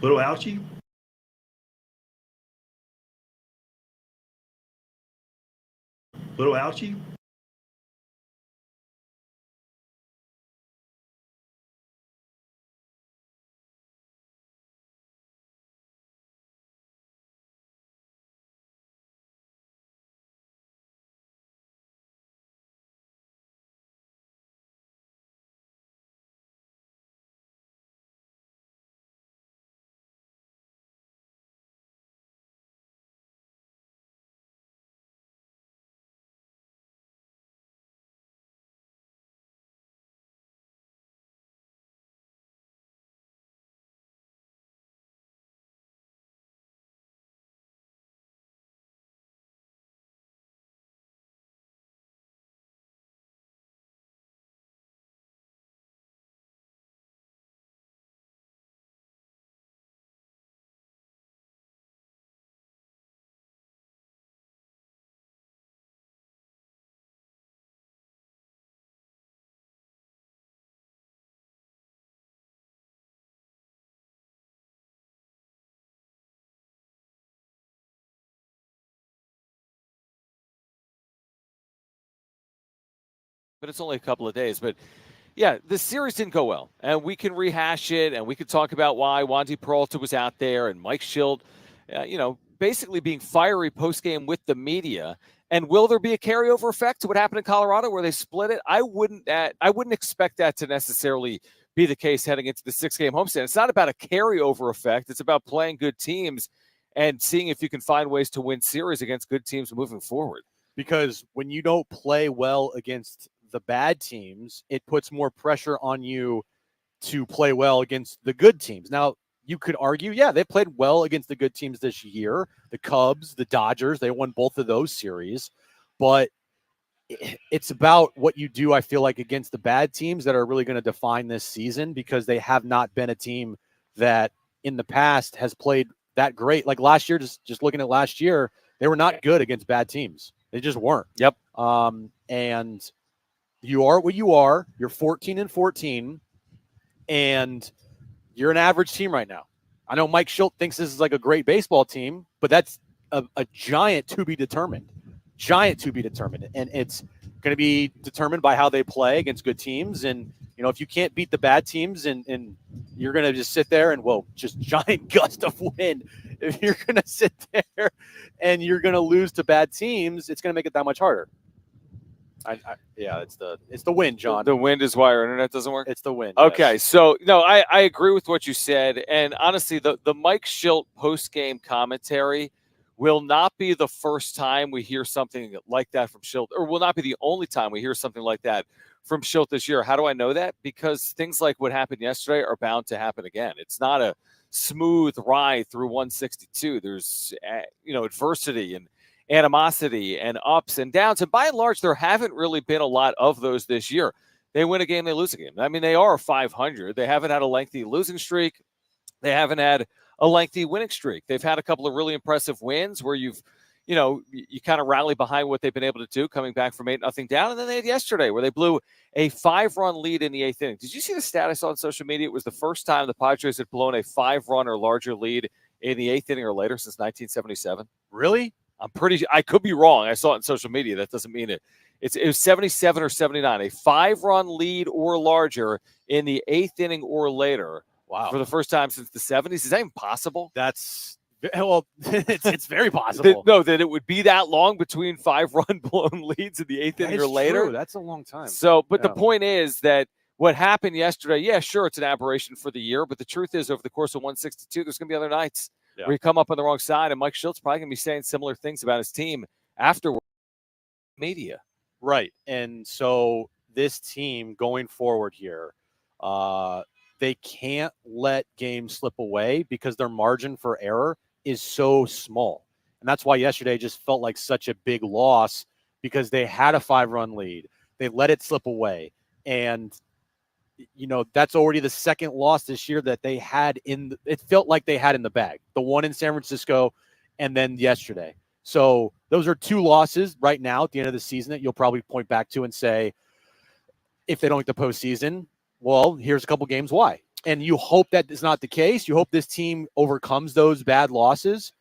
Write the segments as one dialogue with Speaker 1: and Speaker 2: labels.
Speaker 1: Little ouchie. Little ouchie.
Speaker 2: But it's only a couple of days. But yeah, the series didn't go well, and we can rehash it, and we could talk about why Wandy Peralta was out there and Mike Schilt, basically being fiery post-game with the media. And will there be a carryover effect to what happened in Colorado where they split it? I wouldn't expect that to necessarily be the case heading into the 6-game homestand. It's not about a carryover effect. It's about playing good teams and seeing if you can find ways to win series against good teams moving forward.
Speaker 3: Because when you don't play well against the bad teams, it puts more pressure on you to play well against the good teams. Now, you could argue, yeah, they played well against the good teams this year. The Cubs, the Dodgers, they won both of those series. But it's about what you do, I feel like, against the bad teams that are really going to define this season, because they have not been a team that in the past has played that great. Like last year, just looking at last year, they were not good against bad teams. They just weren't.
Speaker 2: Yep.
Speaker 3: And you are what you are. You're 14-14, and you're an average team right now. I know Mike Schilt thinks this is like a great baseball team, but that's a giant to be determined. And it's going to be determined by how they play against good teams. And, if you can't beat the bad teams and you're going to just sit there and, just giant gust of wind, if you're going to sit there and you're going to lose to bad teams, it's going to make it that much harder. It's the wind, John.
Speaker 2: The wind is why our internet doesn't work?
Speaker 3: It's the wind.
Speaker 2: Okay,
Speaker 3: yes.
Speaker 2: So, no, I agree with what you said. And honestly, the Mike Schilt post-game commentary will not be the first time we hear something like that from Schilt, or will not be the only time we hear something like that from Schilt this year. How do I know that? Because things like what happened yesterday are bound to happen again. It's not a smooth ride through 162. There's, adversity and animosity and ups and downs. And by and large, there haven't really been a lot of those this year. They win a game, they lose a game. I mean, they are 500. They haven't had a lengthy losing streak. They haven't had a lengthy winning streak. They've had a couple of really impressive wins where you kind of rally behind what they've been able to do, coming back from 8-0 down. And then they had yesterday where they blew a 5-run lead in the 8th inning. Did you see the status on social media? It was the first time the Padres had blown a 5-run or larger lead in the 8th inning or later since 1977.
Speaker 3: Really?
Speaker 2: I could be wrong. I saw it on social media. That doesn't mean it. It was 77 or 79, a 5-run lead or larger in the 8th inning or later.
Speaker 3: Wow.
Speaker 2: For the first time since the 70s. Is that even possible?
Speaker 3: It's very possible.
Speaker 2: That it would be that long between 5-run blown leads in the 8th inning or later.
Speaker 3: True. That's a long time.
Speaker 2: So, but the point is that what happened yesterday, yeah, sure, it's an aberration for the year, but the truth is over the course of 162, there's going to be other nights where you come up on the wrong side, and Mike Schilt's probably going to be saying similar things about his team afterward. Media.
Speaker 3: Right. And so this team going forward here, they can't let games slip away because their margin for error is so small. And that's why yesterday just felt like such a big loss, because they had a 5-run lead. They let it slip away. And, that's already the second loss this year that they had it felt like they had in the bag. The one in San Francisco and then yesterday. So those are 2 losses right now at the end of the season that you'll probably point back to and say, if they don't get the postseason, well, here's a couple games why. And you hope that is not the case. You hope this team overcomes those bad losses,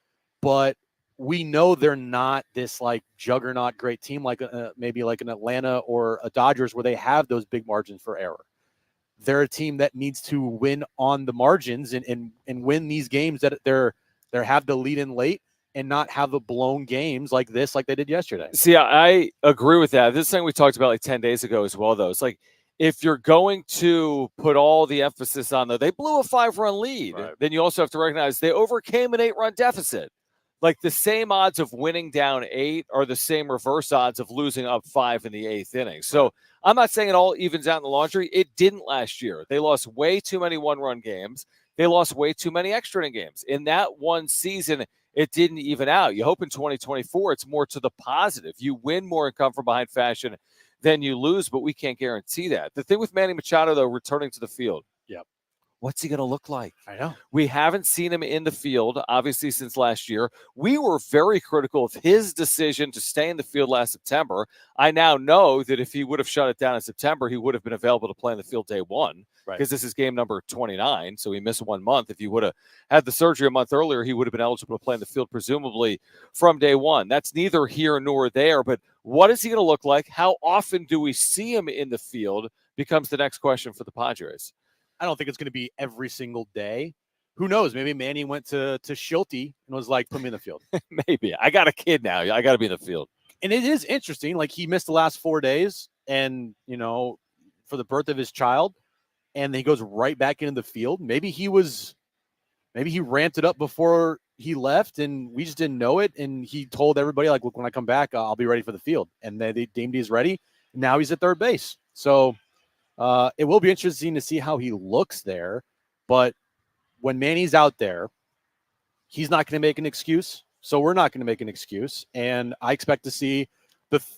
Speaker 3: but we know they're not this like juggernaut great team like maybe like an Atlanta or a Dodgers where they have those big margins for error. They're a team that needs to win on the margins and win these games that they have the lead in late and not have the blown games like this, like they did yesterday.
Speaker 2: See, I agree with that. This thing we talked about like 10 days ago as well, though. It's like, if you're going to put all the emphasis on they blew a 5-run lead,
Speaker 3: right,
Speaker 2: then you also have to recognize they overcame an 8-run deficit. Like the same odds of winning down 8 are the same reverse odds of losing up 5 in the 8th inning. So I'm not saying it all evens out in the laundry. It didn't last year. They lost way too many 1-run games. They lost way too many extra inning games. In that one season, it didn't even out. You hope in 2024 it's more to the positive. You win more in come from behind fashion than you lose, but we can't guarantee that. The thing with Manny Machado, though, returning to the field.
Speaker 3: Yep.
Speaker 2: What's he going to look like?
Speaker 3: I know.
Speaker 2: We haven't seen him in the field, obviously, since last year. We were very critical of his decision to stay in the field last September. I now know that if he would have shut it down in September, he would have been available to play in the field day one, because this is game number 29, so he missed 1 month. If he would have had the surgery a month earlier, he would have been eligible to play in the field, presumably, from day one. That's neither here nor there, but what is he going to look like? How often do we see him in the field becomes the next question for the Padres.
Speaker 3: I don't think it's going to be every single day. Who knows? Maybe Manny went to Schulte and was like, put me in the field.
Speaker 2: Maybe. I got a kid now. I got to be in the field.
Speaker 3: And it is interesting. Like, he missed the last 4 days and, for the birth of his child, and then he goes right back into the field. Maybe he ramped it up before he left and we just didn't know it. And he told everybody, like, look, when I come back, I'll be ready for the field. And they deemed he's ready. Now he's at third base. So it will be interesting to see how he looks there. But when Manny's out there, he's not going to make an excuse. So we're not going to make an excuse. And I expect to see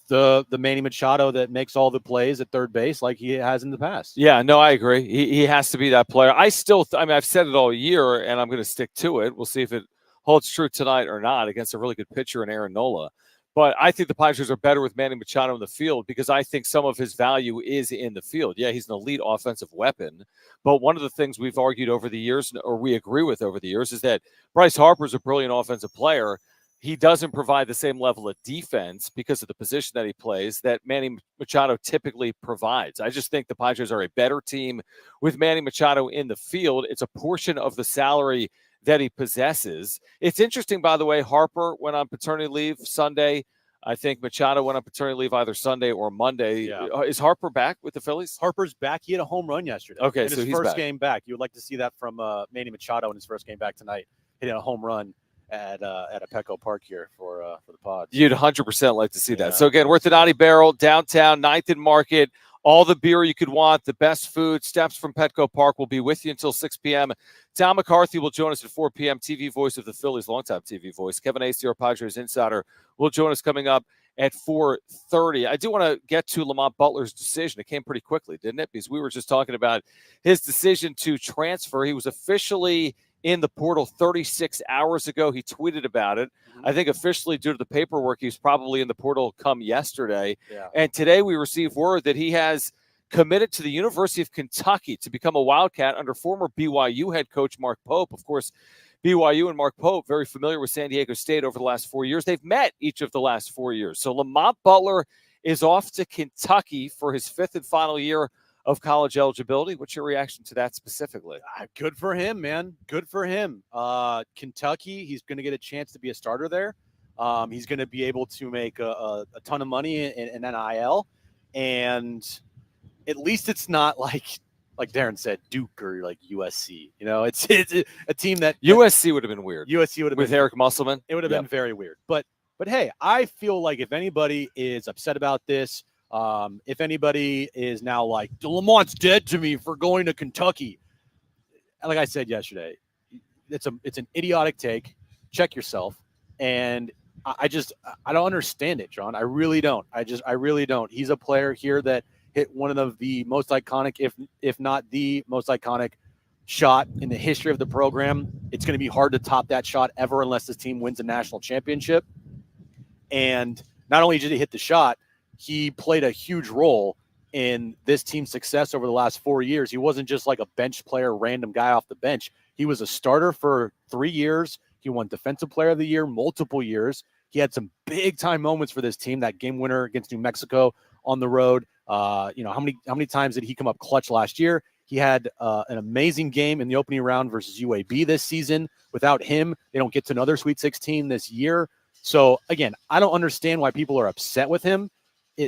Speaker 3: the Manny Machado that makes all the plays at third base like he has in the past.
Speaker 2: Yeah, no, I agree. He has to be that player. I've said it all year, and I'm going to stick to it. We'll see if it holds true tonight or not against a really good pitcher in Aaron Nola. But I think the Padres are better with Manny Machado in the field because I think some of his value is in the field. Yeah, he's an elite offensive weapon. But one of the things we've argued over the years, or we agree with over the years, is that Bryce Harper's a brilliant offensive player. He doesn't provide the same level of defense because of the position that he plays that Manny Machado typically provides. I just think the Padres are a better team with Manny Machado in the field. It's a portion of the salary that he possesses. It's interesting, by the way, Harper went on paternity leave Sunday. I think Machado went on paternity leave either Sunday or Monday. Yeah. Is Harper back with the Phillies?
Speaker 3: Harper's back. He had a home run yesterday.
Speaker 2: Okay,
Speaker 3: in
Speaker 2: so
Speaker 3: his
Speaker 2: he's
Speaker 3: first
Speaker 2: back.
Speaker 3: game back. You would like to see that from Manny Machado in his first game back tonight. Hitting a home run at a Petco Park here for the Pods.
Speaker 2: You'd 100% like to see that. So again, we're at the Naughty Barrel downtown, 9th and Market. All the beer you could want, the best food. Steps from Petco Park will be with you until 6 p.m. Tom McCarthy will join us at 4 p.m. TV voice of the Phillies, longtime TV voice. Kevin Acey, Padres insider, will join us coming up at 4:30. I do want to get to Lamont Butler's decision. It came pretty quickly, didn't it? Because we were just talking about his decision to transfer. He was officially in the portal 36 hours ago. He tweeted about it. I think officially due to the paperwork, he was probably in the portal come yesterday. Yeah. And today we received word that he has committed to the University of Kentucky to become a Wildcat under former BYU head coach Mark Pope. Of course, BYU and Mark Pope, very familiar with San Diego State over the last 4 years. They've met each of the last 4 years. So Lamont Butler is off to Kentucky for his 5th and final year of college eligibility. What's your reaction to that specifically?
Speaker 3: Good for him, man. Good for him. Kentucky, he's going to get a chance to be a starter there. He's going to be able to make a ton of money in NIL. And at least it's not like Darren said, Duke or like USC. It's a team that
Speaker 2: USC would have been weird.
Speaker 3: USC would have
Speaker 2: with
Speaker 3: been
Speaker 2: Eric Musselman.
Speaker 3: It would have been very weird. But hey, I feel like if anybody is upset about this, if anybody is now like, Lamont's dead to me for going to Kentucky, like I said yesterday, it's an idiotic take. Check yourself. And I don't understand it, John. I really don't. I really don't. He's a player here that hit one of the most iconic, if not the most iconic shot in the history of the program. It's going to be hard to top that shot ever unless this team wins a national championship. And not only did he hit the shot, he played a huge role in this team's success over the last 4 years. He wasn't just like a bench player, random guy off the bench. He was a starter for 3 years. He won Defensive Player of the Year multiple years. He had some big time moments for this team. That game winner against New Mexico on the road. How many times did he come up clutch last year? He had an amazing game in the opening round versus UAB this season. Without him, they don't get to another Sweet 16 this year. So again, I don't understand why people are upset with him.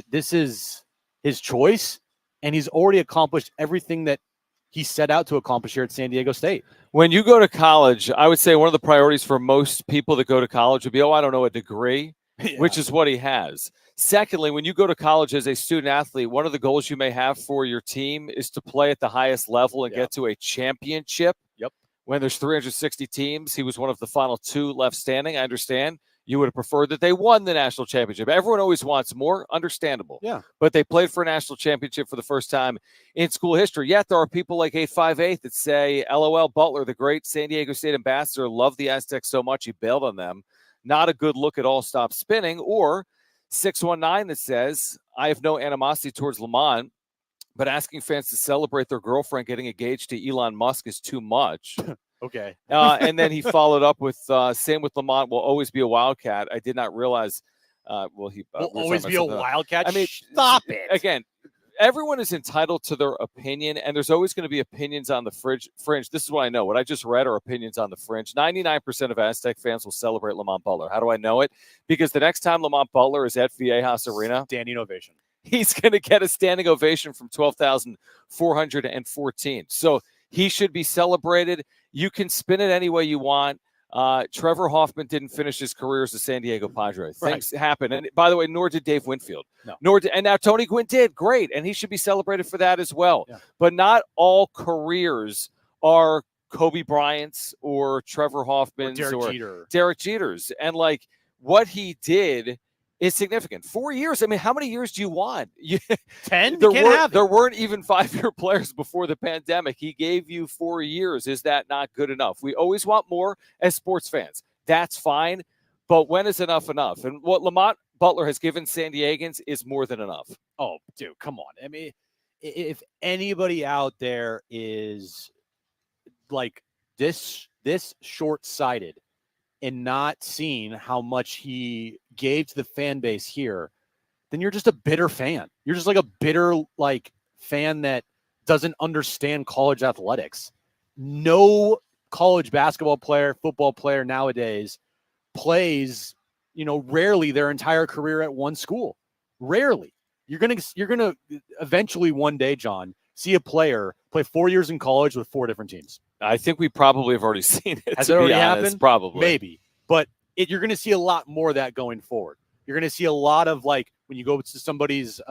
Speaker 3: This is his choice, and he's already accomplished everything that he set out to accomplish here at San Diego State.
Speaker 2: When you go to college, I would say one of the priorities for most people that go to college would be, I don't know, a degree, which is what he has. Secondly, when you go to college as a student athlete, one of the goals you may have for your team is to play at the highest level and get to a championship.
Speaker 3: Yep.
Speaker 2: When there's 360 teams, he was one of the final 2 left standing. I understand. You would have preferred that they won the national championship. Everyone always wants more, understandable.
Speaker 3: Yeah.
Speaker 2: But they played for a national championship for the first time in school history. Yet there are people like 858 that say, LOL, Butler, the great San Diego State ambassador, loved the Aztecs so much he bailed on them. Not a good look at all, stop spinning. Or 619 that says, I have no animosity towards Lamont, but asking fans to celebrate their girlfriend getting engaged to Elon Musk is too much.
Speaker 3: Okay.
Speaker 2: And then he followed up with, same with Lamont, will always be a Wildcat. I did not realize, he
Speaker 3: will always be a Wildcat.
Speaker 2: I mean,
Speaker 3: stop it.
Speaker 2: Again, everyone is entitled to their opinion, and there's always going to be opinions on the fringe. This is what I know. What I just read are opinions on the fringe. 99% of Aztec fans will celebrate Lamont Butler. How do I know it? Because the next time Lamont Butler is at Viejas Arena,
Speaker 3: standing ovation.
Speaker 2: He's going to get a standing ovation from 12,414. So he should be celebrated. You can spin it any way you want. Trevor Hoffman didn't finish his career as a San Diego Padre. Things happen. And by the way, nor did Dave Winfield.
Speaker 3: No.
Speaker 2: And now Tony Gwynn did. Great. And he should be celebrated for that as well.
Speaker 3: Yeah.
Speaker 2: But not all careers are Kobe Bryant's or Trevor Hoffman's or Derek Jeter's. And like what he did is significant. 4 years. I mean, how many years do you want?
Speaker 3: 10?
Speaker 2: There weren't even 5-year players before the pandemic. He gave you 4 years. Is that not good enough? We always want more as sports fans. That's fine. But when is enough enough? And what Lamont Butler has given San Diegans is more than enough.
Speaker 3: Oh, dude, come on. I mean, if anybody out there is like this short-sighted and not seeing how much he gave to the fan base here, then you're just a bitter fan. You're just like a bitter fan that doesn't understand college athletics. No college basketball player, football player nowadays plays, rarely their entire career at one school. Rarely. You're gonna eventually one day, John, see a player play 4 years in college with 4 different teams.
Speaker 2: I think we probably have already seen it.
Speaker 3: Has it already happened?
Speaker 2: Probably.
Speaker 3: Maybe. But you're going to see a lot more of that going forward. You're going to see a lot of when you go to somebody's,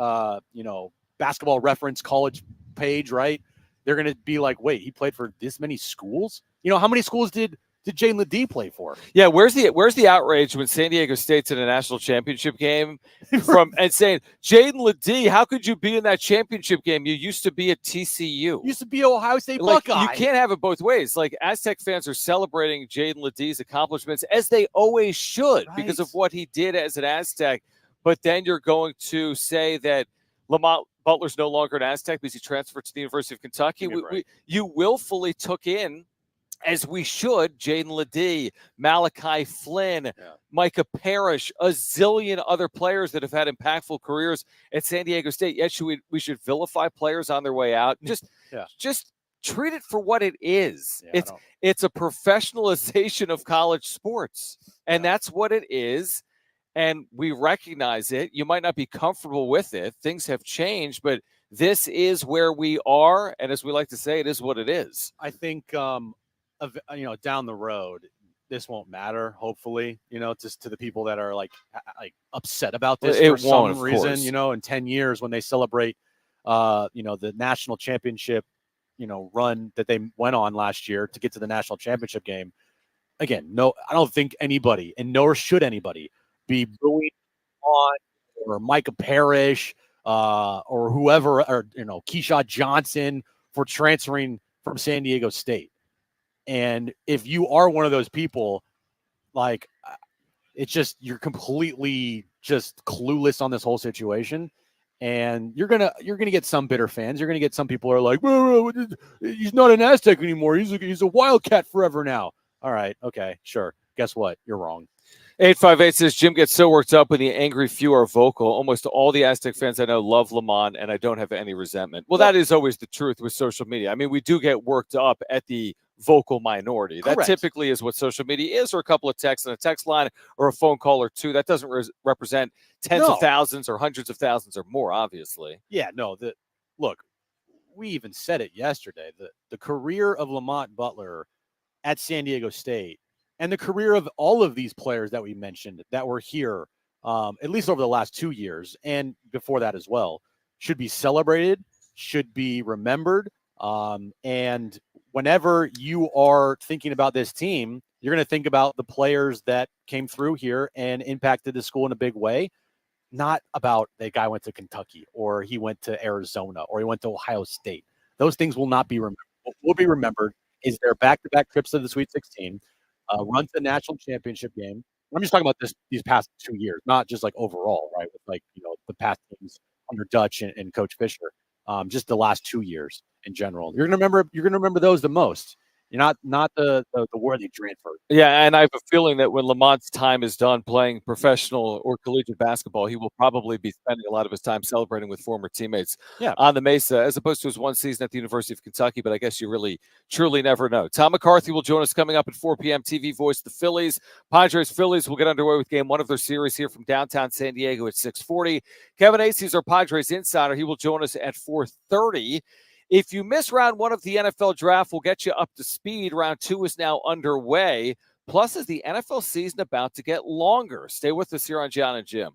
Speaker 3: basketball reference college page, right? They're going to be like, wait, he played for this many schools? How many schools did Jaden Ledee play for?
Speaker 2: Yeah, where's the outrage when San Diego State's in a national championship game and saying, Jaden Ledee, how could you be in that championship game? You used to be at TCU.
Speaker 3: You used to be Ohio State Buckeye.
Speaker 2: You can't have it both ways. Aztec fans are celebrating Jaden Ledee's accomplishments, as they always should, because of what he did as an Aztec. But then you're going to say that Lamont Butler's no longer an Aztec because he transferred to the University of Kentucky. You willfully took in, as we should, Jaden Ledee, Malachi Flynn, Micah Parrish, a zillion other players that have had impactful careers at San Diego State. Yes, we should vilify players on their way out. Just treat it for what it is.
Speaker 3: Yeah,
Speaker 2: it's a professionalization of college sports, and that's what it is. And we recognize it. You might not be comfortable with it. Things have changed, but this is where we are. And as we like to say, it is what it is.
Speaker 3: I think, down the road, this won't matter. Hopefully, just to the people that are like upset about this for some reason. In 10 years when they celebrate, the national championship, run that they went on last year to get to the national championship game. Again, no, I don't think anybody, and nor should anybody, be booing on or Micah Parrish or whoever, or Keyshawn Johnson for transferring from San Diego State. And if you are one of those people, it's just, you're completely just clueless on this whole situation. And you're gonna get some bitter fans. You're gonna get some people who are like, well, he's not an Aztec anymore. He's a Wildcat forever now. All right, okay, sure. Guess what? You're wrong.
Speaker 2: 858 says Jim gets so worked up when the angry few are vocal. Almost all the Aztec fans I know love Lamont, and I don't have any resentment. Well, that is always the truth with social media. I mean, we do get worked up at the vocal minority. That typically is what social media is, or a couple of texts on a text line or a phone call or two. That doesn't represent tens of thousands or hundreds of thousands or more, obviously.
Speaker 3: Yeah, no. Look, we even said it yesterday. The career of Lamont Butler at San Diego State and the career of all of these players that we mentioned that were here, at least over the last 2 years and before that as well, should be celebrated, should be remembered. And whenever you are thinking about this team, you're going to think about the players that came through here and impacted the school in a big way, not about the guy went to Kentucky or he went to Arizona or he went to Ohio State. Those things will not be remembered. What will be remembered is their back-to-back trips to the Sweet 16, run to the national championship game. I'm just talking about these past 2 years, not just like overall, right? With like, the past teams under Dutch and Coach Fisher, just the last 2 years in general. You're gonna remember those the most. You're not the worthy transfer.
Speaker 2: Yeah, and I have a feeling that when Lamont's time is done playing professional or collegiate basketball, he will probably be spending a lot of his time celebrating with former teammates on the Mesa, as opposed to his one season at the University of Kentucky. But I guess you really, truly never know. Tom McCarthy will join us coming up at 4 p.m. TV voice the Phillies. Padres Phillies will get underway with game one of their series here from downtown San Diego at 6:40. Kevin Acee is our Padres insider. He will join us at 4:30. If you miss round one of the NFL draft, we'll get you up to speed. Round two is now underway. Plus, is the NFL season about to get longer? Stay with us here on Jon and Jim.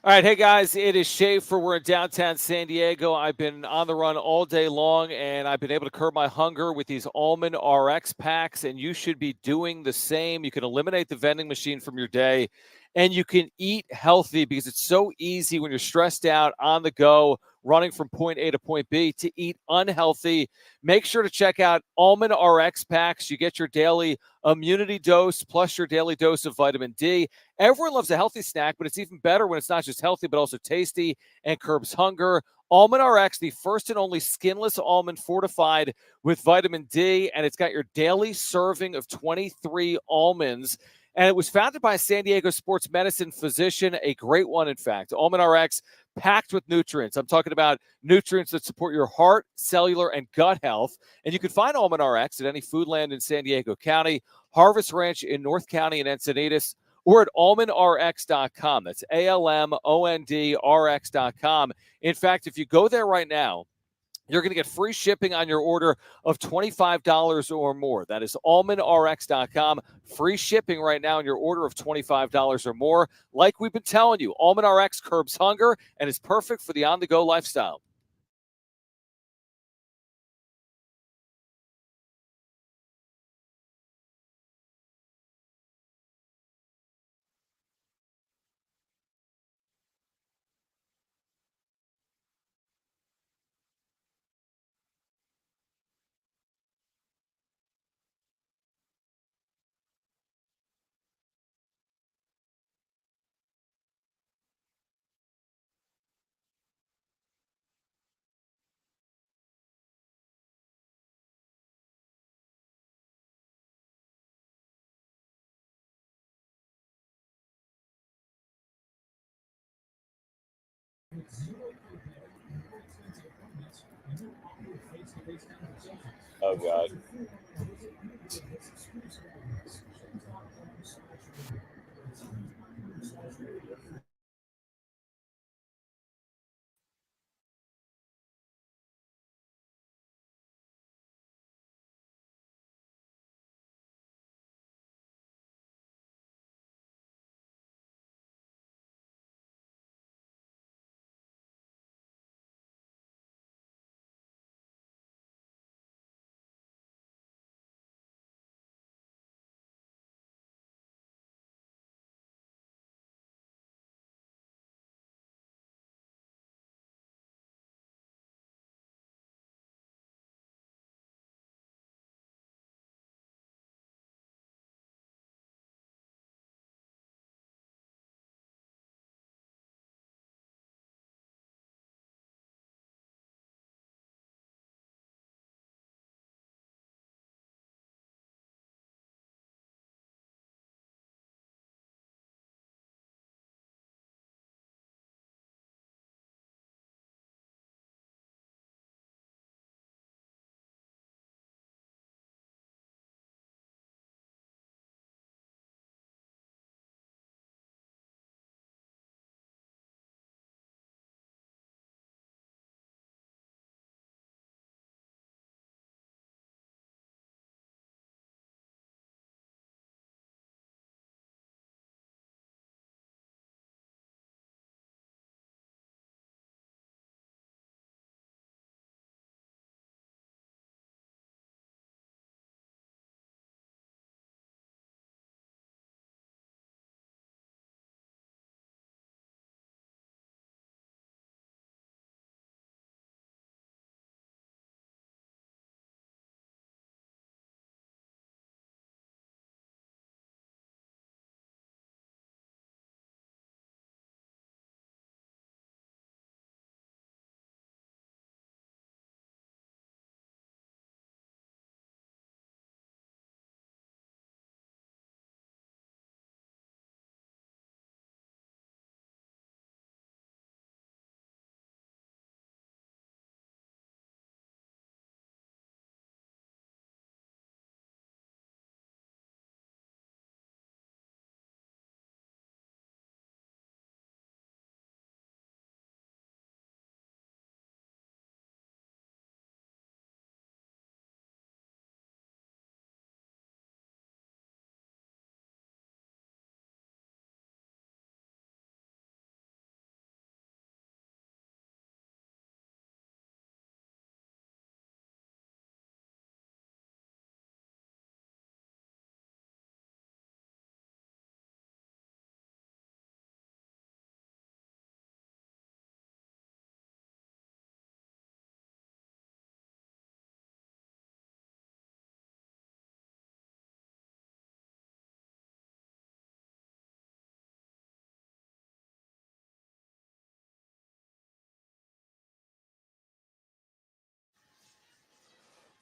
Speaker 2: All right, hey guys, it is Schaefer. We're in downtown San Diego. I've been on the run all day long, and I've been able to curb my hunger with these Almond RX packs, and you should be doing the same. You can eliminate the vending machine from your day, and you can eat healthy because it's so easy when you're stressed out, on the go, running from point A to point B, to eat unhealthy. Make sure to check out Almond RX packs. You get your daily immunity dose plus your daily dose of vitamin D. Everyone loves a healthy snack, but it's even better when it's not just healthy, but also tasty and curbs hunger. Almond RX, the first and only skinless almond fortified with vitamin D, and it's got your daily serving of 23 almonds. And it was founded by a San Diego sports medicine physician, a great one, in fact. Almond RX, packed with nutrients. I'm talking about nutrients that support your heart, cellular, and gut health. And you can find Almond RX at any Foodland in San Diego County, Harvest Ranch in North County and Encinitas, or at almondrx.com. That's ALMONDRX.com. In fact, if you go there right now, you're going to get free shipping on your order of $25 or more. That is almondrx.com. Free shipping right now on your order of $25 or more. Like we've been telling you, Almond RX curbs hunger and is perfect for the on-the-go lifestyle. Oh, God.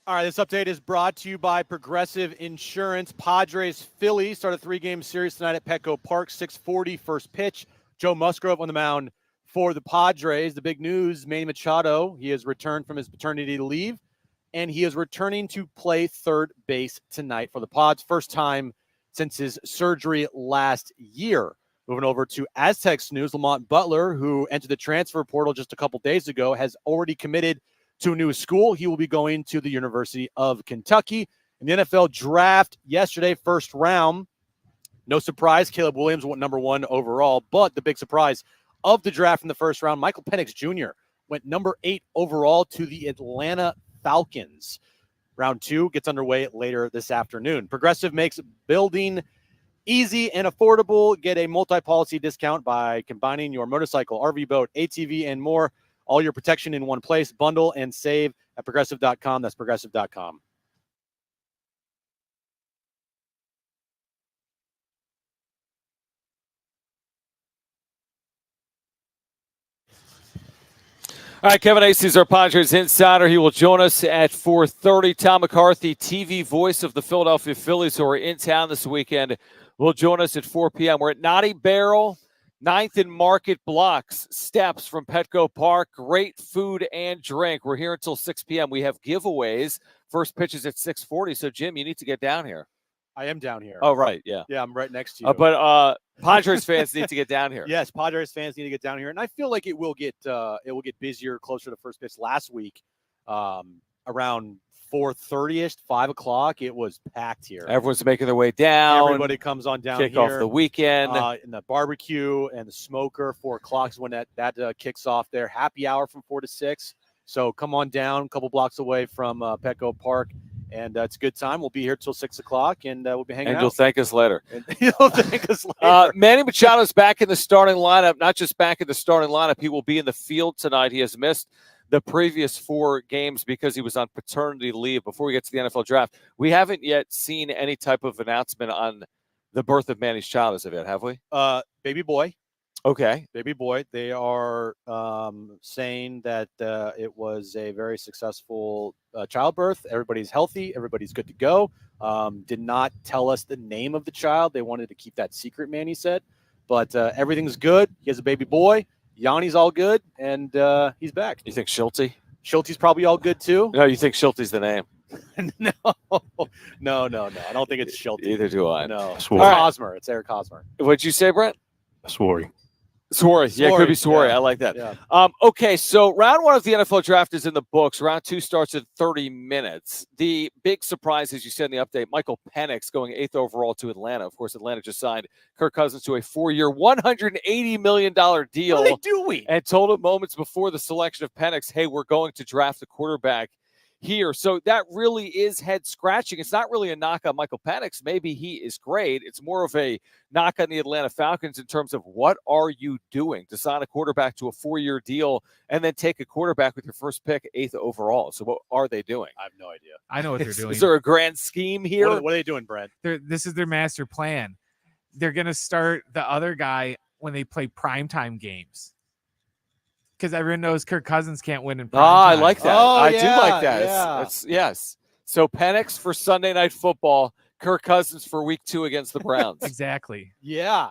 Speaker 3: All right, this update is brought to you by Progressive Insurance. Padres Phillies start a 3-game series tonight at Petco Park, 6:40 first pitch. Joe Musgrove on the mound for the Padres. The big news, Manny Machado, he has returned from his paternity leave, and he is returning to play third base tonight for the Pods. First time since his surgery last year. Moving over to Aztecs news, Lamont Butler, who entered the transfer portal just a couple days ago, has already committed to a new school. He will be going to the University of Kentucky. In the NFL draft yesterday, first round, no surprise, Caleb Williams went number 1 overall, but the big surprise of the draft in the first round, Michael Penix Jr. went number 8 overall to the Atlanta Falcons. Round 2 gets underway later this afternoon. Progressive makes building easy and affordable. Get a multi-policy discount by combining your motorcycle, RV, boat, ATV, and more. All your protection in one place. Bundle and save at progressive.com. That's progressive.com.
Speaker 2: All right, Kevin Acee is our Padres insider. He will join us at 4:30. Tom McCarthy, TV voice of the Philadelphia Phillies, who are in town this weekend, will join us at 4 p.m. We're at Naughty Barrel, 9th and Market blocks, steps from Petco Park. Great food and drink. We're here until 6 p.m. We have giveaways. First pitch is at 6:40. So, Jim, you need to get down here.
Speaker 3: I am down here.
Speaker 2: Oh, right, yeah.
Speaker 3: Yeah, I'm right next to you.
Speaker 2: But Padres fans need to get down here.
Speaker 3: Yes, Padres fans need to get down here, and I feel like it will get busier closer to first pitch. Last week, around 4:30ish, 5 o'clock, it was packed here.
Speaker 2: Everyone's making their way down.
Speaker 3: Everybody comes on down
Speaker 2: kick
Speaker 3: here.
Speaker 2: Off the weekend.
Speaker 3: And the barbecue and the smoker, 4 o'clock is when that kicks off there. Happy hour from 4 to 6. So come on down, a couple blocks away from Petco Park. And it's a good time. We'll be here till 6 o'clock, and we'll be hanging out.
Speaker 2: And you'll thank us later.
Speaker 3: You'll thank us later.
Speaker 2: Manny Machado's back in the starting lineup. Not just back in the starting lineup, he will be in the field tonight. He has missed the previous 4 games because he was on paternity leave. Before we get to the NFL draft, we haven't yet seen any type of announcement on the birth of Manny's child as of yet, have we?
Speaker 3: Baby boy.
Speaker 2: Okay.
Speaker 3: Baby boy. They are saying that it was a very successful childbirth. Everybody's healthy. Everybody's good to go. Did not tell us the name of the child. They wanted to keep that secret, Manny said. But everything's good. He has a baby boy. Yanni's all good, and he's back.
Speaker 2: You think Schulte?
Speaker 3: Schulte's probably all good, too?
Speaker 2: No, you think Schulte's the name?
Speaker 3: No. I don't think it's Schulte.
Speaker 2: Either do I.
Speaker 3: No.
Speaker 1: Swear.
Speaker 3: Hosmer. It's Eric Hosmer.
Speaker 2: What'd you say, Brent?
Speaker 1: Swery.
Speaker 2: Swery. Yeah, it could be Swery.
Speaker 3: Yeah.
Speaker 2: I like that.
Speaker 3: Yeah.
Speaker 2: Okay, so round 1 of the NFL draft is in the books. Round 2 starts in 30 minutes. The big surprise, as you said in the update, Michael Penix going 8th overall to Atlanta. Of course, Atlanta just signed Kirk Cousins to a 4-year, $180 million deal.
Speaker 3: What are they doing?
Speaker 2: And told him moments before the selection of Penix, hey, we're going to draft a quarterback here. So that really is head scratching. It's not really a knock on Michael Penix. Maybe he is great. It's more of a knock on the Atlanta Falcons in terms of what are you doing to sign a quarterback to a 4-year deal and then take a quarterback with your first pick 8th overall. So what are they doing?
Speaker 3: I have no idea.
Speaker 4: I know what they're doing.
Speaker 2: Is there a grand scheme here?
Speaker 3: What are they doing, Brent?
Speaker 4: This is their master plan. They're going to start the other guy when they play primetime games. Because everyone knows Kirk Cousins can't win in primetime.
Speaker 2: I like that.
Speaker 3: Oh,
Speaker 2: I do
Speaker 3: yeah,
Speaker 2: like that.
Speaker 3: yeah.
Speaker 2: It's yes. So Penix for Sunday Night Football, Kirk Cousins for Week 2 against the Browns.
Speaker 4: Exactly.
Speaker 3: Yeah.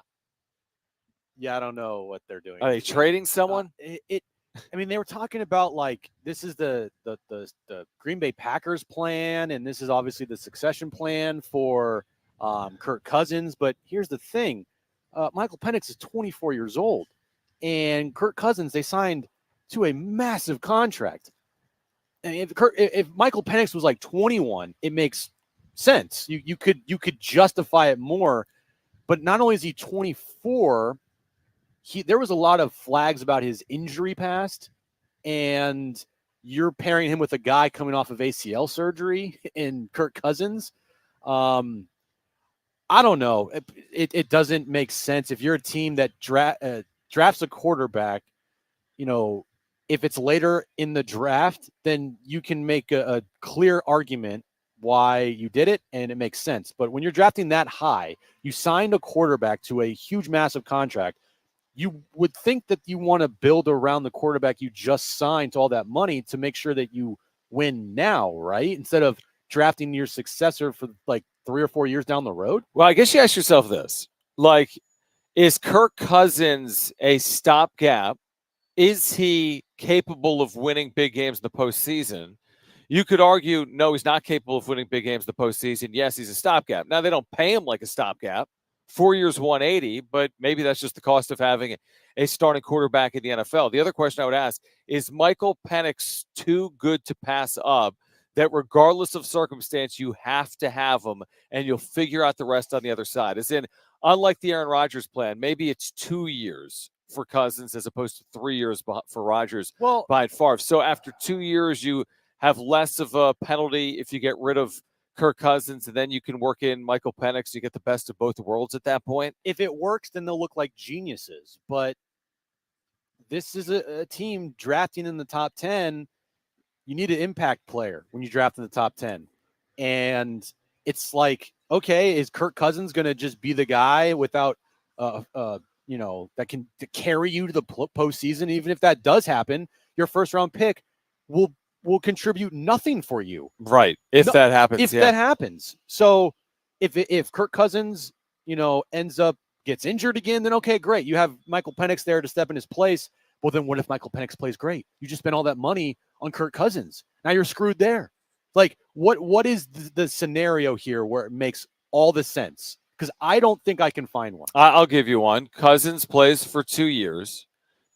Speaker 3: I don't know what they're doing.
Speaker 2: Are they trading someone?
Speaker 3: I mean, they were talking about like this is the Green Bay Packers plan, and this is obviously the succession plan for Kirk Cousins. But here's the thing: Michael Penix is 24 years old, and Kirk Cousins they signed to a massive contract. And if Michael Penix was like 21, it makes sense. You could justify it more. But not only is he 24. There was a lot of flags about his injury past, and you're pairing him with a guy coming off of ACL surgery in Kirk Cousins. I don't know. It doesn't make sense. If you're a team that drafts a quarterback, if it's later in the draft, then you can make a clear argument why you did it, and it makes sense. But when you're drafting that high, you signed a quarterback to a huge, massive contract. You would think that you want to build around the quarterback you just signed to all that money to make sure that you win now, right? Instead of drafting your successor for like 3 or 4 years down the road.
Speaker 2: Well, I guess you ask yourself this. Like, is Kirk Cousins a stopgap? Is he capable of winning big games in the postseason? You could argue, no, he's not capable of winning big games in the postseason. Yes, he's a stopgap. Now, they don't pay him like a stopgap. 4 years, 180, but maybe that's just the cost of having a starting quarterback in the NFL. The other question I would ask, is Michael Penix too good to pass up that regardless of circumstance, you have to have him and you'll figure out the rest on the other side? As in, unlike the Aaron Rodgers plan, maybe it's 2 years for Cousins as opposed to 3 years for Rodgers behind Favre. So after 2 years, you have less of a penalty if you get rid of Kirk Cousins, and then you can work in Michael Penix. You get the best of both worlds at that point.
Speaker 3: If it works, then they'll look like geniuses. But this is a team drafting in the top 10. You need an impact player when you draft in the top 10. And it's like, okay, is Kirk Cousins going to just be the guy without, that can carry you to the postseason? Even if that does happen, your first round pick will contribute nothing for you.
Speaker 2: Right. If that happens.
Speaker 3: So if Kirk Cousins, gets injured again, then okay, great. You have Michael Penix there to step in his place. Well, then what if Michael Penix plays great? You just spent all that money on Kirk Cousins. Now you're screwed there. Like, what is the scenario here where it makes all the sense? Because I don't think I can find one.
Speaker 2: I'll give you one. Cousins plays for 2 years.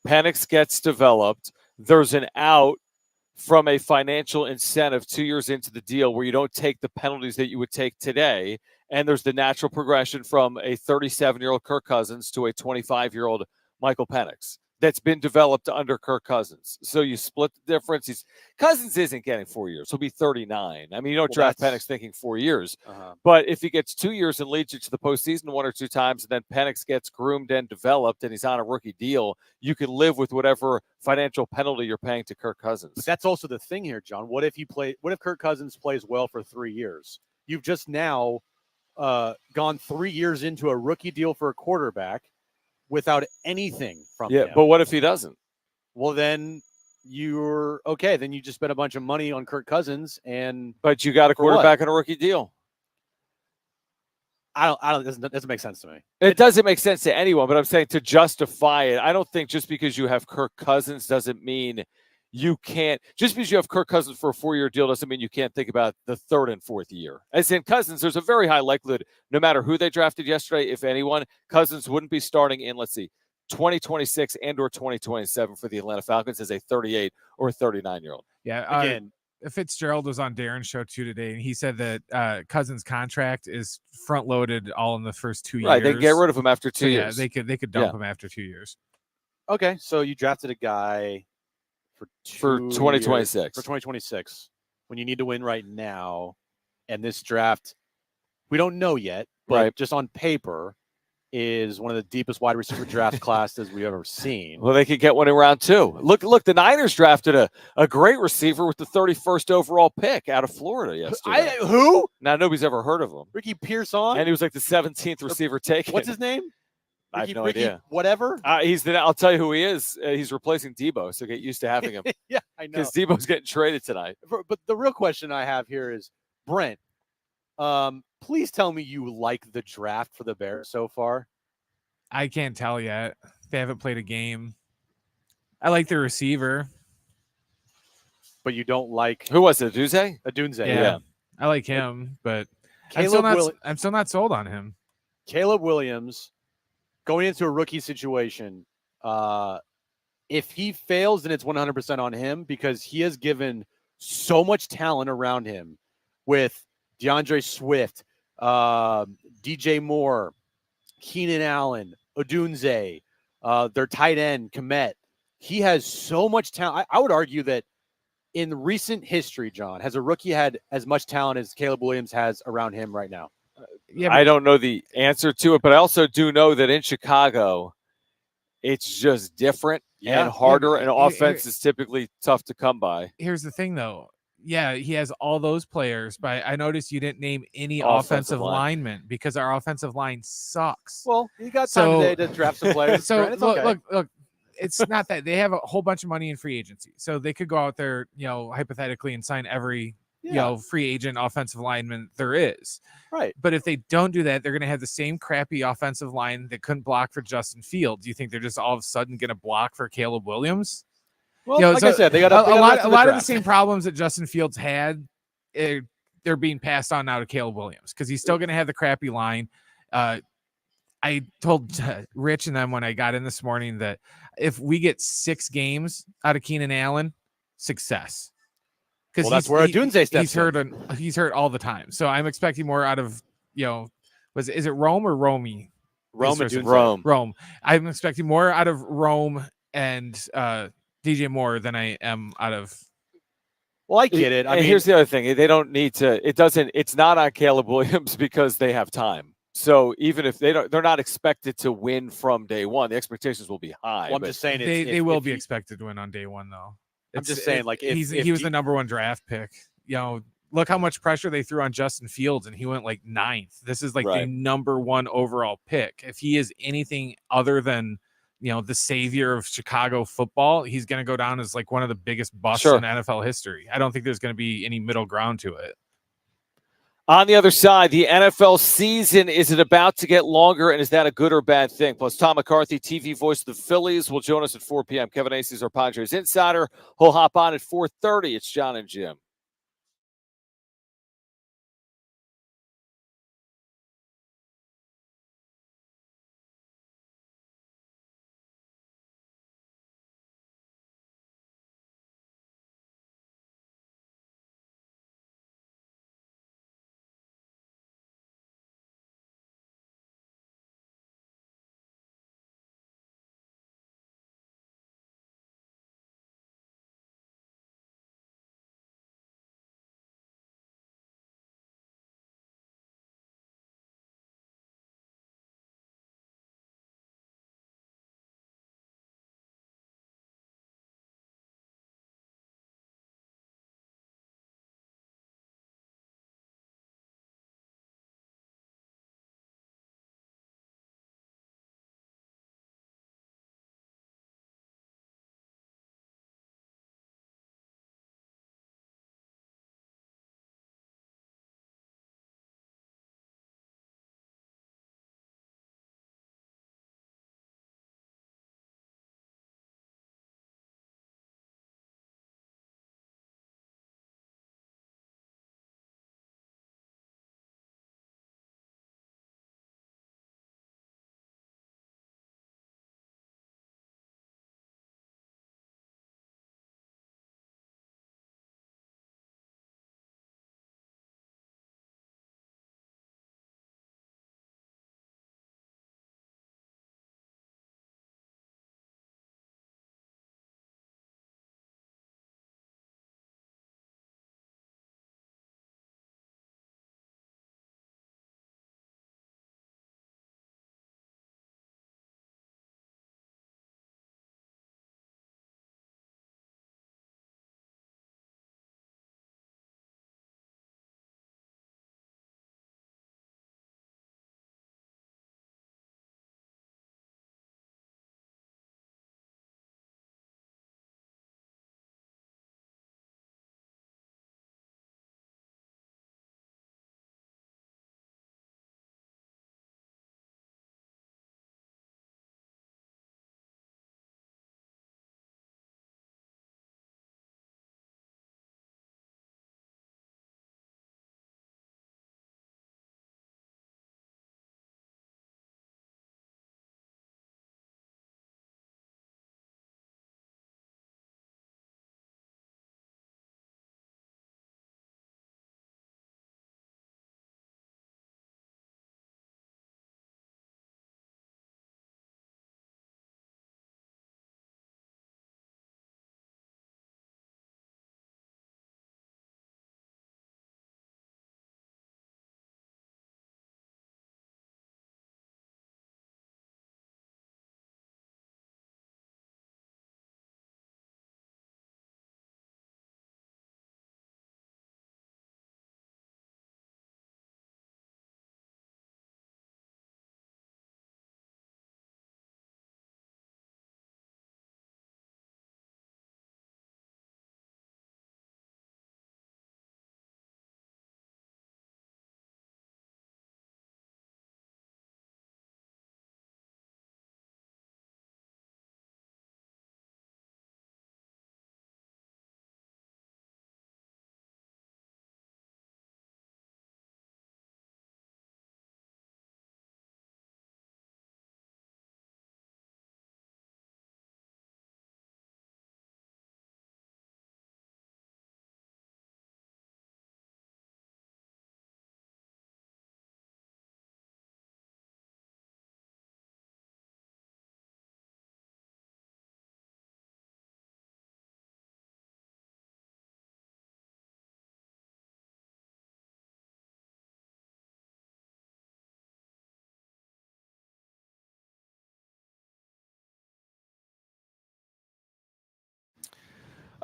Speaker 2: Penix gets developed. There's an out from a financial incentive 2 years into the deal where you don't take the penalties that you would take today. And there's the natural progression from a 37-year-old Kirk Cousins to a 25-year-old Michael Penix that's been developed under Kirk Cousins. So you split the difference. Cousins isn't getting 4 years. He'll be 39. I mean, you don't draft Penix thinking 4 years. But if he gets 2 years and leads you to the postseason 1 or 2 times, and then Penix gets groomed and developed and he's on a rookie deal, you can live with whatever financial penalty you're paying to Kirk Cousins.
Speaker 3: But that's also the thing here, John. What if Kirk Cousins plays well for 3 years? You've just now gone 3 years into a rookie deal for a quarterback without anything from him.
Speaker 2: But what if he doesn't?
Speaker 3: Well, then you're okay. Then you just spent a bunch of money on Kirk Cousins,
Speaker 2: but you got a quarterback on a rookie deal.
Speaker 3: It doesn't make sense to me.
Speaker 2: It doesn't make sense to anyone, but I'm saying to justify it, I don't think just because you have Kirk Cousins doesn't mean you can't. Just because you have Kirk Cousins for a 4-year deal doesn't mean you can't think about the 3rd and 4th year. As in Cousins, there's a very high likelihood, no matter who they drafted yesterday, if anyone, Cousins wouldn't be starting in, 2026 and or 2027 for the Atlanta Falcons as a 38 or 39-year-old.
Speaker 4: Yeah. Again, Fitzgerald was on Darren's show too today, and he said that Cousins' contract is front loaded all in the first 2 years.
Speaker 2: Right, they can get rid of him after 2 years.
Speaker 4: They could dump him after 2 years.
Speaker 3: Okay, so you drafted a guy
Speaker 2: for 2026.
Speaker 3: For 2026, when you need to win right now, and this draft, we don't know yet, but just on paper, is one of the deepest wide receiver draft classes we've ever seen.
Speaker 2: Well, they could get one in round 2. Look, the Niners drafted a great receiver with the 31st overall pick out of Florida yesterday.
Speaker 3: Who?
Speaker 2: Now, nobody's ever heard of him.
Speaker 3: Ricky Pearson?
Speaker 2: And he was like the 17th receiver taken.
Speaker 3: What's his name?
Speaker 2: I have no idea.
Speaker 3: Whatever.
Speaker 2: I'll tell you who he is. He's replacing Debo, so get used to having him.
Speaker 3: Yeah, I know.
Speaker 2: Because Debo's getting traded tonight.
Speaker 3: But the real question I have here is, Brent, please tell me you like the draft for the Bears so far.
Speaker 4: I can't tell yet. They haven't played a game. I like the receiver.
Speaker 3: But you don't like...
Speaker 2: Who was it? Adunze?
Speaker 3: Adunze,
Speaker 4: yeah. I like him, but I'm still not sold on him.
Speaker 3: Caleb Williams, going into a rookie situation, if he fails, then it's 100% on him because he has given so much talent around him with DeAndre Swift, DJ Moore, Keenan Allen, Odunze, their tight end, Kmet. He has so much talent. I would argue that in recent history, John, has a rookie had as much talent as Caleb Williams has around him right now?
Speaker 2: Yeah, I don't know the answer to it, but I also do know that in Chicago, it's just different and harder, and offense is typically tough to come by.
Speaker 4: Here's the thing, though. Yeah, he has all those players, but I noticed you didn't name any offensive linemen because our offensive line sucks.
Speaker 3: Well, you got time today to draft some players.
Speaker 4: So look, it's not that they have a whole bunch of money in free agency, so they could go out there, hypothetically, and sign every free agent offensive lineman there is.
Speaker 3: Right.
Speaker 4: But if they don't do that, they're going to have the same crappy offensive line that couldn't block for Justin Fields. Do you think they're just all of a sudden going to block for Caleb Williams?
Speaker 3: Well, like I said, they got a
Speaker 4: lot of the same problems that Justin Fields had. They're being passed on now to Caleb Williams because he's still going to have the crappy line. I told Rich and them when I got in this morning that if we get 6 games out of Keenan Allen, success.
Speaker 3: Because that's where Doomsday steps
Speaker 4: he's hurt all the time. So I'm expecting more out of, is it Rome or Romy?
Speaker 2: Rome.
Speaker 4: I'm expecting more out of Rome and DJ Moore than I am out of.
Speaker 3: Well, I get it. I mean,
Speaker 2: here's the other thing. They don't need to, it's not on Caleb Williams because they have time. So even if they're not expected to win from day one, the expectations will be high.
Speaker 3: Well, I'm just saying
Speaker 4: they will be expected to win on day one, though.
Speaker 3: I'm just saying, like,
Speaker 4: he was the number 1 draft pick. Look how much pressure they threw on Justin Fields, and he went like 9th. This is like the number 1 overall pick. If he is anything other than the savior of Chicago football, he's going to go down as like one of the biggest busts in NFL history. I don't think there's going to be any middle ground to it.
Speaker 2: On the other side, the NFL season, is it about to get longer, and is that a good or bad thing? Plus, Tom McCarthy, TV voice of the Phillies, will join us at 4 p.m. Kevin Acee is our Padres insider. He'll hop on at 4:30. It's Jon and Jim.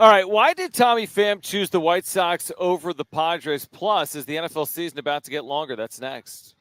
Speaker 2: All right, why did Tommy Pham choose the White Sox over the Padres? Plus, is the NFL season about to get longer? That's next.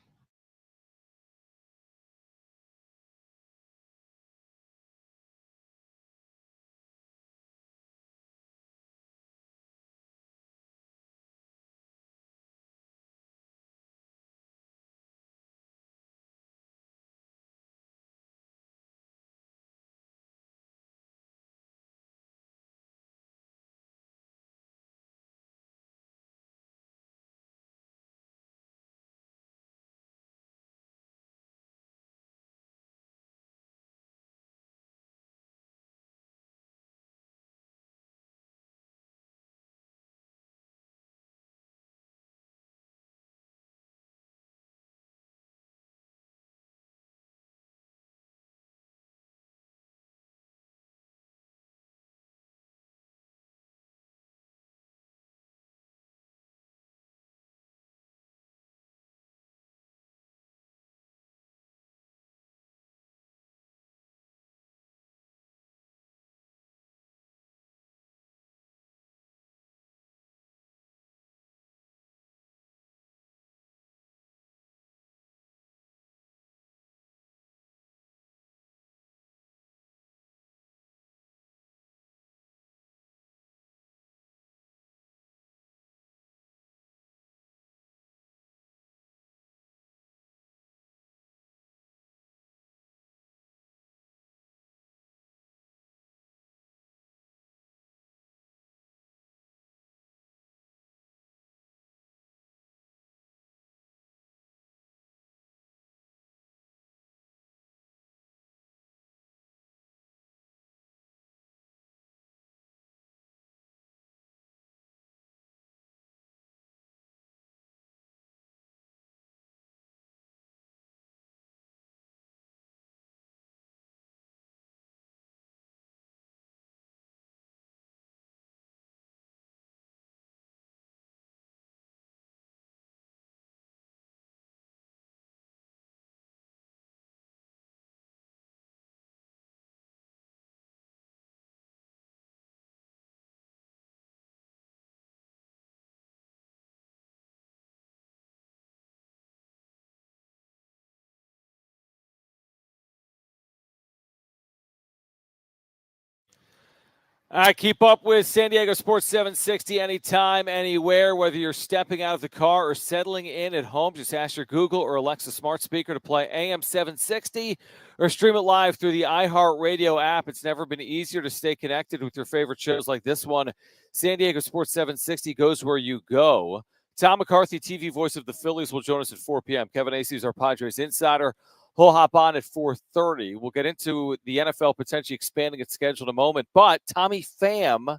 Speaker 2: All right, keep up with San Diego Sports 760 anytime, anywhere, whether you're stepping out of the car or settling in at home. Just ask your Google or Alexa smart speaker to play AM 760 or stream it live through the iHeartRadio app. It's never been easier to stay connected with your favorite shows like this one. San Diego Sports 760 goes where you go. Tom McCarthy, TV voice of the Phillies, will join us at 4 p.m. Kevin Acee is our Padres insider. He'll hop on at 4:30. We'll get into the NFL potentially expanding its schedule in a moment. But Tommy Pham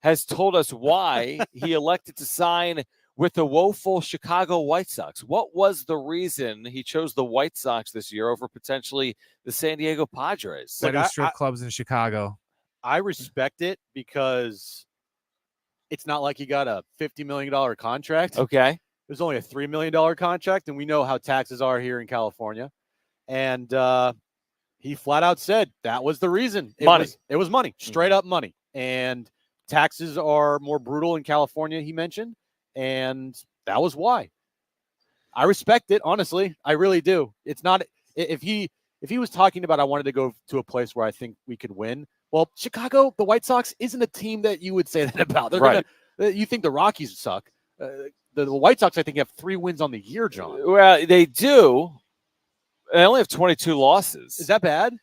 Speaker 2: has told us why he elected to sign with the woeful Chicago White Sox. What was the reason he chose the White Sox this year over potentially the San Diego Padres?
Speaker 4: Better strip clubs in Chicago.
Speaker 3: I respect it because it's not like he got a $50 million contract.
Speaker 2: Okay.
Speaker 3: It was only a $3 million contract, and we know how taxes are here in California. And he flat out said that was the reason. It was money, straight up money. And taxes are more brutal in California, he mentioned. And that was why. I respect it, honestly. I really do. It's not if he was talking about I wanted to go to a place where I think we could win. Well, Chicago, the White Sox isn't a team that you would say that about. They're right. You think the Rockies suck. The White Sox, I think, have 3 wins on the year, John.
Speaker 2: Well, they do. They only have 22 losses.
Speaker 3: Is that bad?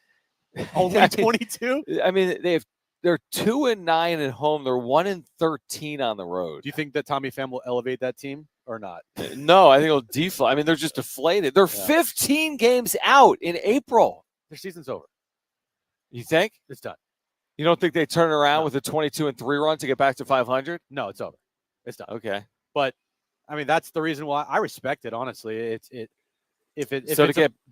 Speaker 3: Only 22?
Speaker 2: I mean, they're 2-9 at home. They're 1-13 on the road.
Speaker 3: Do you think that Tommy Pham will elevate that team or not?
Speaker 2: No, I think it'll deflate. I mean, they're just deflated. They're 15 games out in April.
Speaker 3: Their season's over.
Speaker 2: You think?
Speaker 3: It's done.
Speaker 2: You don't think they turn around with a 22-3 run to get back to 500?
Speaker 3: No, it's over. It's done.
Speaker 2: Okay.
Speaker 3: But I mean, that's the reason why I respect it. Honestly,
Speaker 2: to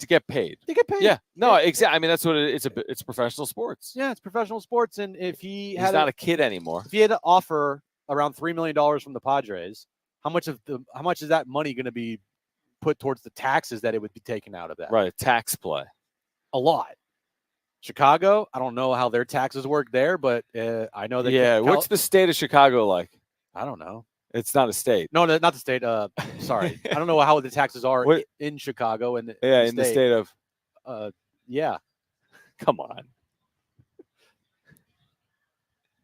Speaker 2: get paid.
Speaker 3: To get paid.
Speaker 2: Yeah. No, exactly. I mean, that's what it's professional sports.
Speaker 3: Yeah, it's professional sports. And if he's
Speaker 2: not a kid anymore.
Speaker 3: If he had to offer around $3 million from the Padres, how much is that money going to be put towards the taxes that it would be taken out of that?
Speaker 2: Right. A tax play.
Speaker 3: A lot. Chicago, I don't know how their taxes work there, but I know that.
Speaker 2: Yeah. What's the state of Chicago like?
Speaker 3: I don't know.
Speaker 2: It's not a state.
Speaker 3: No, not the state. Sorry, I don't know how the taxes are in Chicago and
Speaker 2: in the state of.
Speaker 3: Yeah.
Speaker 2: Come on.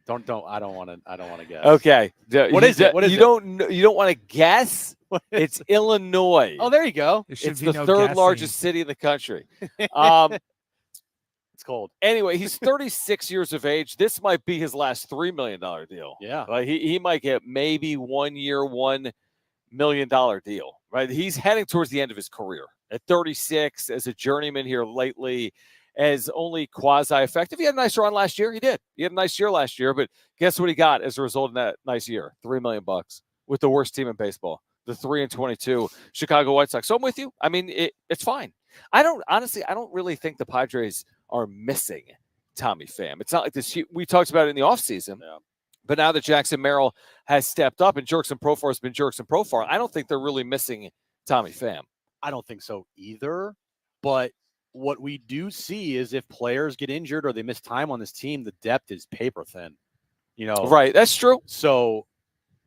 Speaker 3: I don't want to guess.
Speaker 2: Okay.
Speaker 3: What is it? What is
Speaker 2: you
Speaker 3: it?
Speaker 2: You don't want to guess? It's Illinois.
Speaker 3: Oh, there you go.
Speaker 2: It's the third largest city in the country.
Speaker 3: It's cold.
Speaker 2: Anyway, he's 36 years of age. This might be his last $3 million deal.
Speaker 3: Yeah.
Speaker 2: He might get maybe 1 year, $1 million deal, right? He's heading towards the end of his career at 36 as a journeyman here lately, as only quasi-effective. He had a nice run last year. He did. He had a nice year last year, but guess what he got as a result of that nice year? $3 million with the worst team in baseball, the 3-22 Chicago White Sox. So I'm with you. I mean, it's fine. I don't really think the Padres are missing Tommy Pham. It's not like this. We talked about it in the offseason.
Speaker 3: Yeah.
Speaker 2: But now that Jackson Merrill has stepped up and Jerks and Profar has been Jerks and Profar, I don't think they're really missing Tommy Pham.
Speaker 3: I don't think so either. But what we do see is if players get injured or they miss time on this team, the depth is paper thin.
Speaker 2: Right. That's true.
Speaker 3: So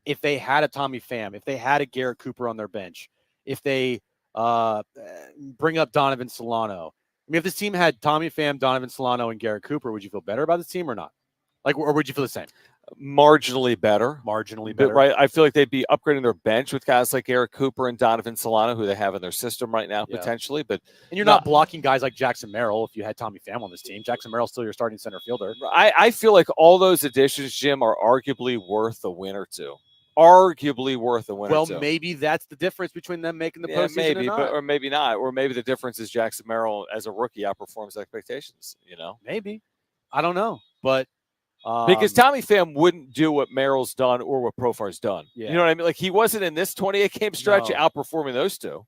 Speaker 3: if they had a Tommy Pham, if they had a Garrett Cooper on their bench, if they bring up Donovan Solano, I mean, if this team had Tommy Pham, Donovan Solano, and Garrett Cooper, would you feel better about this team or not? Or would you feel the same?
Speaker 2: Marginally better. Right. I feel like they'd be upgrading their bench with guys like Garrett Cooper and Donovan Solano, who they have in their system right now, potentially. And
Speaker 3: you're not blocking guys like Jackson Merrill if you had Tommy Pham on this team. Jackson Merrill's still your starting center fielder.
Speaker 2: I feel like all those additions, Jim, are arguably worth a win or two. Well,
Speaker 3: maybe that's the difference between them making the postseason
Speaker 2: maybe,
Speaker 3: or not.
Speaker 2: or maybe not. Or maybe the difference is Jackson Merrill as a rookie outperforms expectations,
Speaker 3: Maybe. I don't know. But
Speaker 2: because Tommy Pham wouldn't do what Merrill's done or what Profar's done.
Speaker 3: Yeah.
Speaker 2: You know what I mean? Like, he wasn't in this 28-game stretch outperforming those two.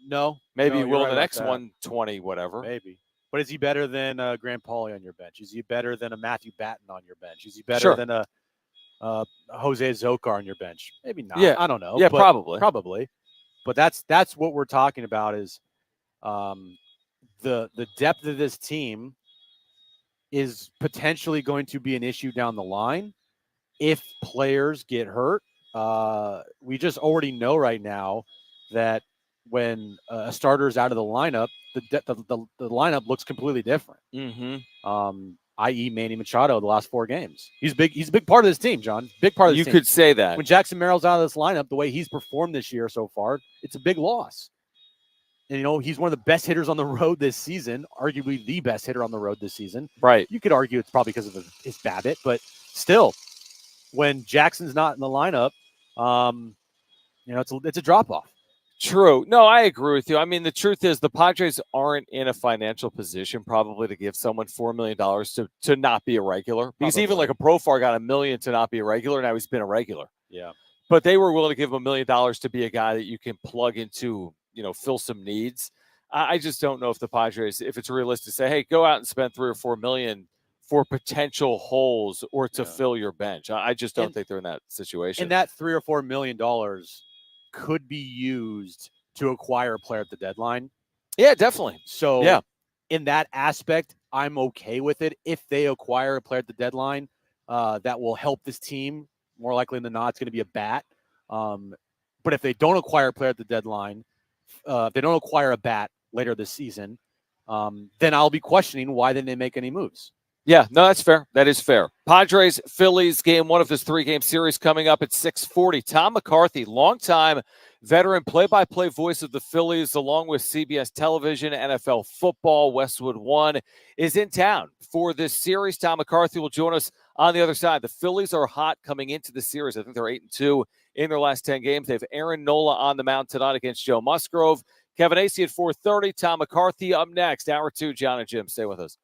Speaker 3: No.
Speaker 2: Maybe he will
Speaker 3: right
Speaker 2: in the next
Speaker 3: that.
Speaker 2: 120, whatever.
Speaker 3: Maybe. But is he better than Grant Pauly on your bench? Is he better than a Matthew Batten on your bench? Is he better than a Jose Zokar on your bench? Maybe not.
Speaker 2: Yeah.
Speaker 3: I don't know.
Speaker 2: Yeah,
Speaker 3: but
Speaker 2: probably.
Speaker 3: But that's what we're talking about is the depth of this team is potentially going to be an issue down the line if players get hurt. We just already know right now that when a starter is out of the lineup, the lineup looks completely different.
Speaker 2: Mm-hmm.
Speaker 3: I.e. Manny Machado the last 4 games. He's a big part of this team, John. Big part of this team.
Speaker 2: You could say that.
Speaker 3: When Jackson Merrill's out of this lineup, the way he's performed this year so far, it's a big loss. And, he's one of the best hitters on the road this season, arguably the best hitter on the road this season.
Speaker 2: Right.
Speaker 3: You could argue it's probably because of his BABIP, but still, when Jackson's not in the lineup, it's a drop-off.
Speaker 2: True. No, I agree with you. I mean, the truth is the Padres aren't in a financial position probably to give someone $4 million to not be a regular. Because even like a Profar got $1 million to not be a regular. Now he's been a regular.
Speaker 3: Yeah.
Speaker 2: But they were willing to give him $1 million to be a guy that you can plug into, fill some needs. I just don't know if the Padres, if it's realistic to say, hey, go out and spend $3 or $4 million for potential holes or to fill your bench. I just don't think they're in that situation.
Speaker 3: And that $3 or $4 million could be used to acquire a player at the deadline.
Speaker 2: Yeah, definitely.
Speaker 3: So in that aspect, I'm okay with it. If they acquire a player at the deadline that will help this team, more likely than not, it's going to be a bat. But if they don't acquire a player at the deadline, if they don't acquire a bat later this season, then I'll be questioning why didn't they make any moves.
Speaker 2: Yeah, no, that's fair. That is fair. Padres, Phillies, game 1 of this 3-game series coming up at 6:40. Tom McCarthy, longtime veteran play-by-play voice of the Phillies, along with CBS Television, NFL Football, Westwood One, is in town for this series. Tom McCarthy will join us on the other side. The Phillies are hot coming into the series. I think they're 8-2 in their last 10 games. They have Aaron Nola on the mound tonight against Joe Musgrove. Kevin Acee at 4:30. Tom McCarthy up next. Hour 2, Jon and Jim. Stay with us.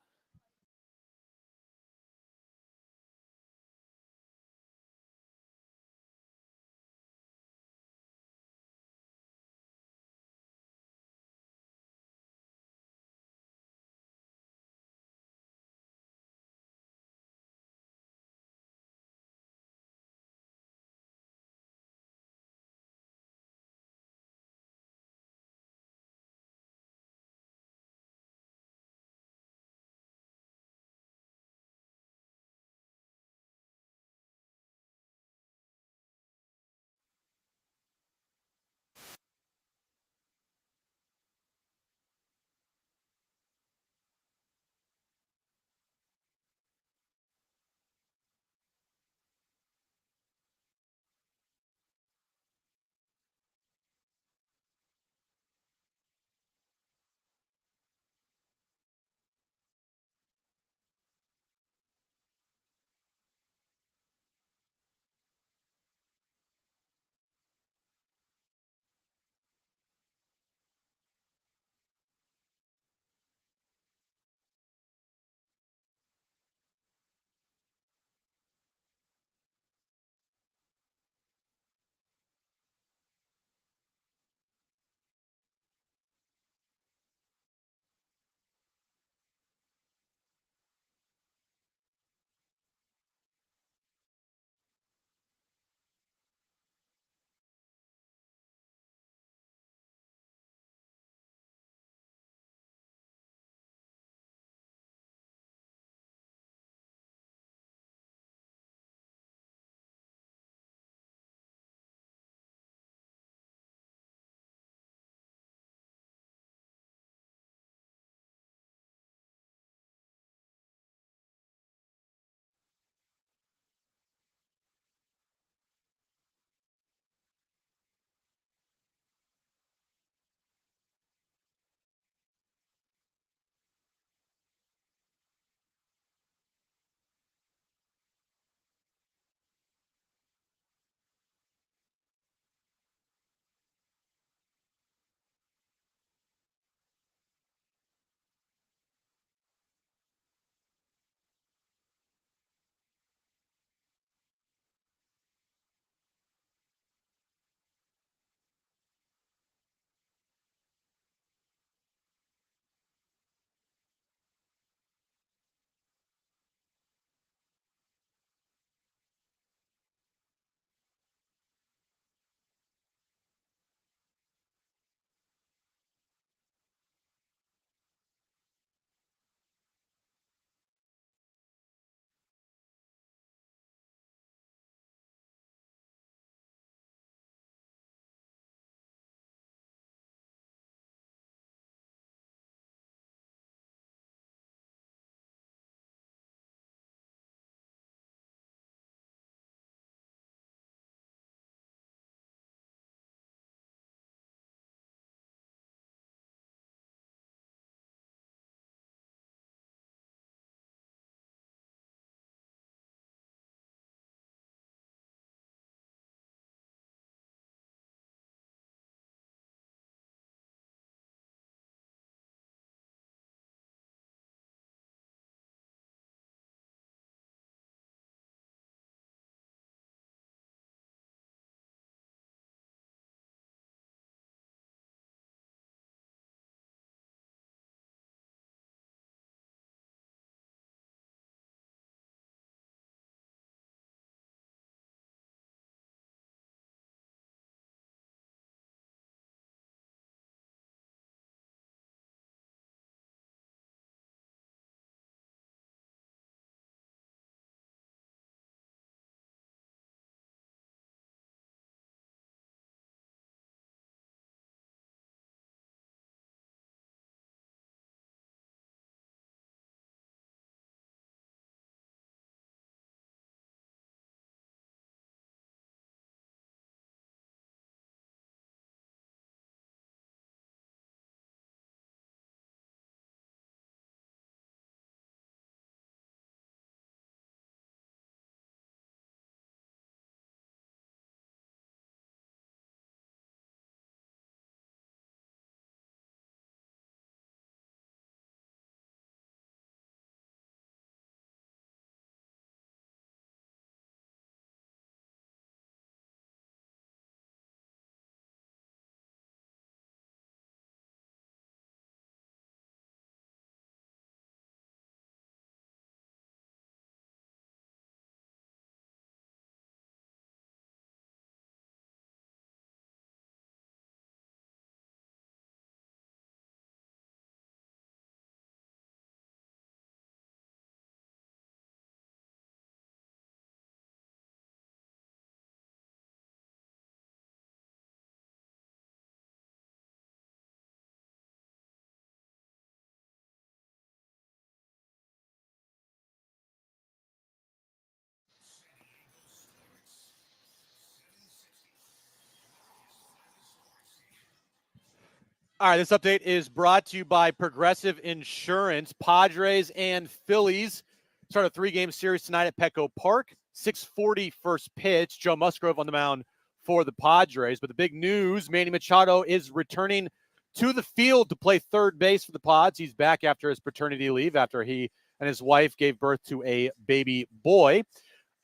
Speaker 3: All right, this update is brought to you by Progressive Insurance. Padres and Phillies start a 3-game series tonight at Petco Park. 6:40 first pitch. Joe Musgrove on the mound for the Padres. But the big news, Manny Machado is returning to the field to play third base for the Pods. He's back after his paternity leave after he and his wife gave birth to a baby boy.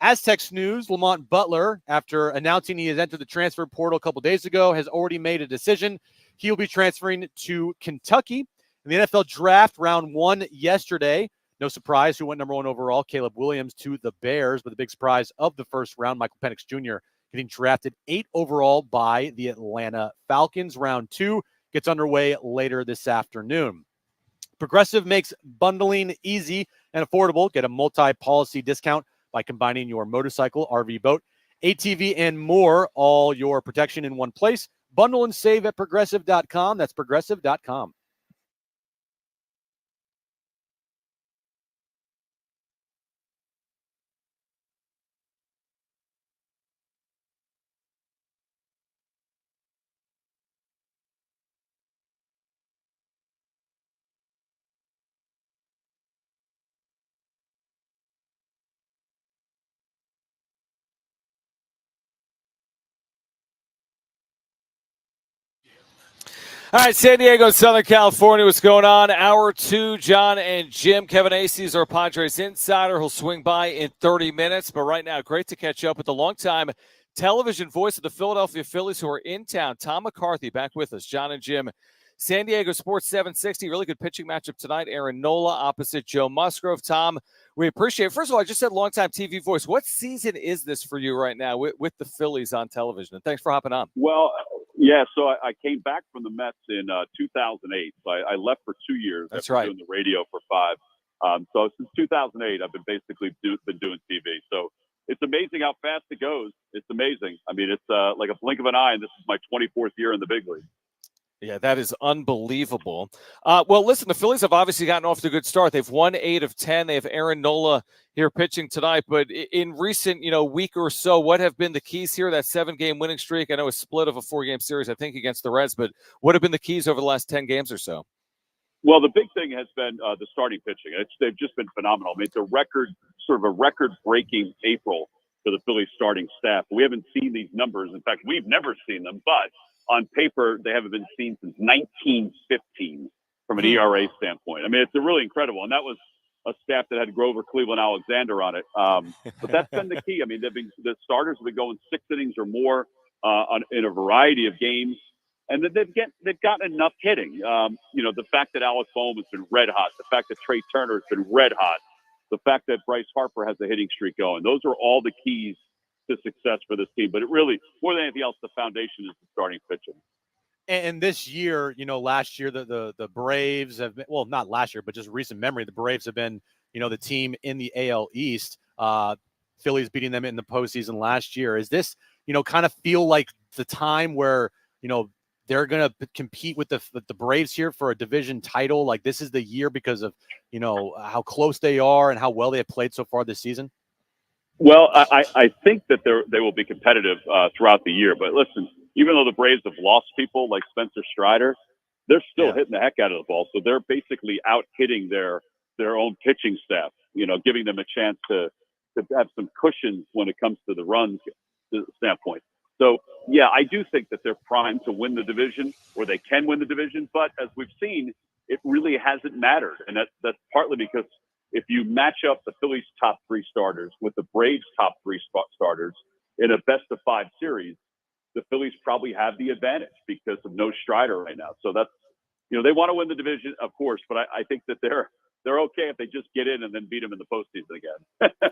Speaker 3: Aztecs news, Lamont Butler, after announcing he has entered the transfer portal a couple days ago, has already made a decision. He will be transferring to Kentucky. In the NFL draft, round 1 yesterday, no surprise who went number 1 overall, Caleb Williams to the Bears, but the big surprise of the first round, Michael Penix Jr. getting drafted 8 overall by the Atlanta Falcons. Round 2 gets underway later this afternoon. Progressive makes bundling easy and affordable. Get a multi-policy discount by combining your motorcycle, RV, boat, ATV, and more, all your protection in one place. Bundle and save at progressive.com. That's progressive.com.
Speaker 2: All right, San Diego, Southern California, what's going on? Hour 2, Jon and Jim. Kevin Acey is our Padres insider. He'll swing by in 30 minutes. But right now, great to catch up with the longtime television voice of the Philadelphia Phillies who are in town. Tom McCarthy back with us. Jon and Jim, San Diego Sports 760. Really good pitching matchup tonight. Aaron Nola opposite Joe Musgrove. Tom, we appreciate it. First of all, I just said longtime TV voice. What season is this for you right now with the Phillies on television? And thanks for hopping on.
Speaker 5: Well, yeah, so I came back from the Mets in 2008. So I left for 2 years.
Speaker 2: That's
Speaker 5: after
Speaker 2: right.
Speaker 5: Doing the radio for 5. So since 2008, I've been basically been doing TV. So it's amazing how fast it goes. It's amazing. I mean, it's like a blink of an eye, and this is my 24th year in the big league.
Speaker 2: Yeah, that is unbelievable. Well, listen, the Phillies have obviously gotten off to a good start. They've won 8 of 10. They have Aaron Nola here pitching tonight. But in recent, week or so, what have been the keys here? That 7-game winning streak. I know a split of a 4-game series, I think, against the Reds. But what have been the keys over the last 10 games or so?
Speaker 5: Well, the big thing has been the starting pitching. They've just been phenomenal. I mean, it's a record-breaking April for the Phillies starting staff. We haven't seen these numbers. In fact, we've never seen them. But on paper, they haven't been seen since 1915 from an ERA standpoint. I mean, it's really incredible. And that was a staff that had Grover Cleveland Alexander on it. But that's been the key. I mean, the starters have been going 6 innings or more in a variety of games. And they've gotten enough hitting. The fact that Alex Pham has been red hot, the fact that Trey Turner has been red hot, the fact that Bryce Harper has a hitting streak going. Those are all the keys to success for this team. But it really, more than anything else, the foundation is the starting pitching.
Speaker 3: And this year, last year, the Braves have been, well, not last year, but just recent memory, the Braves have been, the team in the AL East. Phillies beating them in the postseason last year. Is this, kind of feel like the time where, they're going to compete with the Braves here for a division title? Like, this is the year because of, how close they are and how well they have played so far this season?
Speaker 5: Well, I think that they will be competitive throughout the year. But listen, even though the Braves have lost people like Spencer Strider, they're still hitting the heck out of the ball. So they're basically out hitting their own pitching staff, giving them a chance to have some cushion when it comes to the runs standpoint. So, yeah, I do think that they're primed to win the division, or they can win the division. But as we've seen, it really hasn't mattered. And that's partly because if you match up the Phillies' top 3 starters with the Braves' top 3 starters in a best-of-5 series, the Phillies probably have the advantage because of no Strider right now. So that's, they want to win the division, of course, but I think that they're okay if they just get in and then beat them in the postseason again.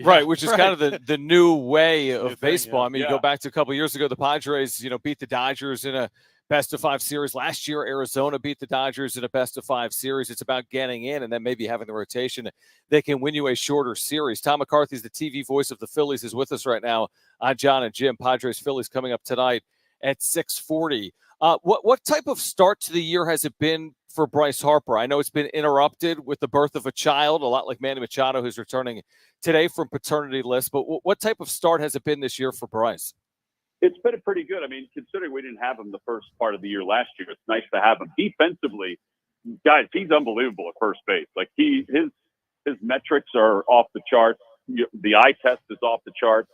Speaker 2: Right, which is kind of the new way of baseball.
Speaker 3: Yeah.
Speaker 2: I mean, you go back to a couple of years ago, the Padres, beat the Dodgers in a best-of-5 series. Last year, Arizona beat the Dodgers in a best-of-5 series. It's about getting in and then maybe having the rotation that can win you a shorter series. Tom McCarthy is the TV voice of the Phillies, is with us right now on Jon and Jim. Padres Phillies coming up tonight at 6:40. What type of start to the year has it been for Bryce Harper? I know it's been interrupted with the birth of a child, a lot like Manny Machado, who's returning today from paternity list. But what type of start has it been this year for Bryce?
Speaker 5: It's been pretty good. I mean, considering we didn't have him the first part of the year last year, it's nice to have him. Defensively, guys, he's unbelievable at first base. Like his metrics are off the charts. The eye test is off the charts.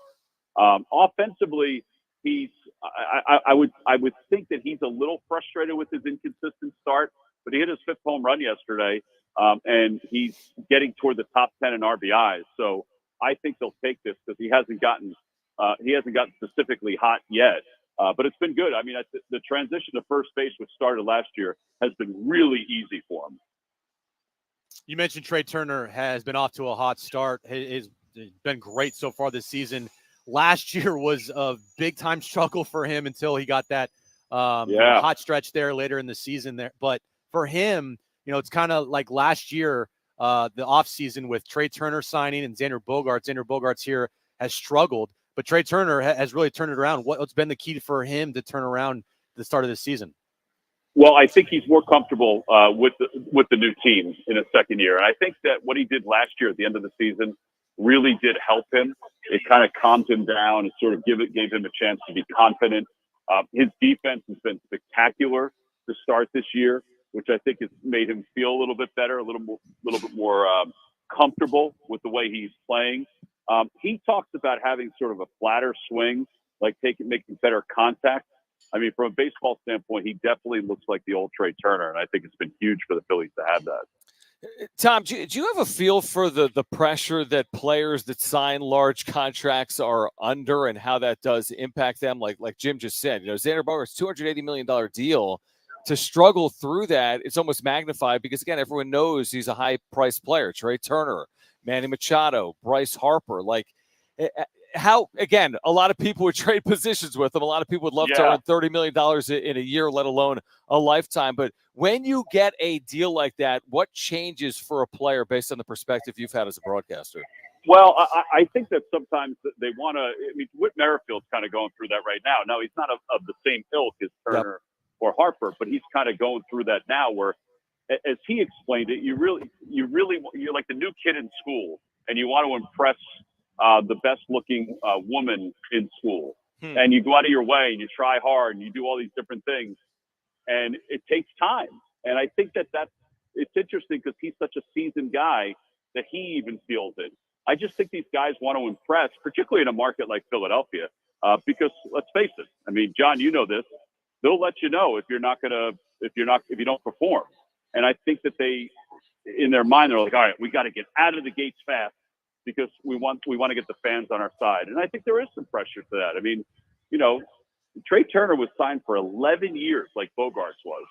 Speaker 5: Offensively, I would think that he's a little frustrated with his inconsistent start, but he hit his 5th home run yesterday, and he's getting toward the top 10 in RBIs. So I think they'll take this because he hasn't gotten specifically hot yet. But it's been good. I mean, the transition to first base, which started last year, has been really easy for him.
Speaker 3: You mentioned Trey Turner has been off to a hot start. He's been great so far this season. Last year was a big-time struggle for him until he got that hot stretch there later in the season there. But for him, it's kind of like last year, the offseason with Trey Turner signing and Xander Bogaerts. Xander Bogaerts here has struggled, but Trey Turner has really turned it around. What's been the key for him to turn around the start of this season?
Speaker 5: Well, I think he's more comfortable with the new team in his second year. And I think that what he did last year at the end of the season really did help him. It kind of calmed him down and sort of gave him a chance to be confident. His defense has been spectacular to start this year, which I think has made him feel a little bit better, a little bit more comfortable with the way he's playing. He talks about having sort of a flatter swing, like making better contact. I mean, from a baseball standpoint, he definitely looks like the old Trey Turner, and I think it's been huge for the Phillies to have that.
Speaker 2: Tom, do you have a feel for the pressure that players that sign large contracts are under and how that does impact them? Like Jim just said, Xander Bogaerts' $280 million deal. To struggle through that, it's almost magnified because, again, everyone knows he's a high-priced player. Trey Turner, Manny Machado, Bryce Harper. Like, how, again, a lot of people would trade positions with him. A lot of people would love to earn $30 million in a year, let alone a lifetime. But when you get a deal like that, what changes for a player based on the perspective you've had as a broadcaster?
Speaker 5: Well, I think that sometimes they want to – I mean, Whit Merrifield's kind of going through that right now. Now, he's not of the same ilk as Turner or Harper, but he's kind of going through that now where, as he explained it, you're like the new kid in school, and you want to impress the best-looking woman in school. And you go out of your way, and you try hard, and you do all these different things, and it takes time. And I think it's interesting because he's such a seasoned guy that he even feels it. I just think these guys want to impress, particularly in a market like Philadelphia, because let's face it. I mean, John, you know this. They'll let you know if you don't perform. And I think that they, in their mind, they're like, all right, we got to get out of the gates fast because we want to get the fans on our side. And I think there is some pressure to that. I mean, Trey Turner was signed for 11 years like Bogaerts was.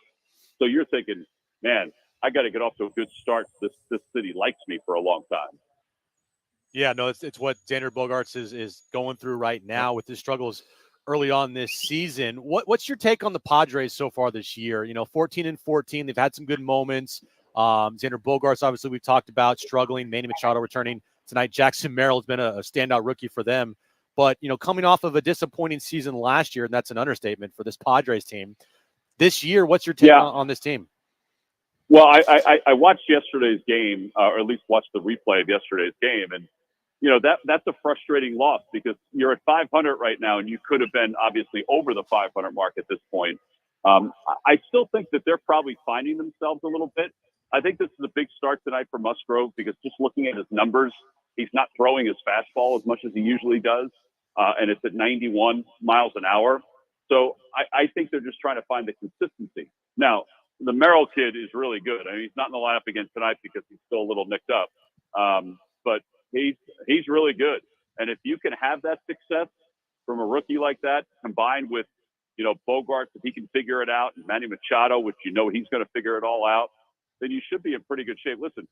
Speaker 5: So you're thinking, man, I got to get off to a good start. This city likes me for a long time.
Speaker 3: Yeah, no, it's what Xander Bogaerts is going through right now with his struggles early on this season. What's your take on the Padres so far this year? 14-14. They've had some good moments. Xander Bogaerts, obviously, we've talked about struggling. Manny Machado returning tonight. Jackson Merrill has been a standout rookie for them. But, coming off of a disappointing season last year, and that's an understatement for this Padres team. This year, what's your take on this team?
Speaker 5: Well, I watched yesterday's game, or at least watched the replay of yesterday's game, and that's a frustrating loss because you're at 500 right now, and you could have been obviously over the 500 mark at this point. I still think that they're probably finding themselves a little bit. I think this is a big start tonight for Musgrove because just looking at his numbers, he's not throwing his fastball as much as he usually does, and it's at 91 miles an hour. So I think they're just trying to find the consistency. Now, the Merrill kid is really good. I mean, he's not in the lineup again tonight because he's still a little nicked up. But he's really good. And if you can have that success from a rookie like that, combined with, Bogaerts, if he can figure it out, and Manny Machado, which he's going to figure it all out, then you should be in pretty good shape. Listen,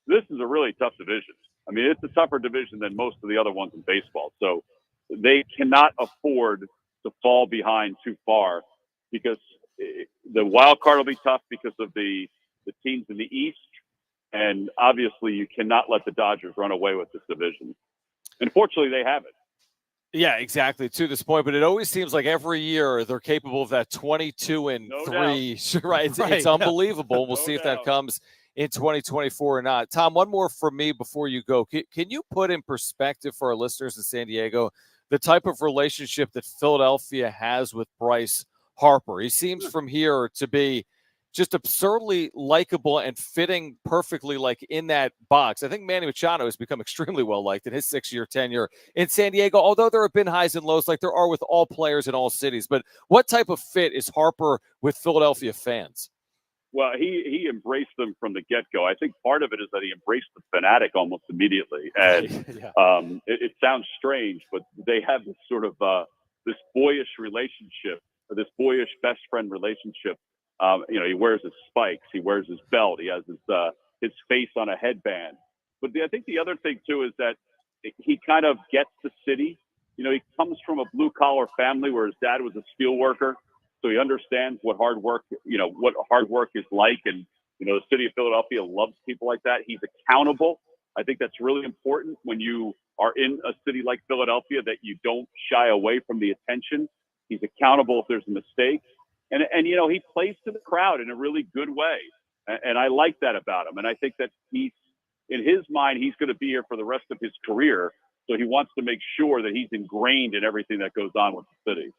Speaker 5: this is a really tough division. I mean, it's a tougher division than most of the other ones in baseball. So they cannot afford to fall behind too far because the wild card will be tough because of the teams in the East. And obviously, you cannot let the Dodgers run away with this division. Unfortunately, they haven't.
Speaker 2: Yeah, exactly. To this point, but it always seems like every year they're capable of that 22-3. Right? It's unbelievable. We'll see if that comes in 2024 or not. Tom, one more from me before you go. Can you put in perspective for our listeners in San Diego the type of relationship that Philadelphia has with Bryce Harper. He seems from here to be just absurdly likable and fitting perfectly like in that box. I think Manny Machado has become extremely well liked in his 6-year tenure in San Diego, although there have been highs and lows like there are with all players in all cities. But what type of fit is Harper with Philadelphia fans?
Speaker 5: Well, he embraced them from the get-go. I think part of it is that he embraced the fanatic almost immediately. And it sounds strange, but they have this sort of this boyish relationship, this boyish best friend relationship. He wears his spikes, he wears his belt, he has his face on a headband. But I think the other thing too is that he kind of gets the city. He comes from a blue collar family where his dad was a steel worker, so he understands what hard work is like. And the city of Philadelphia loves people like that. He's accountable. I think that's really important when you are in a city like Philadelphia, that you don't shy away from the attention. He's accountable if there's a mistake. And he plays to the crowd in a really good way. And I like that about him. And I think that in his mind, he's going to be here for the rest of his career. So he wants to make sure that he's ingrained in everything that goes on with the city.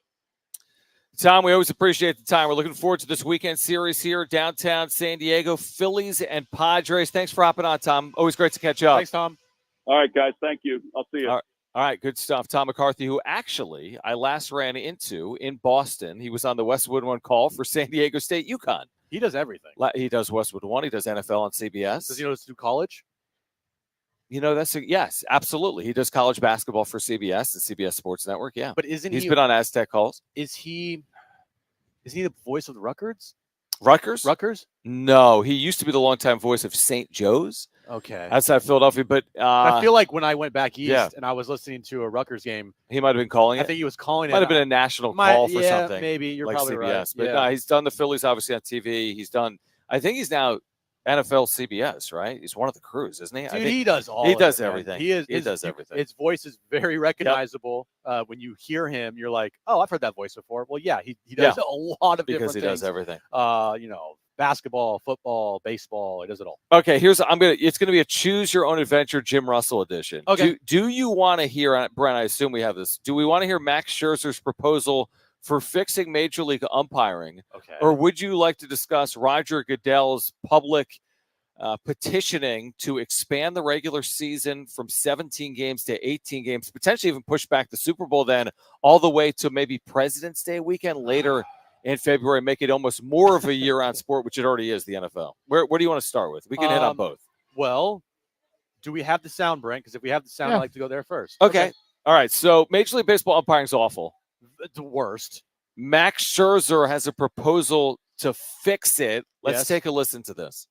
Speaker 2: Tom, we always appreciate the time. We're looking forward to this weekend series here downtown San Diego, Phillies and Padres. Thanks for hopping on, Tom. Always great to catch up.
Speaker 3: Thanks, Tom.
Speaker 5: All right, guys. Thank you. I'll see you.
Speaker 2: All right, good stuff. Tom McCarthy, who actually I last ran into in Boston. He was on the Westwood One call for San Diego State UConn.
Speaker 3: He does everything.
Speaker 2: He does Westwood One. He does NFL on CBS.
Speaker 3: Does he know to do college?
Speaker 2: Yes, absolutely. He does college basketball for CBS, the CBS Sports Network. Yeah,
Speaker 3: but
Speaker 2: he's been on Aztec calls.
Speaker 3: Is he the voice of the Rutgers?
Speaker 2: Rutgers? No, he used to be the longtime voice of St. Joe's.
Speaker 3: Okay.
Speaker 2: Outside Philadelphia, but
Speaker 3: I feel like when I went back east and I was listening to a Rutgers game,
Speaker 2: he might have been calling it.
Speaker 3: I think he was calling it.
Speaker 2: Might have been a national call for something.
Speaker 3: Maybe you're
Speaker 2: like
Speaker 3: probably
Speaker 2: CBS.
Speaker 3: right.
Speaker 2: But no, he's done the Phillies obviously on TV. I think he's now NFL CBS, right? He's one of the crews, isn't he?
Speaker 3: Dude, he does all.
Speaker 2: He does
Speaker 3: it,
Speaker 2: everything.
Speaker 3: He
Speaker 2: does everything.
Speaker 3: His voice is very recognizable. When you hear him, you're like, "Oh, I've heard that voice before." Well, yeah, he does a lot of different things.
Speaker 2: Because he does everything.
Speaker 3: Basketball, football, baseball, he does it all.
Speaker 2: Okay, it's gonna be a choose your own adventure Jim Russell edition.
Speaker 3: Okay.
Speaker 2: Do you want to hear, Brent, I assume we have this. Do we want to hear Max Scherzer's proposal for fixing Major League umpiring?
Speaker 3: Okay.
Speaker 2: Or would you like to discuss Roger Goodell's public petitioning to expand the regular season from 17 games to 18 games, potentially even push back the Super Bowl then all the way to maybe President's Day weekend later in February, make it almost more of a year-round sport, which it already is, the NFL? Where do you want to start with? We can hit on both.
Speaker 3: Well, do we have the sound, Brent? Because if we have the sound, I'd like to go there first.
Speaker 2: Okay. All right. So Major League Baseball umpiring is awful.
Speaker 3: The worst.
Speaker 2: Max Scherzer has a proposal to fix it. Let's take a listen to this.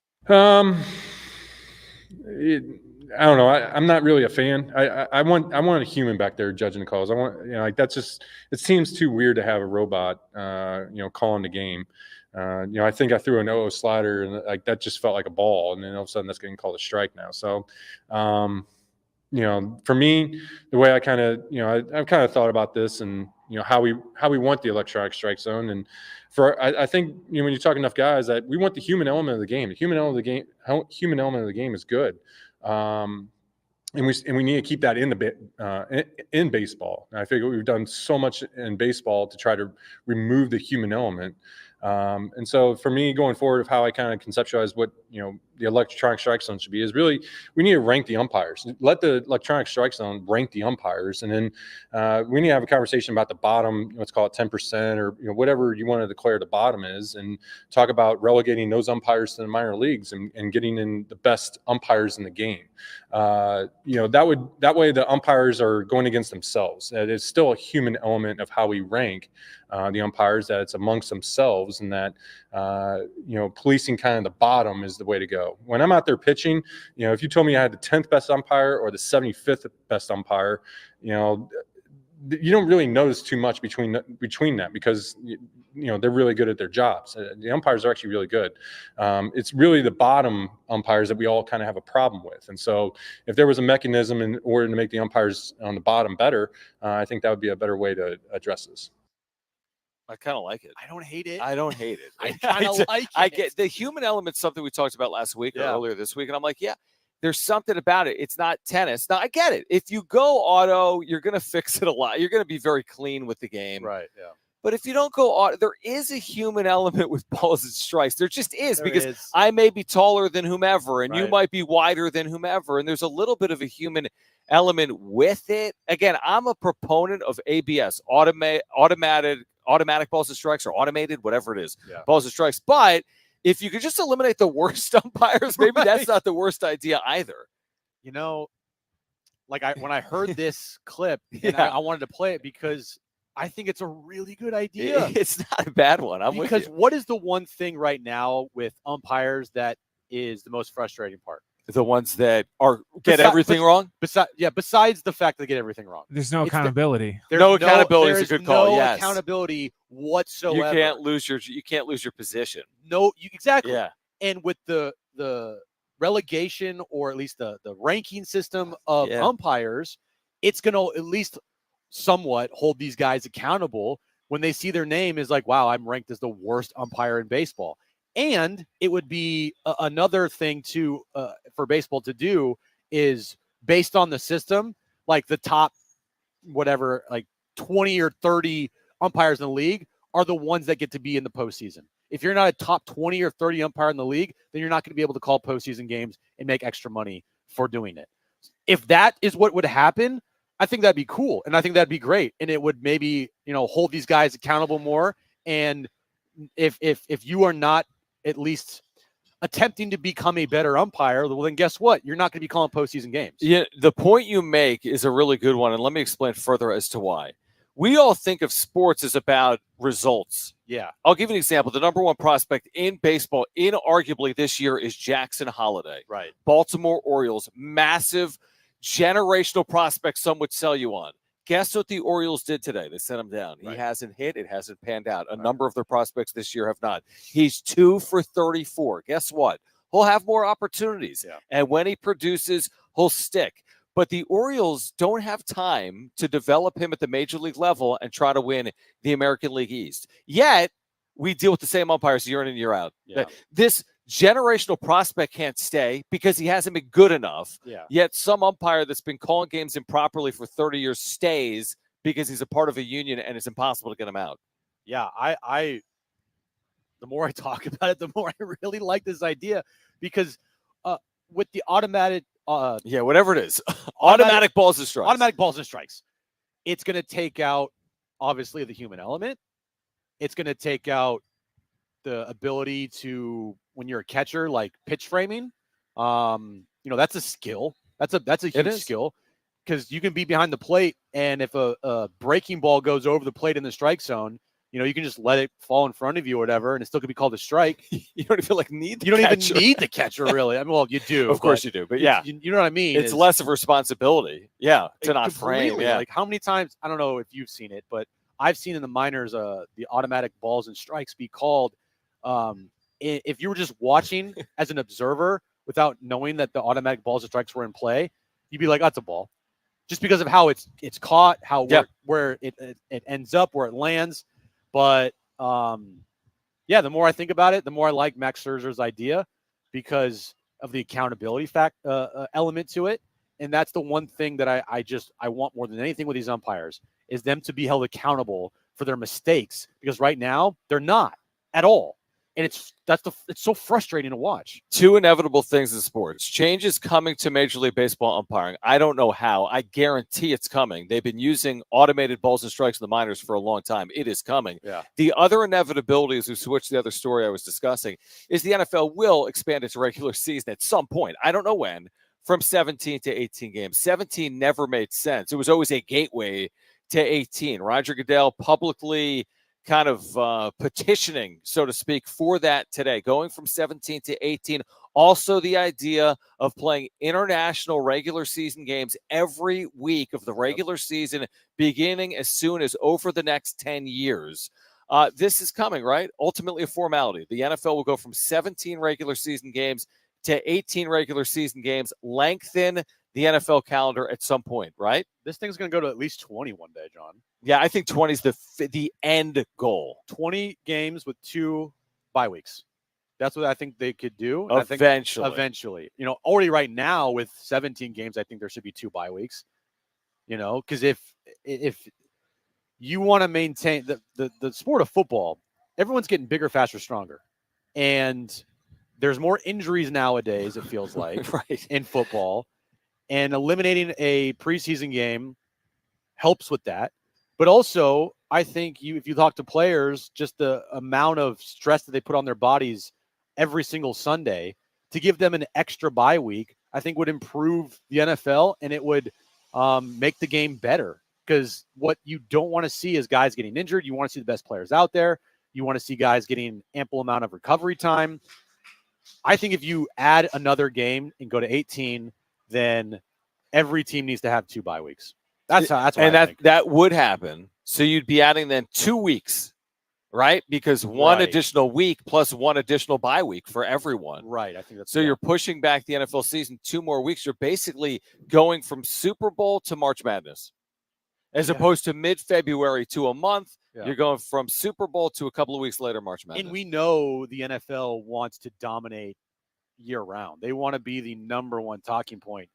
Speaker 6: I don't know. I'm not really a fan. I want a human back there judging the calls. I want, that's just, it seems too weird to have a robot, calling the game. I think I threw an 0 slider and that just felt like a ball. And then all of a sudden that's getting called a strike now. So, for me, the way I kind of, I've kind of thought about this and, how we want the electronic strike zone. And I think, when you talk enough guys, that we want the human element of the game. The human element of the game is good. And we need to keep that in baseball. And I figure we've done so much in baseball to try to remove the human element. And so for me going forward of how I kind of conceptualize what, the electronic strike zone should be is really, we need to rank the umpires, let the electronic strike zone rank the umpires. And then we need to have a conversation about the bottom, let's call it 10% or, whatever you want to declare the bottom is, and talk about relegating those umpires to the minor leagues and getting in the best umpires in the game. That way the umpires are going against themselves. It's still a human element of how we rank the umpires, that it's amongst themselves, and that, policing kind of the bottom is the way to go. When I'm out there pitching, if you told me I had the 10th best umpire or the 75th best umpire, you don't really notice too much between that because, they're really good at their jobs. The umpires are actually really good. It's really the bottom umpires that we all kind of have a problem with. And so if there was a mechanism in order to make the umpires on the bottom better, I think that would be a better way to address this.
Speaker 2: I kind of like it.
Speaker 3: I don't hate it.
Speaker 2: I don't hate it.
Speaker 3: I kind of like it.
Speaker 2: I get the human element, something we talked about last week or earlier this week. And I'm like, yeah, There's something about it. It's not tennis. Now, I get it. If you go auto, you're going to fix it a lot. You're going to be very clean with the game.
Speaker 3: Right, yeah.
Speaker 2: But if you don't go auto, there is a human element with balls and strikes. There just is,
Speaker 3: There
Speaker 2: because
Speaker 3: is.
Speaker 2: I may be taller than whomever, and you
Speaker 3: Right.
Speaker 2: might be wider than whomever, and there's a little bit of a human element with it. Again, I'm a proponent of ABS, automatic balls and strikes, or automated, whatever it is, balls and strikes. But if you could just eliminate the worst umpires, maybe that's not the worst idea either.
Speaker 3: You know, like when I heard this clip, and I wanted to play it because I think it's a really good idea.
Speaker 2: It's not a bad one. I'm with you.
Speaker 3: Because what is the one thing right now with umpires that is the most frustrating part?
Speaker 2: The ones that get everything wrong?
Speaker 3: Besides the fact that they get everything wrong.
Speaker 4: There's no accountability.
Speaker 2: No accountability is a good call.
Speaker 3: No
Speaker 2: Yes.
Speaker 3: accountability whatsoever.
Speaker 2: You can't lose your position.
Speaker 3: No, exactly.
Speaker 2: Yeah.
Speaker 3: And with the relegation, or at least the ranking system of umpires, it's going to at least somewhat hold these guys accountable when they see their name is like, wow, I'm ranked as the worst umpire in baseball. And it would be another thing to for baseball to do is, based on the system, like the top whatever, like 20 or 30 umpires in the league are the ones that get to be in the postseason. If you're not a top 20 or 30 umpire in the league, then you're not going to be able to call postseason games and make extra money for doing it. If that is what would happen, I think that'd be cool. And I think that'd be great. And it would maybe, hold these guys accountable more. And if you are not at least attempting to become a better umpire, well, then guess what? You're not going to be calling postseason games.
Speaker 2: Yeah, the point you make is a really good one. And let me explain further as to why. We all think of sports as about results.
Speaker 3: Yeah.
Speaker 2: I'll give you an example. The number one prospect in baseball, inarguably this year, is Jackson Holliday.
Speaker 3: Right.
Speaker 2: Baltimore Orioles, massive generational prospect some would sell you on. Guess what the Orioles did today? They sent him down. He hasn't hit. It hasn't panned out. A number of their prospects this year have not. He's 2 for 34. Guess what? He'll have more opportunities.
Speaker 3: Yeah.
Speaker 2: And when he produces, he'll stick. But the Orioles don't have time to develop him at the major league level and try to win the American League East. Yet, we deal with the same umpires year in and year out.
Speaker 3: Yeah.
Speaker 2: This generational prospect can't stay because he hasn't been good enough.
Speaker 3: Yeah.
Speaker 2: Yet some umpire that's been calling games improperly for 30 years stays because he's a part of a union and it's impossible to get him out.
Speaker 3: Yeah, I the more I talk about it, the more I really like this idea, because with the automatic
Speaker 2: whatever it is. automatic balls and strikes.
Speaker 3: Automatic balls and strikes. It's going to take out, obviously, the human element. It's going to take out the ability to, when you're a catcher, like pitch framing. That's a skill. That's a huge skill, because you can be behind the plate, and if a breaking ball goes over the plate in the strike zone, you can just let it fall in front of you or whatever, and it still could be called a strike.
Speaker 2: You don't even need
Speaker 3: even need the catcher, really. I mean, well, you do.
Speaker 2: Of course you do. But yeah,
Speaker 3: you know what I mean?
Speaker 2: It's less of a responsibility. Yeah, to not frame. Yeah.
Speaker 3: Like, how many times, I don't know if you've seen it, but I've seen in the minors the automatic balls and strikes be called. If you were just watching as an observer without knowing that the automatic balls and strikes were in play, you'd be like, that's a ball. Just because of how it's caught, where it ends up, where it lands. But, the more I think about it, the more I like Max Scherzer's idea, because of the accountability element to it. And that's the one thing that I want more than anything with these umpires, is them to be held accountable for their mistakes, because right now they're not at all. And it's so frustrating to watch.
Speaker 2: Two inevitable things in sports. Change is coming to Major League Baseball umpiring. I don't know how. I guarantee it's coming. They've been using automated balls and strikes in the minors for a long time. It is coming.
Speaker 3: Yeah.
Speaker 2: The other inevitability, as we switch to the other story I was discussing, is the NFL will expand its regular season at some point. I don't know when, from 17 to 18 games. 17 never made sense. It was always a gateway to 18. Roger Goodell publicly kind of petitioning, so to speak, for that today, going from 17 to 18. Also, the idea of playing international regular season games every week of the regular season, beginning as soon as over the next 10 years. This is coming, right? Ultimately a formality. The NFL will go from 17 regular season games to 18 regular season games, lengthen the NFL calendar at some point, right?
Speaker 3: This thing's going to go to at least 20 one day, John.
Speaker 2: Yeah, I think 20 is the end goal.
Speaker 3: 20 games with 2 bye weeks. That's what I think they could do.
Speaker 2: Eventually.
Speaker 3: Already right now with 17 games, I think there should be 2 bye weeks. Because if you want to maintain the sport of football, everyone's getting bigger, faster, stronger. And there's more injuries nowadays, it feels like,
Speaker 2: right.
Speaker 3: in football. And eliminating a preseason game helps with that. But also, I think if you talk to players, just the amount of stress that they put on their bodies every single Sunday, to give them an extra bye week, I think would improve the NFL, and it would make the game better. Because what you don't want to see is guys getting injured. You want to see the best players out there. You want to see guys getting ample amount of recovery time. I think if you add another game and go to 18, then every team needs to have 2 bye weeks. That's what I think.
Speaker 2: That would happen. So you'd be adding then 2 weeks, right? Because one additional week plus one additional bye week for everyone.
Speaker 3: Right. I think that's
Speaker 2: so. You're pushing back the NFL season 2 more weeks. You're basically going from Super Bowl to March Madness, as opposed to mid-February to a month. Yeah. You're going from Super Bowl to a couple of weeks later, March Madness.
Speaker 3: And we know the NFL wants to dominate year-round. They want to be the number one talking point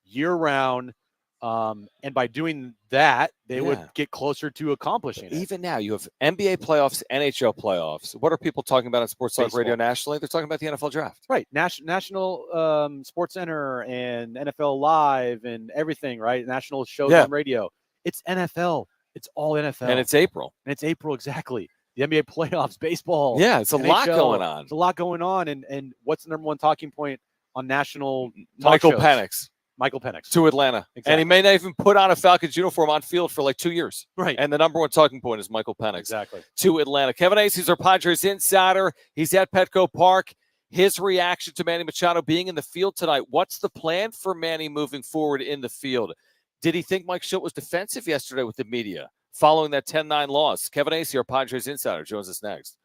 Speaker 3: year-round. And by doing that, they would get closer to accomplishing it.
Speaker 2: Even now, you have NBA playoffs, NHL playoffs. What are people talking about on Sports Talk Radio nationally? They're talking about the NFL draft.
Speaker 3: Right. National Sports Center and NFL Live and everything, right? National shows on radio. It's NFL. It's all NFL.
Speaker 2: And it's April.
Speaker 3: Exactly. The NBA playoffs, baseball.
Speaker 2: Yeah, it's a
Speaker 3: NHL,
Speaker 2: lot going on.
Speaker 3: It's a lot going on. And what's the number one talking point on national
Speaker 2: Michael
Speaker 3: shows?
Speaker 2: Penix.
Speaker 3: Michael Penix.
Speaker 2: To Atlanta. Exactly. And he may not even put on a Falcons uniform on field for like 2 years.
Speaker 3: Right.
Speaker 2: And the number one talking point is Michael Penix.
Speaker 3: Exactly.
Speaker 2: To Atlanta. Kevin Acey's our Padres insider. He's at Petco Park. His reaction to Manny Machado being in the field tonight. What's the plan for Manny moving forward in the field? Did he think Mike Shildt was defensive yesterday with the media following that 10-9 loss? Kevin Acey, our Padres insider, joins us next.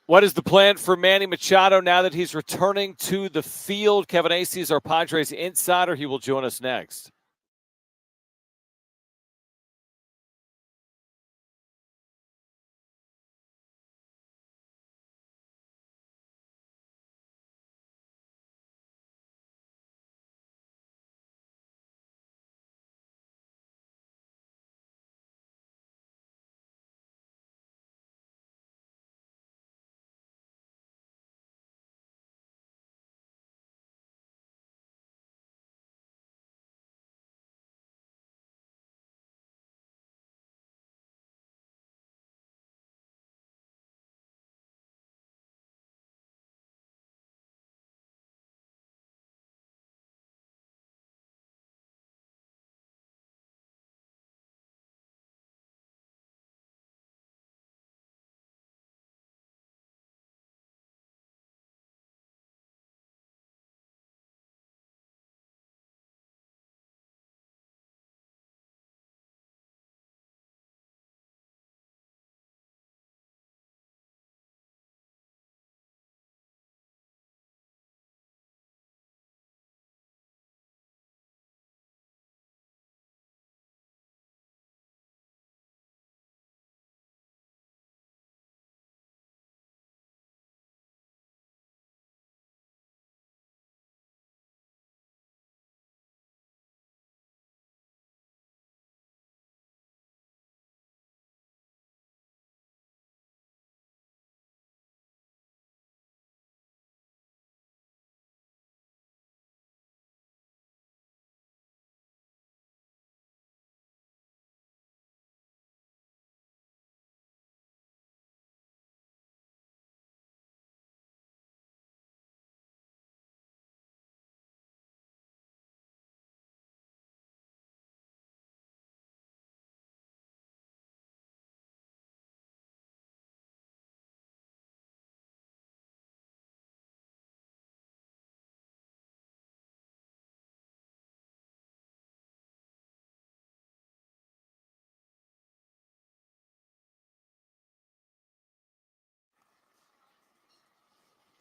Speaker 2: What is the plan for Manny Machado now that he's returning to the field? Kevin Acee is our Padres insider. He will join us next.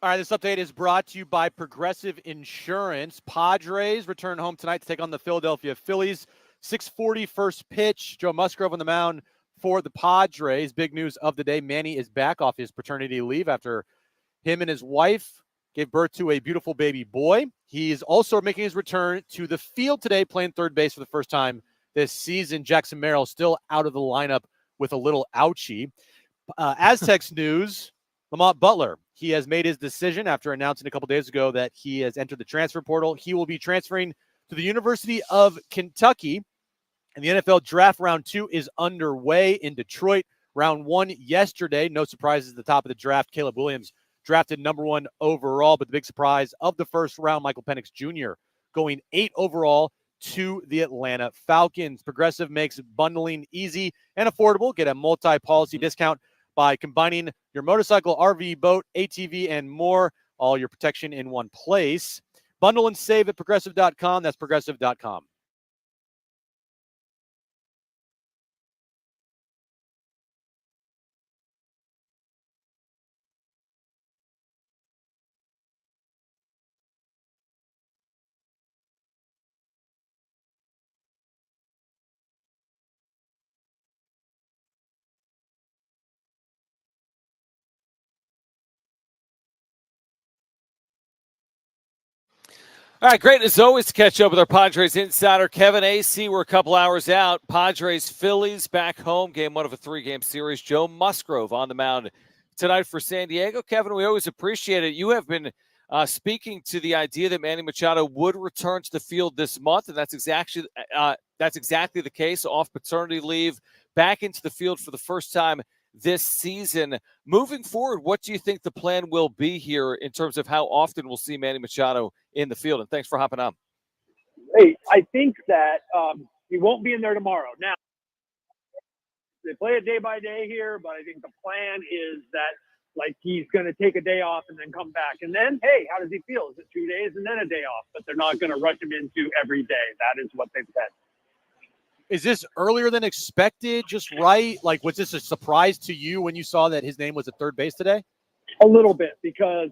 Speaker 3: All right, this update is brought to you by Progressive Insurance. Padres return home tonight to take on the Philadelphia Phillies. 6:40 first pitch. Joe Musgrove on the mound for the Padres. Big news of the day, Manny is back off his paternity leave after him and his wife gave birth to a beautiful baby boy. He's also making his return to the field today, playing third base for the first time this season. Jackson Merrill still out of the lineup with a little ouchie. Aztecs news, Lamont Butler. He has made his decision after announcing a couple days ago that he has entered the transfer portal. He will be transferring to the University of Kentucky. And the NFL draft round 2 is underway in Detroit. Round 1 yesterday. No surprises at the top of the draft. Caleb Williams drafted number 1 overall. But the big surprise of the first round, Michael Penix Jr. going 8 overall to the Atlanta Falcons. Progressive makes bundling easy and affordable. Get a multi-policy discount by combining your motorcycle, RV, boat, ATV, and more. All your protection in one place. Bundle and save at progressive.com. That's progressive.com.
Speaker 2: All right, great as always to catch up with our Padres insider, Kevin Acee. We're a couple hours out. Padres, Phillies back home. Game 1 of a 3-game series. Joe Musgrove on the mound tonight for San Diego. Kevin, we always appreciate it. You have been speaking to the idea that Manny Machado would return to the field this month, and that's exactly the case. Off paternity leave, back into the field for the first time this season. Moving forward, what do you think the plan will be here in terms of how often we'll see Manny Machado in the field? And thanks for hopping on.
Speaker 7: Hey, I think that he won't be in there tomorrow. Now, they play it day by day here, but I think the plan is that, like, he's going to take a day off and then come back. And then, hey, how does he feel? Is it 2 days and then a day off? But they're not going to rush him into every day. That is what they've said.
Speaker 3: Is this earlier than expected? Just right? Like, was this a surprise to you when you saw that his name was at third base today?
Speaker 7: A little bit because,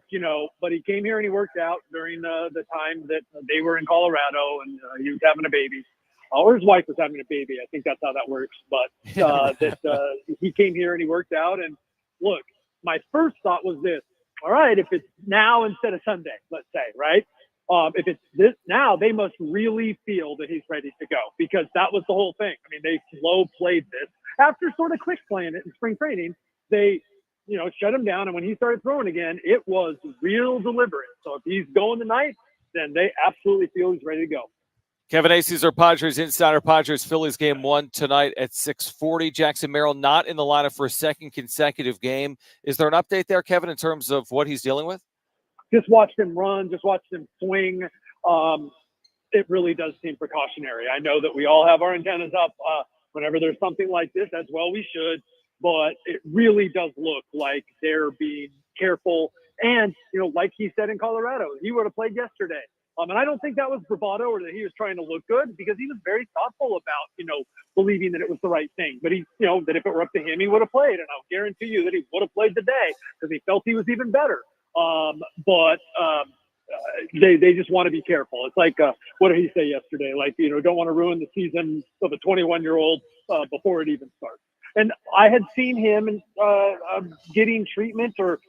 Speaker 7: but he came here and he worked out during the time that they were in Colorado and he was having a baby. Or his wife was having a baby. I think that's how that works. But he came here and he worked out. And look, my first thought was this. All right, if it's now instead of Sunday, let's say, right? If it's this now, they must really feel that he's ready to go because that was the whole thing. I mean, they slow played this. After sort of quick playing it in spring training, they shut him down. And when he started throwing again, it was real deliberate. So if he's going tonight, then they absolutely feel he's ready to go.
Speaker 2: Kevin Acey's our Padres insider. Padres Phillies game 1 tonight at 6:40. Jackson Merrill not in the lineup for a second consecutive game. Is there an update there, Kevin, in terms of what he's dealing with?
Speaker 7: Just watched him run, just watched him swing. It really does seem precautionary. I know that we all have our antennas up whenever there's something like this, as well we should, but it really does look like they're being careful. And, like he said in Colorado, he would have played yesterday. And I don't think that was bravado or that he was trying to look good because he was very thoughtful about, believing that it was the right thing. But he, that if it were up to him, he would have played. And I'll guarantee you that he would have played today because he felt he was even better. They just want to be careful. It's like, what did he say yesterday? Like, don't want to ruin the season of a 21-year-old before it even starts. And I had seen him getting treatment or,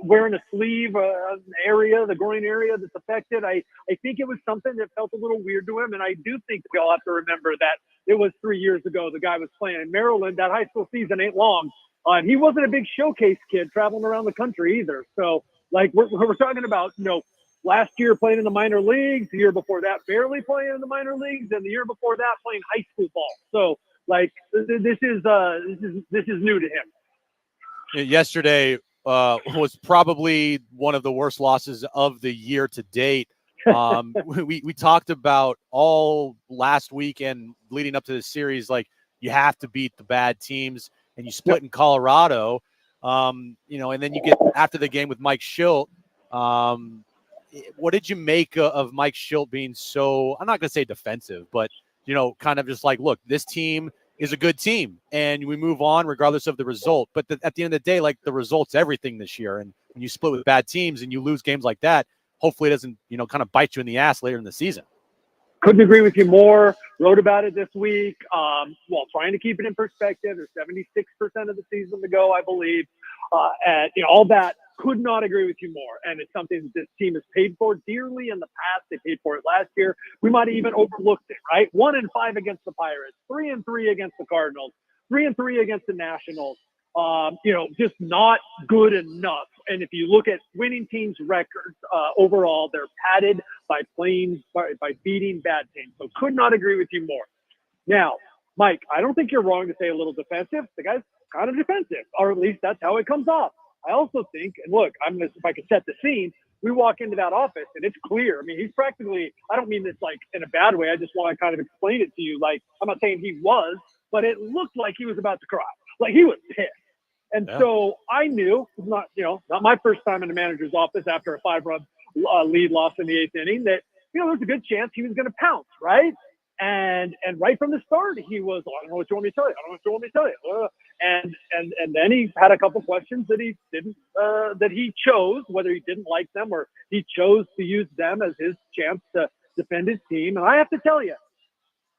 Speaker 7: wearing a sleeve, the groin area that's affected. I think it was something that felt a little weird to him. And I do think we all have to remember that it was 3 years ago the guy was playing in Maryland. That high school season ain't long. And he wasn't a big showcase kid traveling around the country either. So, like, we're talking about, last year playing in the minor leagues, the year before that barely playing in the minor leagues, and the year before that playing high school ball. So, like, this is new to him.
Speaker 3: Yesterday was probably one of the worst losses of the year to date. We talked about all last week and leading up to the series, like, you have to beat the bad teams, and you split in Colorado. And then you get after the game with Mike Schilt. What did you make of Mike Schilt being so, I'm not going to say defensive, but, kind of just like, look, this team is a good team and we move on regardless of the result. But at the end of the day, like, the result's everything this year. And when you split with bad teams and you lose games like that, hopefully it doesn't, kind of bite you in the ass later in the season.
Speaker 7: Couldn't agree with you more. Wrote about it this week. Trying to keep it in perspective. There's 76% of the season to go, I believe. And all that. Could not agree with you more. And it's something that this team has paid for dearly in the past. They paid for it last year. We might have even overlooked it, right? 1-5 against the Pirates, 3-3 against the Cardinals, 3-3 against the Nationals. Just not good enough. And if you look at winning teams' records overall, they're padded by beating bad teams. So could not agree with you more. Now, Mike, I don't think you're wrong to say a little defensive. The guy's kind of defensive, or at least that's how it comes off. I also think, and look, if I could set the scene, we walk into that office and it's clear. I mean, he's practically, I don't mean this like in a bad way. I just want to kind of explain it to you. Like, I'm not saying he was, but it looked like he was about to cry. Like, he was pissed. And so I knew, not my first time in the manager's office after a 5-run lead loss in the 8th inning, that, there's a good chance he was going to pounce, right? And right from the start, he was, I don't know what you want me to tell you. I don't know what you want me to tell you. And then he had a couple questions that he didn't, that he chose, whether he didn't like them or he chose to use them as his chance to defend his team. And I have to tell you,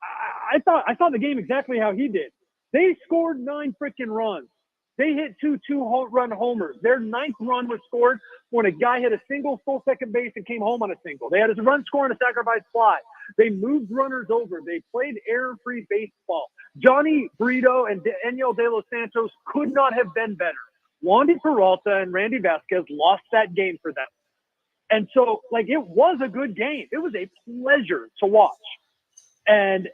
Speaker 7: I saw the game exactly how he did. They scored 9 freaking runs. They hit 2 2-run homers. Their 9th run was scored when a guy hit a single full second base and came home on a single. They had a run score and a sacrifice fly. They moved runners over. They played error-free baseball. Johnny Brito and Daniel De Los Santos could not have been better. Wandy Peralta and Randy Vasquez lost that game for them. And so, like, it was a good game. It was a pleasure to watch. And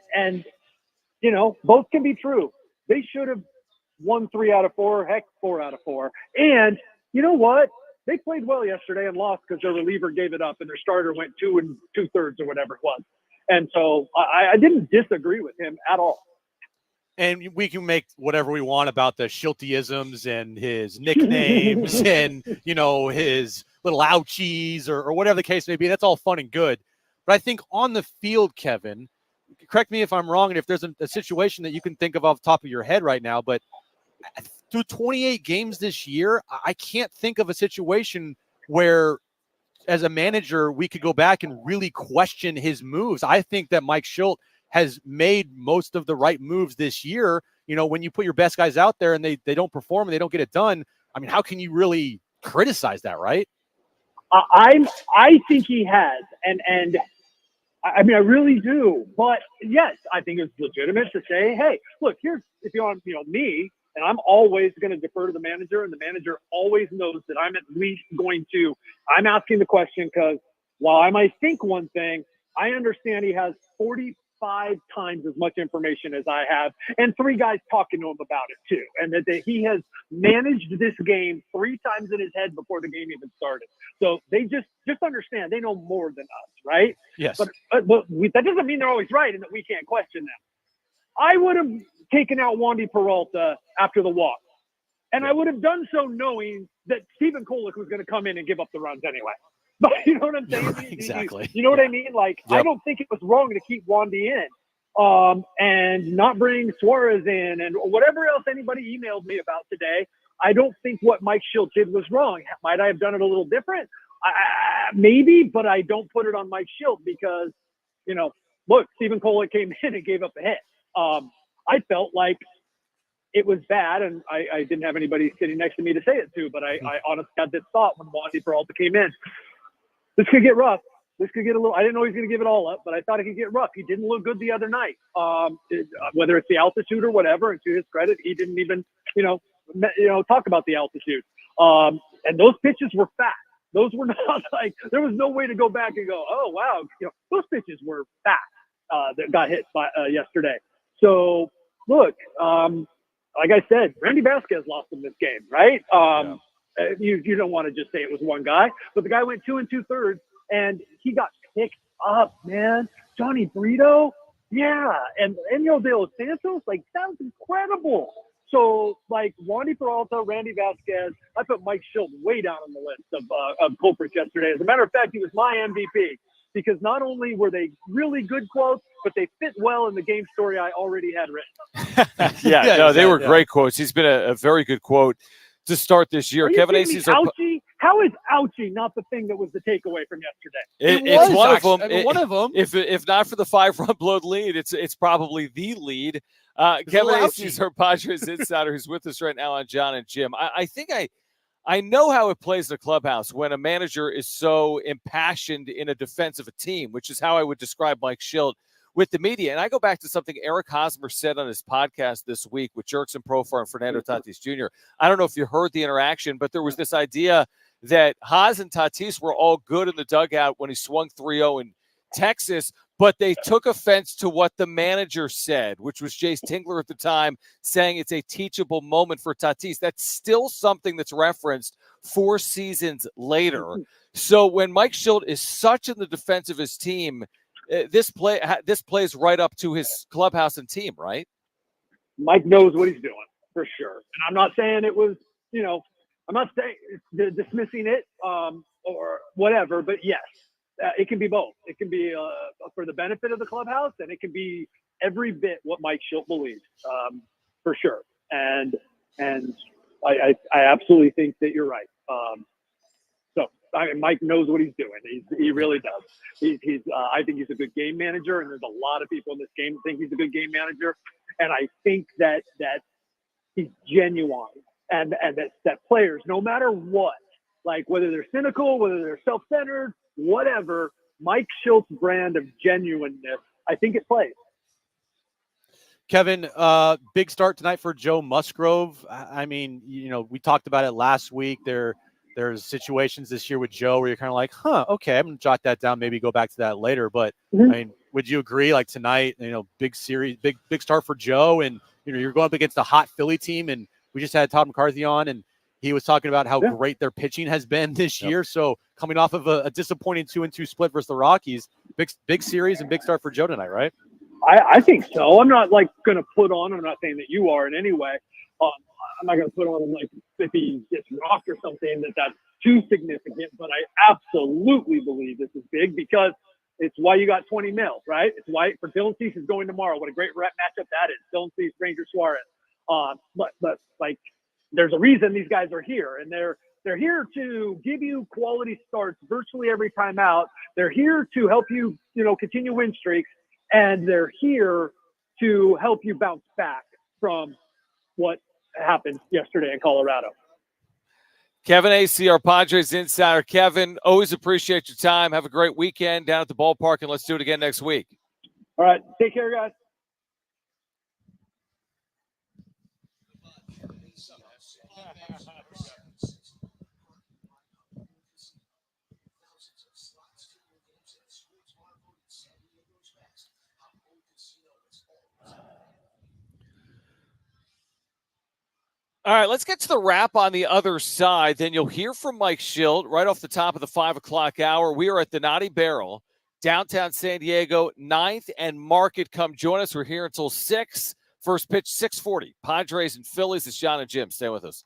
Speaker 7: both can be true. They should have won 3 out of 4, heck, 4 out of 4. And you know what? They played well yesterday and lost because their reliever gave it up and their starter went 2 2/3 or whatever it was. And so I didn't disagree with him at all.
Speaker 3: And we can make whatever we want about the Schiltyisms and his nicknames and, his little ouchies or whatever the case may be. That's all fun and good. But I think on the field, Kevin, correct me if I'm wrong and if there's a situation that you can think of off the top of your head right now, but through 28 games this year, I can't think of a situation where, as a manager, we could go back and really question his moves. I think that Mike Shildt has made most of the right moves this year. When you put your best guys out there and they don't perform and they don't get it done, I mean, how can you really criticize that, right?
Speaker 7: I think he has, and I mean, I really do. But yes, I think it's legitimate to say, hey, look, here's, if you want, me, and I'm always going to defer to the manager, and the manager always knows that I'm at least I'm asking the question because while I might think one thing, I understand he has 45 times as much information as I have, and 3 guys talking to him about it too, and that he has managed this game 3 times in his head before the game even started. So they just understand they know more than us, right?
Speaker 3: Yes.
Speaker 7: But that doesn't mean they're always right and that we can't question them. I would have taken out Wandy Peralta after the walk, and I would have done so knowing that Stephen Kolek was going to come in and give up the runs anyway. But you know what I'm saying?
Speaker 3: Exactly.
Speaker 7: You know what I mean? Like,
Speaker 3: Yep.
Speaker 7: I don't think it was wrong to keep Wandy in, and not bring Suarez in, and whatever else anybody emailed me about today. I don't think what Mike Shildt did was wrong. Might I have done it a little different? Maybe, but I don't put it on Mike Shildt because, look, Stephen Kolek came in and gave up a hit. I felt like it was bad, and I didn't have anybody sitting next to me to say it to, but I honestly had this thought when Wandy Peralta came in. This could get rough. This could get a little – I didn't know he was going to give it all up, but I thought it could get rough. He didn't look good the other night, whether it's the altitude or whatever, and to his credit, he didn't even, talk about the altitude. And those pitches were fast. Those were not like – there was no way to go back and go, oh, wow. Those pitches were fast that got hit by yesterday. So, look, like I said, Randy Vasquez lost him this game, right? You don't want to just say it was one guy, but the guy went 2 2/3, and he got picked up, man. Johnny Brito, yeah, and Emil De Los Santos, like, that was incredible. So, like, Wandy Peralta, Randy Vasquez, I put Mike Shildt way down on the list of culprits yesterday. As a matter of fact, he was my MVP because not only were they really good quotes, but they fit well in the game story I already had written.
Speaker 2: They were great quotes. He's been a very good quote to start this year. Kevin Acey's
Speaker 7: ouchie? How is ouchie not the thing that was the takeaway from yesterday?
Speaker 2: It's one of them.
Speaker 3: I mean, one of them.
Speaker 2: If not for the 5-run blown lead, it's probably the lead. Kevin Acey's our Padres insider who's with us right now on Jon and Jim. I think I know how it plays in the clubhouse when a manager is so impassioned in a defense of a team, which is how I would describe Mike Shildt with the media. And I go back to something Eric Hosmer said on his podcast this week with Jerkson Profar and Fernando Tatis Jr. I don't know if you heard the interaction, but there was this idea that Haas and Tatis were all good in the dugout when he swung 3-0 in Texas, but they took offense to what the manager said, which was Jace Tingler at the time, saying it's a teachable moment for Tatis. That's still something that's referenced 4 seasons later. So when Mike Shildt is such in the defense of his team, this plays right up to his clubhouse and team, right?
Speaker 7: Mike knows what he's doing for sure. And I'm not saying it was, I'm not saying dismissing it or whatever, but yes, it can be both. It can be for the benefit of the clubhouse, and it can be every bit what Mike Shildt believes, for sure. And I absolutely think that you're right. Mike knows what he's doing. He really does. I think he's a good game manager, and there's a lot of people in this game that think he's a good game manager. And I think that he's genuine, and that players, no matter what, like whether they're cynical, whether they're self-centered, whatever, Mike Shildt's brand of genuineness, I think it plays.
Speaker 3: Kevin, big start tonight for Joe Musgrove. I mean, we talked about it last week. There's situations this year with Joe where you're kind of like, okay, I'm going to jot that down, maybe go back to that later. But, I mean, would you agree, like tonight, big series, big start for Joe, and, you're going up against a hot Philly team, and we just had Tom McCarthy on, and he was talking about how great their pitching has been this year. So coming off of a disappointing 2-2 split versus the Rockies, big series and big start for Joe tonight, right?
Speaker 7: I think so. I'm not going to put on, I'm not saying that you are in any way. I'm not going to put on him like if he gets rocked or something that's too significant, but I absolutely believe this is big because it's why you got 20 mil, right? It's why for Dylan Cease is going tomorrow. What a great matchup that is. Dylan Cease, Ranger Suarez. But like there's a reason these guys are here, and they're here to give you quality starts virtually every time out. They're here to help you, continue win streaks, and they're here to help you bounce back from what happened yesterday in Colorado.
Speaker 2: Kevin AC, our Padres insider. Kevin, always appreciate your time. Have a great weekend down at the ballpark, and let's do it again next week.
Speaker 7: All right. Take care, guys.
Speaker 2: All right, let's get to the wrap on the other side. Then you'll hear from Mike Schilt right off the top of the 5 o'clock hour. We are at the Naughty Barrel, downtown San Diego, 9th and Market. Come join us. We're here until 6. First pitch, 6:40. Padres and Phillies. It's Jon and Jim. Stay with us.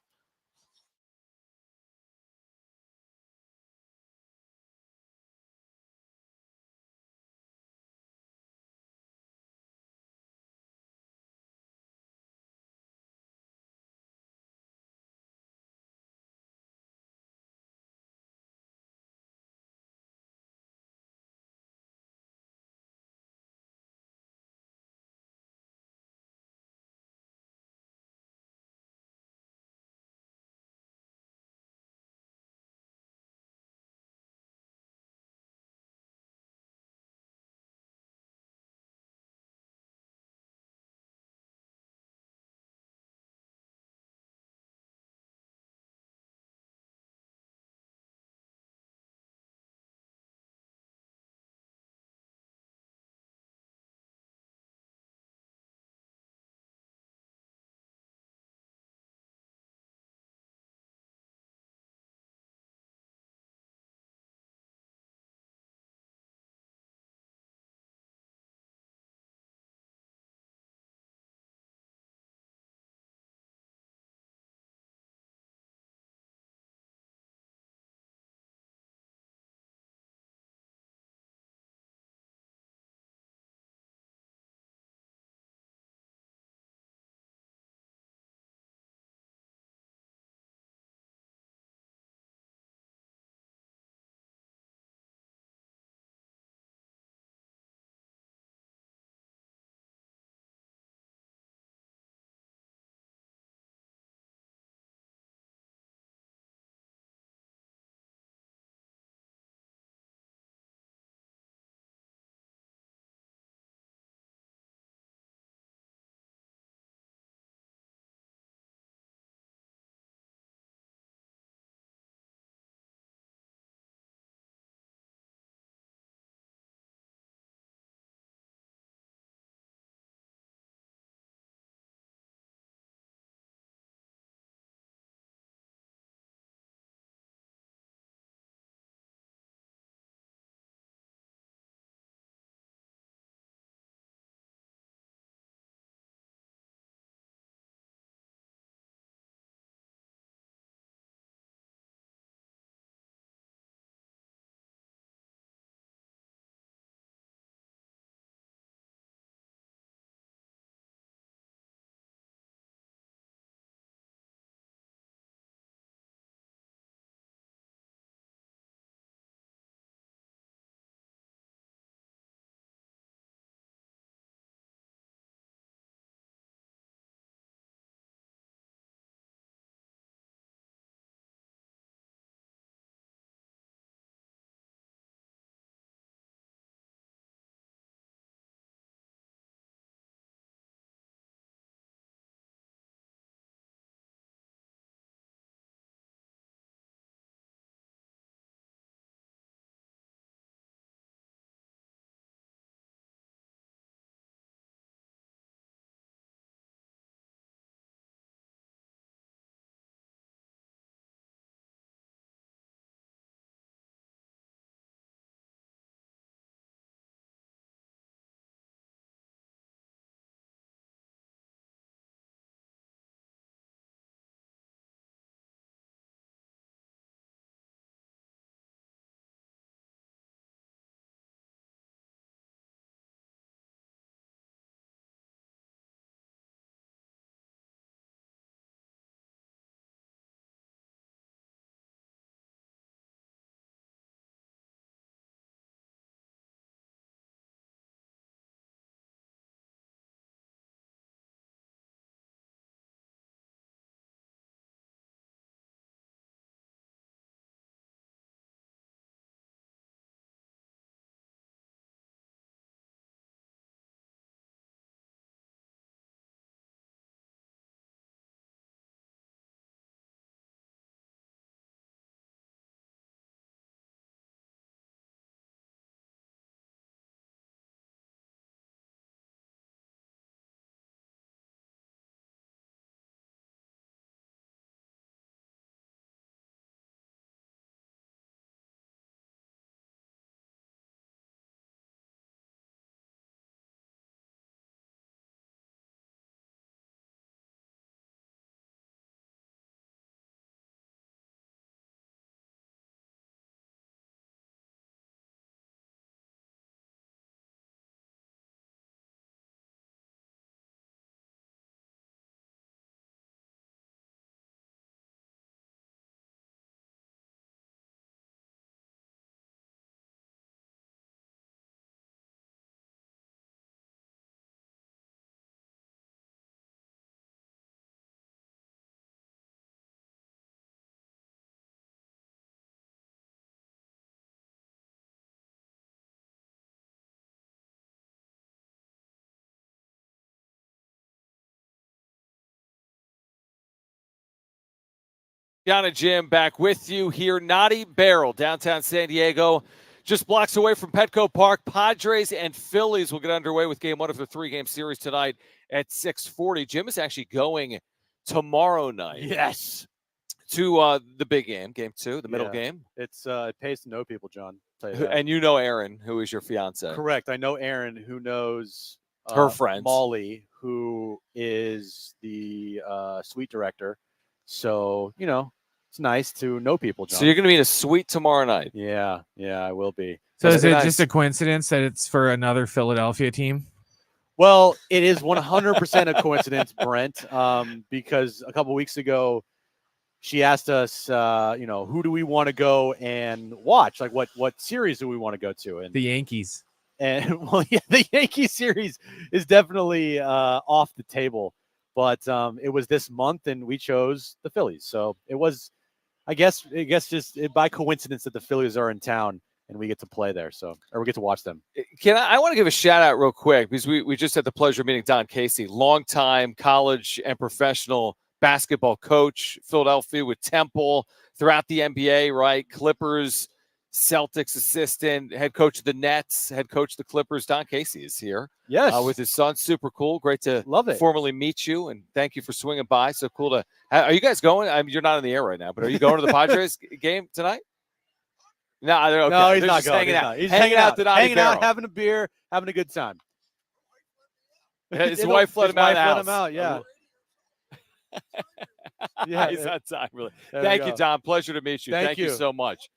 Speaker 2: Jon Jim back with you here. Naughty Barrel, downtown San Diego, just blocks away from Petco Park. Padres and Phillies will get underway with game 1 of the 3-game series tonight at 6:40. Jim is actually going tomorrow night.
Speaker 3: Yes.
Speaker 2: To the big game, game 2, the middle game.
Speaker 3: It's it pays to know people, John. I'll tell you that.
Speaker 2: And you know Erin, who is your fiance.
Speaker 3: Correct. I know Erin, who knows
Speaker 2: her friends.
Speaker 3: Molly, who is the suite director. So, it's nice to know people, John.
Speaker 2: So you're going to be in a suite tomorrow night.
Speaker 3: Yeah, I will be.
Speaker 4: So is it just a coincidence that it's for another Philadelphia team?
Speaker 3: Well, it is 100% a coincidence, Brent, because a couple weeks ago, she asked us, who do we want to go and watch? Like, what series do we want to go to? And
Speaker 4: the Yankees.
Speaker 3: And, well, yeah, the Yankees series is definitely off the table. But it was this month, and we chose the Phillies. So it was, I guess just by coincidence that the Phillies are in town, and we get to play there. Or we get to watch them.
Speaker 2: I want to give a shout out real quick, because we just had the pleasure of meeting Don Casey, longtime college and professional basketball coach, Philadelphia with Temple, throughout the NBA, right? Clippers, Celtics assistant, head coach of the Nets, head coach of the Clippers. Don Casey is here.
Speaker 3: Yes.
Speaker 2: With his son. Super cool. Great to formally meet you, and thank you for swinging by. So cool to – are you guys going? I mean, you're not in the air right now, but are you going to the Padres game tonight? No, okay.
Speaker 3: No, he's
Speaker 2: They're
Speaker 3: not
Speaker 2: just
Speaker 3: going.
Speaker 2: hanging out.
Speaker 3: He's
Speaker 2: hanging out to
Speaker 3: hanging out, having a beer, having a good time.
Speaker 2: His wife let him out of the house.
Speaker 3: Let him out, yeah.
Speaker 2: He's on time, really. Thank you, Don. Pleasure to meet you. Thank you so much.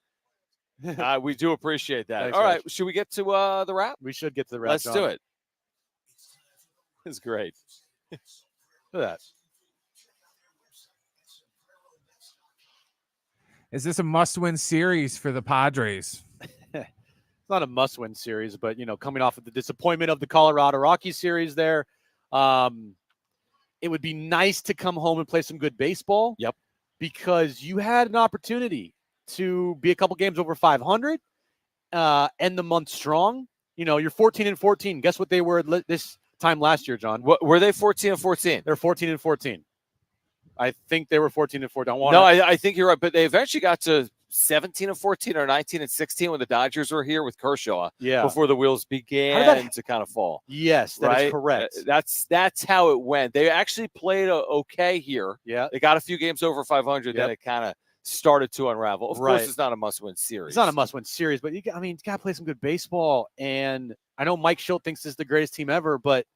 Speaker 2: We do appreciate that.
Speaker 3: Thanks,
Speaker 2: all right.
Speaker 3: Rich.
Speaker 2: Should we get to the wrap?
Speaker 3: We should get to the wrap.
Speaker 2: Let's do it. It's great.
Speaker 3: Look at that.
Speaker 4: Is this a must-win series for the Padres?
Speaker 3: It's not a must-win series, but, coming off of the disappointment of the Colorado Rockies series there, it would be nice to come home and play some good baseball.
Speaker 2: Yep.
Speaker 3: Because you had an opportunity to be a couple games over 500, end the month strong. You're 14-14. Guess what they were this time last year, John?
Speaker 2: What were they? 14-14.
Speaker 3: They're 14-14. I think they were 14-14.
Speaker 2: I think you're right, but they eventually got to 17-14 or 19-16 when the Dodgers were here with Kershaw.
Speaker 3: Yeah.
Speaker 2: Before the wheels began to kind of fall.
Speaker 3: Yes, that is correct.
Speaker 2: That's how it went. They actually played okay here.
Speaker 3: Yeah.
Speaker 2: They got a few games over 500. Then it kind of started to unravel. Of course, it's not a must-win series.
Speaker 3: It's not a must-win series, but you got to play some good baseball. And I know Mike Schilt thinks this is the greatest team ever, but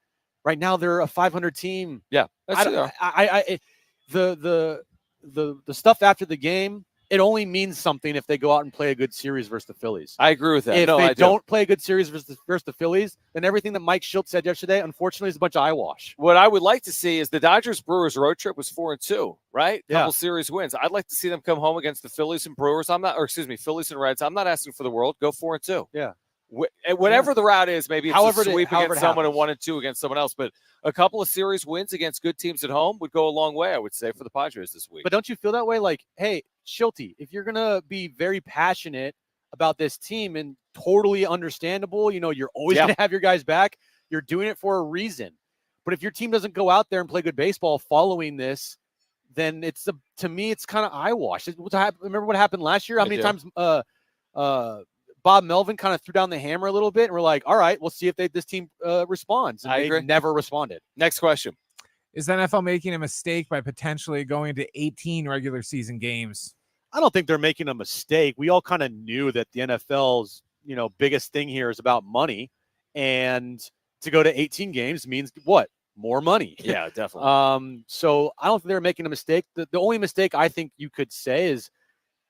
Speaker 3: right now they're a 500 team.
Speaker 2: Yeah,
Speaker 3: the stuff after the game, it only means something if they go out and play a good series versus the Phillies.
Speaker 2: I agree with that.
Speaker 3: If they don't play a good series versus the Phillies, then everything that Mike Schilt said yesterday, unfortunately, is a bunch of eyewash.
Speaker 2: What I would like to see is the Dodgers-Brewers road trip was 4-2, right?
Speaker 3: Yeah.
Speaker 2: Couple series wins. I'd like to see them come home against the Phillies and Brewers. Phillies and Reds. I'm not asking for the world. Go 4-2.
Speaker 3: Yeah.
Speaker 2: Whatever the route is, maybe it's a sweep against someone and 1-2 against someone else. But a couple of series wins against good teams at home would go a long way, I would say, for the Padres this week.
Speaker 3: But don't you feel that way? Like, hey, Schilty, if you're going to be very passionate about this team and totally understandable, you're always going to have your guys back. You're doing it for a reason. But if your team doesn't go out there and play good baseball following this, then to me, it's kind of eyewash. Remember what happened last year? How many times Bob Melvin kind of threw down the hammer a little bit, and we're like, all right, we'll see if this team responds. And they never responded.
Speaker 2: Next question.
Speaker 4: Is the NFL making a mistake by potentially going to 18 regular season games?
Speaker 3: I don't think they're making a mistake. We all kind of knew that the NFL's, biggest thing here is about money. And to go to 18 games means what? More money.
Speaker 2: Yeah, definitely.
Speaker 3: So I don't think they're making a mistake. The only mistake I think you could say is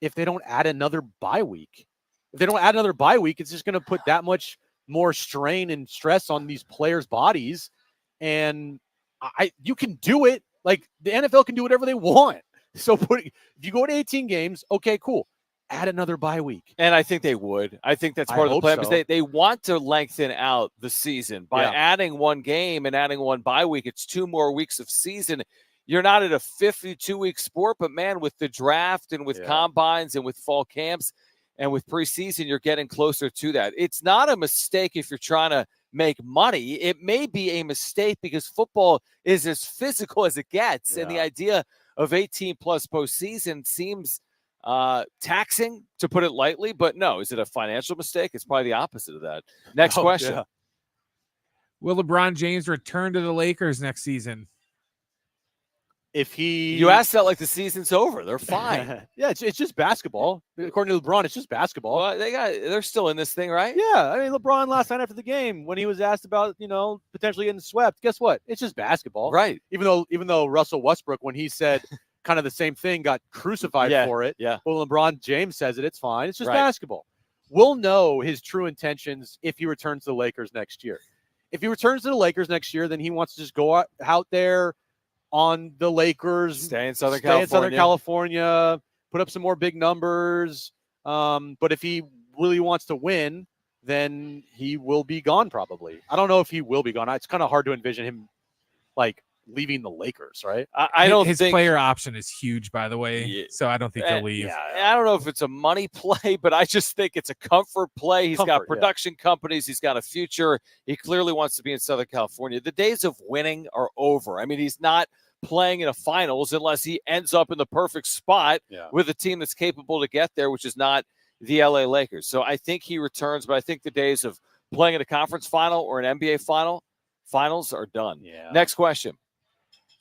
Speaker 3: if they don't add another bye week. If they don't add another bye week, it's just going to put that much more strain and stress on these players' bodies. And you can do it. Like, the NFL can do whatever they want. So if you go to 18 games, okay, cool. Add another bye week.
Speaker 2: And I think they would. I think that's part of the plan because they want to lengthen out the season by adding one game and adding one bye week. It's 2 more weeks of season. You're not at a 52-week sport, but man, with the draft and with combines and with fall camps and with preseason, you're getting closer to that. It's not a mistake if you're trying to make money. It may be a mistake because football is as physical as it gets. And the idea of 18-plus postseason seems taxing, to put it lightly. But no, is it a financial mistake? It's probably the opposite of that. Next question.
Speaker 3: Yeah.
Speaker 4: Will LeBron James return to the Lakers next season?
Speaker 3: If
Speaker 2: You asked that like the season's over. They're fine.
Speaker 3: Yeah, it's just basketball. According to LeBron, it's just basketball.
Speaker 2: Well, they're still in this thing, right?
Speaker 3: Yeah, I mean, LeBron last night after the game, when he was asked about, potentially getting swept, guess what? It's just basketball.
Speaker 2: Right.
Speaker 3: Even though Russell Westbrook, when he said kind of the same thing, got crucified for it.
Speaker 2: Yeah.
Speaker 3: Well, LeBron James says it's fine. It's just
Speaker 2: Right.
Speaker 3: basketball. We'll know his true intentions if he returns to the Lakers next year. If he returns to the Lakers next year, then he wants to just go out there on the Lakers,
Speaker 2: stay in Southern California,
Speaker 3: put up some more big numbers. But if he really wants to win, then he will be gone probably. I don't know if he will be gone. It's kind of hard to envision him like leaving the Lakers, right?
Speaker 2: I don't
Speaker 4: his
Speaker 2: think
Speaker 4: player option is huge, by the way.
Speaker 2: Yeah.
Speaker 4: So I don't think he'll leave.
Speaker 2: I don't know if it's a money play, but I just think it's a comfort play. He's got production companies. He's got a future. He clearly wants to be in Southern California. The days of winning are over. I mean, he's not playing in a finals unless he ends up in the perfect spot with a team that's capable to get there, which is not the LA Lakers. So I think he returns, but I think the days of playing in a conference final or an NBA finals are done.
Speaker 3: Yeah.
Speaker 2: Next question.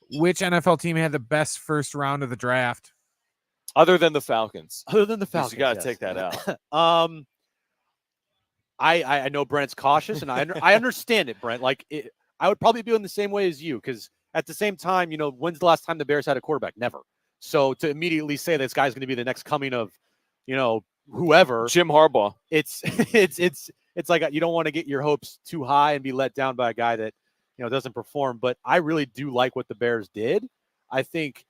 Speaker 4: Which NFL team had the best first round of the draft?
Speaker 2: Other than the Falcons.
Speaker 3: Other than the Falcons.
Speaker 2: You got to take that out.
Speaker 3: I know Brent's cautious, and I understand it, Brent. I would probably be in the same way as you, because at the same time, when's the last time the Bears had a quarterback? Never. So to immediately say this guy's going to be the next coming of, whoever,
Speaker 2: Jim Harbaugh,
Speaker 3: it's like you don't want to get your hopes too high and be let down by a guy that doesn't perform. But I really do like what the Bears did. I think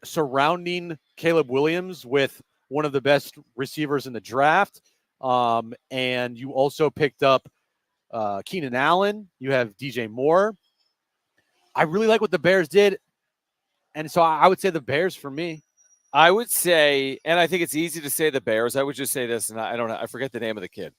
Speaker 3: surrounding Caleb Williams with one of the best receivers in the draft, and you also picked up Keenan Allen. You have DJ Moore. I really like what the Bears did. And so I would say the Bears for me.
Speaker 2: I would say, and I think it's easy to say the Bears. I would just say this, and I forget the name of the kid.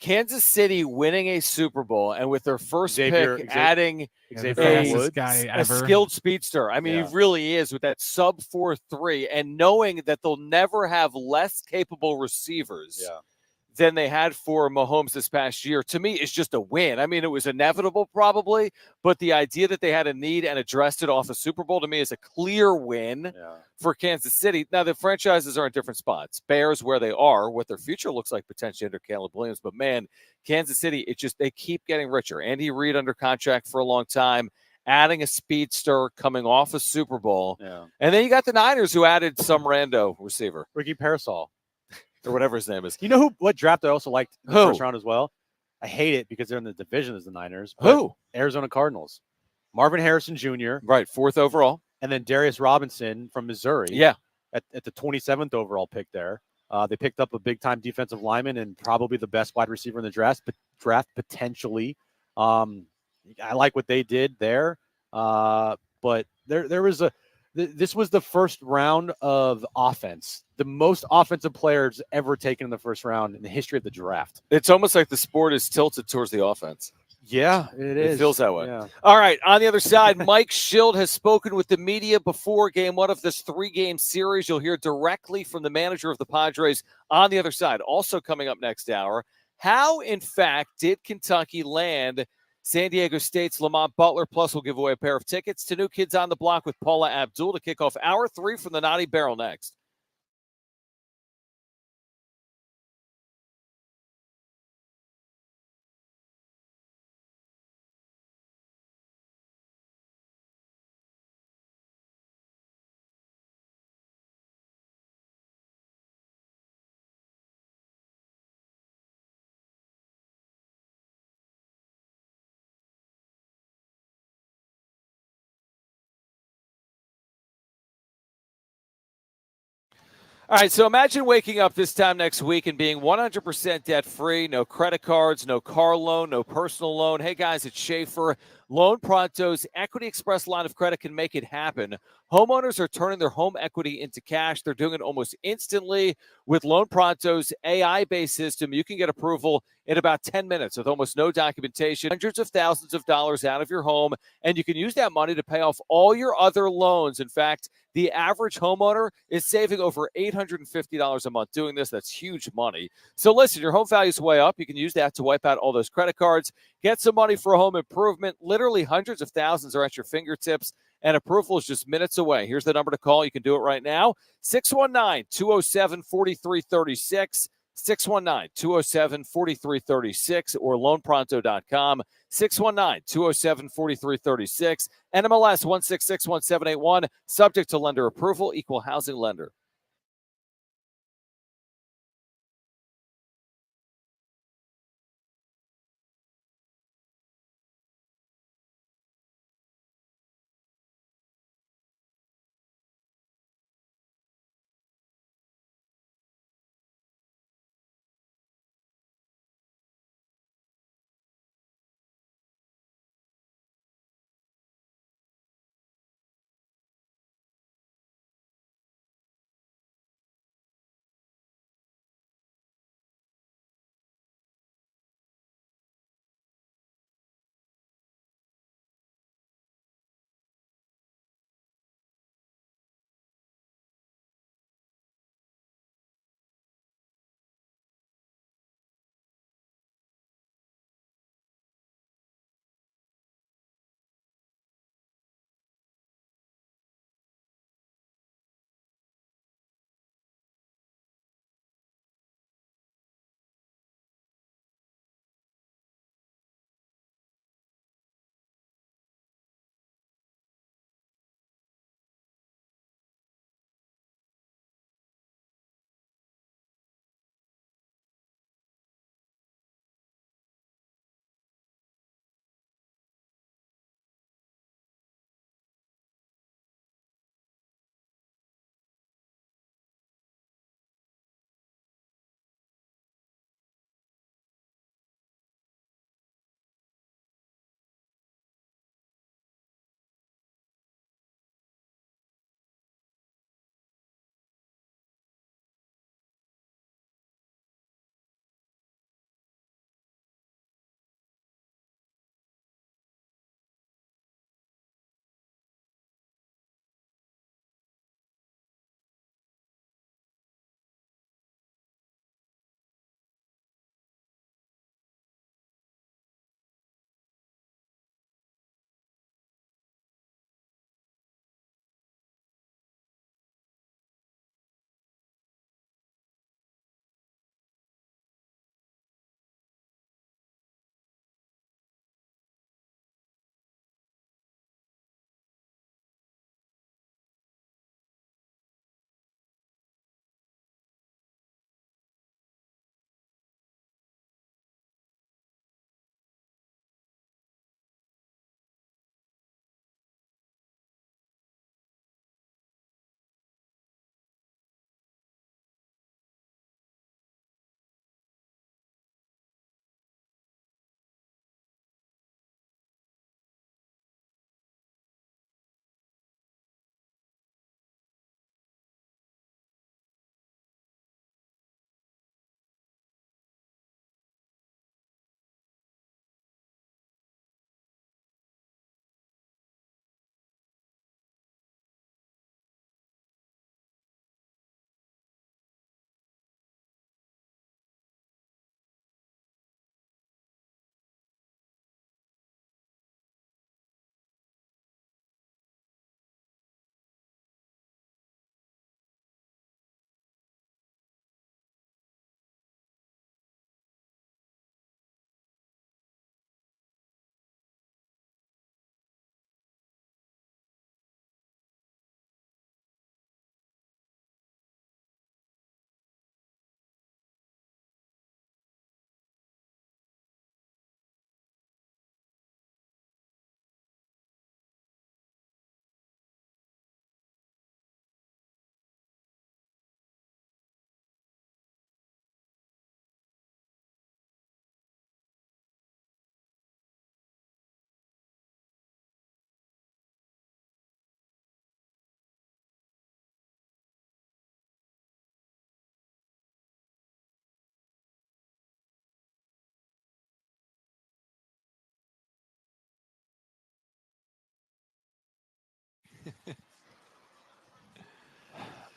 Speaker 2: Kansas City winning a Super Bowl, and with their first pick adding a skilled speedster. I mean, he really is with that sub 4.3, and knowing that they'll never have less capable receivers than they had for Mahomes this past year, to me, is just a win. I mean, it was inevitable probably, but the idea that they had a need and addressed it off a Super Bowl, to me, is a clear win for Kansas City. Now, the franchises are in different spots. Bears, where they are, what their future looks like potentially under Caleb Williams. But, man, Kansas City, they keep getting richer. Andy Reid under contract for a long time, adding a speedster coming off a Super Bowl.
Speaker 3: Yeah.
Speaker 2: And then you got the Niners, who added some rando receiver.
Speaker 3: Ricky Parasol.
Speaker 2: Or whatever his name is.
Speaker 3: You know what draft I also liked in the first round as well? I hate it because they're in the division as the Niners.
Speaker 2: Who?
Speaker 3: Arizona Cardinals. Marvin Harrison Jr.
Speaker 2: Right, 4th overall.
Speaker 3: And then Darius Robinson from Missouri.
Speaker 2: Yeah.
Speaker 3: At the 27th overall pick there. They picked up a big-time defensive lineman and probably the best wide receiver in the draft potentially. I like what they did there. But there was this was the first round of offense. The most offensive players ever taken in the first round in the history of the draft.
Speaker 2: It's almost like the sport is tilted towards the offense.
Speaker 3: Yeah, it is.
Speaker 2: It feels that way.
Speaker 3: Yeah.
Speaker 2: All right. On the other side, Mike Schild has spoken with the media before game one of this 3-game series. You'll hear directly from the manager of the Padres on the other side. Also coming up next hour, how, in fact, did Kentucky land San Diego State's Lamont Butler? Plus, we'll give away a pair of tickets to New Kids on the Block with Paula Abdul to kick off hour 3 from the Naughty Barrel next. All right, so imagine waking up this time next week and being 100% debt-free, no credit cards, no car loan, no personal loan. Hey, guys, it's Schaefer. Loan Pronto's Equity Express line of credit can make it happen. Homeowners are turning their home equity into cash. They're doing it almost instantly with Loan Pronto's AI-based system. You can get approval in about 10 minutes with almost no documentation, hundreds of thousands of dollars out of your home, and you can use that money to pay off all your other loans. In fact, the average homeowner is saving over $850 a month doing this. That's huge money. So listen, your home value is way up. You can use that to wipe out all those credit cards. Get some money for a home improvement. Literally hundreds of thousands are at your fingertips, and approval is just minutes away. Here's the number to call. You can do it right now. 619-207-4336. 619-207-4336 or loanpronto.com. 619-207-4336. NMLS 1661781. Subject to lender approval. Equal housing lender.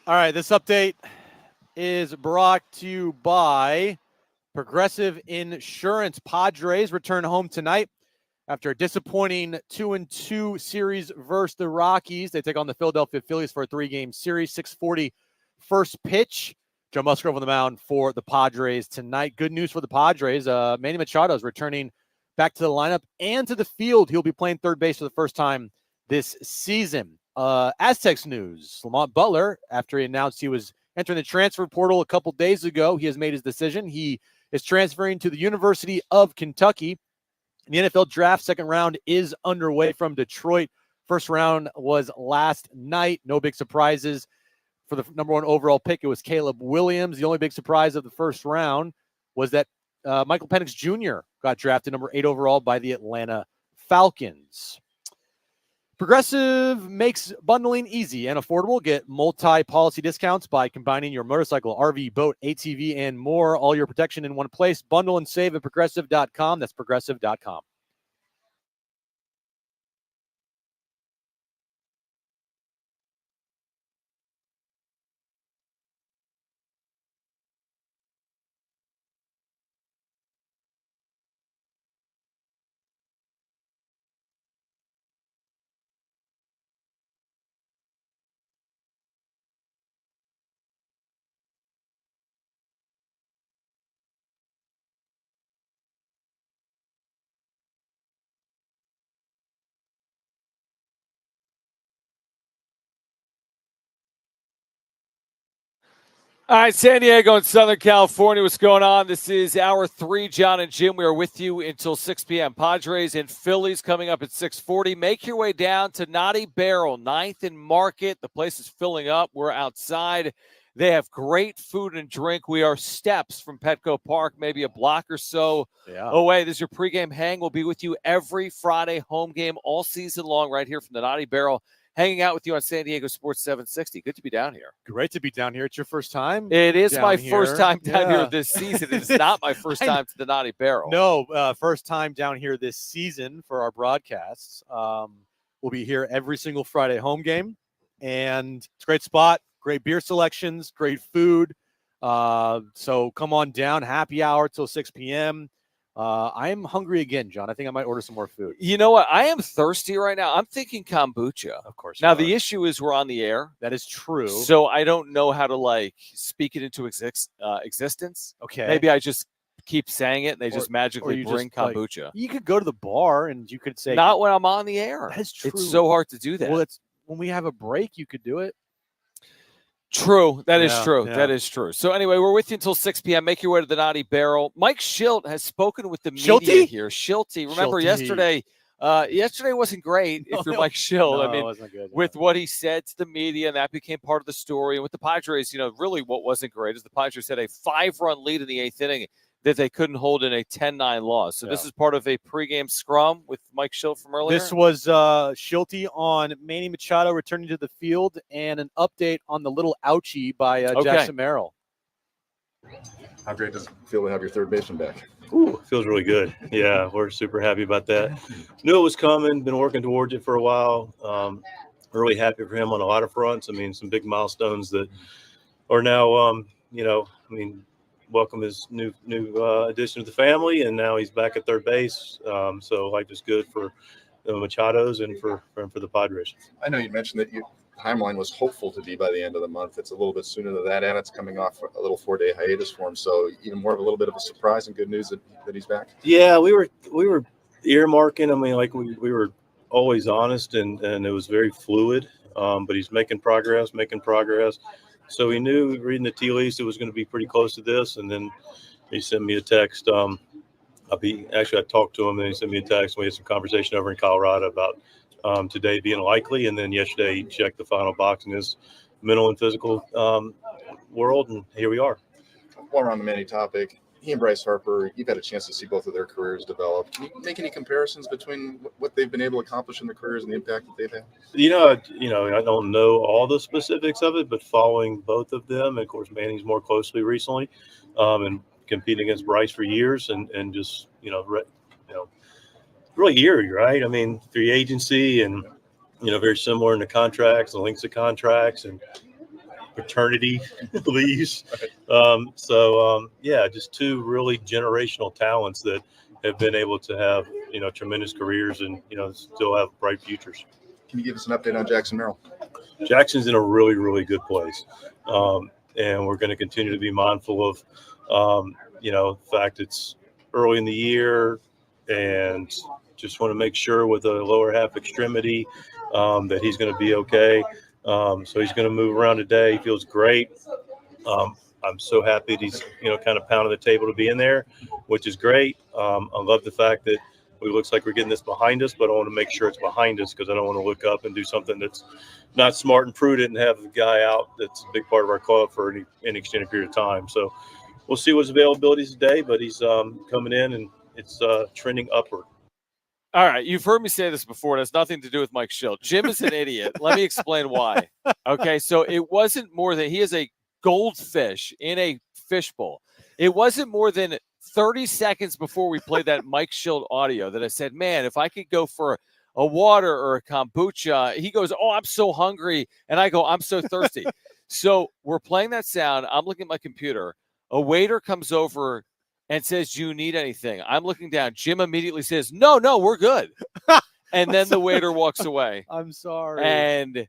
Speaker 3: All right, this update is brought to you by Progressive Insurance. Padres return home tonight after a disappointing 2-2 series versus the Rockies. They take on the Philadelphia Phillies for a 3-game series. 6:40 first pitch. Joe Musgrove on the mound for the Padres tonight. Good news for the Padres. Manny Machado is returning back to the lineup and to the field. He'll be playing third base for the first time this season. Aztecs news. Lamont Butler, after he announced he was entering the transfer portal a couple days ago, he has made his decision. He is transferring to the University of Kentucky. The NFL draft second round is underway from Detroit. First round was last night. No big surprises. For the number 1 overall pick, it was Caleb Williams. The only big surprise of the first round was that Michael Penix Jr. got drafted number 8 overall by the Atlanta Falcons. Progressive makes bundling easy and affordable. Get multi-policy discounts by combining your motorcycle, RV, boat, ATV, and more. All your protection in one place. Bundle and save at progressive.com. That's progressive.com.
Speaker 2: All right, San Diego and Southern California, what's going on? This is Hour 3, Jon and Jim. We are with you until 6 p.m. Padres and Phillies coming up at 6:40. Make your way down to Naughty Barrel, 9th and Market. The place is filling up. We're outside. They have great food and drink. We are steps from Petco Park, maybe a block or so away. This is your pregame hang. We'll be with you every Friday home game all season long right here from the Naughty Barrel. Hanging out with you on San Diego Sports 760. Good to be down here.
Speaker 3: Great to be down here. It's your first time?
Speaker 2: It is my first time down here this season. It's not my first time to the Naughty Barrel.
Speaker 3: No, first time down here this season for our broadcasts. We'll be here every single Friday home game. And it's a great spot, great beer selections, great food. So come on down, happy hour till 6 p.m. I am hungry again, John. I think I might order some more food.
Speaker 2: You know what? I am thirsty right now. I'm thinking kombucha.
Speaker 3: Of course.
Speaker 2: Now, the issue is we're on the air.
Speaker 3: That is true.
Speaker 2: So I don't know how to, speak it into existence.
Speaker 3: Okay.
Speaker 2: Maybe I just keep saying it and they just magically bring kombucha.
Speaker 3: You could go to the bar and you could say.
Speaker 2: Not when I'm on the air.
Speaker 3: That is true.
Speaker 2: It's so hard to do that.
Speaker 3: Well, when we have a break, you could do it.
Speaker 2: True. That is true.
Speaker 3: Yeah.
Speaker 2: That is true. So anyway, we're with you until 6 p.m. Make your way to the Naughty Barrel. Mike Schilt has spoken with the media here. Schilty. Remember yesterday wasn't great if you're Mike Schilt.
Speaker 3: No, it wasn't good,
Speaker 2: with what he said to the media, and that became part of the story. And with the Padres, really what wasn't great is the Padres had a 5-run lead in the 8th inning that they couldn't hold in a 10-9 loss. So this is part of a pregame scrum with Mike Schilt from earlier.
Speaker 3: This was Schilty on Manny Machado returning to the field and an update on the little ouchie by Jackson Merrill.
Speaker 8: How great does it feel to have your third baseman back?
Speaker 1: Ooh, feels really good. Yeah, we're super happy about that. Knew it was coming, been working towards it for a while. Really happy for him on a lot of fronts. I mean, some big milestones that are now, welcome his new addition to the family, and now he's back at third base. So life is good for the Machados and for the Padres.
Speaker 8: I know you mentioned that your timeline was hopeful to be by the end of the month. It's a little bit sooner than that, and it's coming off a little 4-day hiatus for him. So even more of a little bit of a surprise and good news that he's back.
Speaker 1: Yeah, we were earmarking. I mean, we were always honest, and it was very fluid. But he's making progress. So we knew, reading the tea leaves, it was going to be pretty close to this. And then he sent me a text. I talked to him, and he sent me a text. We had some conversation over in Colorado about today being likely. And then yesterday he checked the final box in his mental and physical world. And here we are.
Speaker 8: While we're on the Manny topic, he and Bryce Harper, you've had a chance to see both of their careers develop. Can you make any comparisons between what they've been able to accomplish in their careers and the impact that they've had?
Speaker 1: I don't know all the specifics of it, but following both of them, and of course Manny's more closely recently, and competing against Bryce for years, and just really eerie, right? I mean, free agency and very similar in the contracts, the lengths of contracts, and paternity leaves. Just two really generational talents that have been able to have, tremendous careers and, still have bright futures.
Speaker 8: Can you give us an update on Jackson Merrill?
Speaker 1: Jackson's in a really, really good place. And we're going to continue to be mindful of, the fact it's early in the year and just want to make sure with the lower half extremity that he's going to be okay. So he's going to move around today. He feels great. I'm so happy that he's, kind of pounding the table to be in there, which is great. I love the fact that it looks like we're getting this behind us, but I want to make sure it's behind us because I don't want to look up and do something that's not smart and prudent and have the guy out that's a big part of our club for any extended period of time. So we'll see what's availability today, but he's coming in and it's trending upward.
Speaker 2: All right, you've heard me say this before. It has nothing to do with Mike Schilt. Jim is an idiot. Let me explain why. Okay, so it wasn't more than he is a goldfish in a fishbowl. It wasn't more than 30 seconds before we played that Mike Schilt audio that I said, man, if I could go for a water or a kombucha, he goes, oh, I'm so hungry. And I go, I'm so thirsty. So we're playing that sound. I'm looking at my computer. A waiter comes over and says, do you need anything? I'm looking down. Jim immediately says, no, we're good. And then the waiter walks away.
Speaker 3: I'm sorry.
Speaker 2: And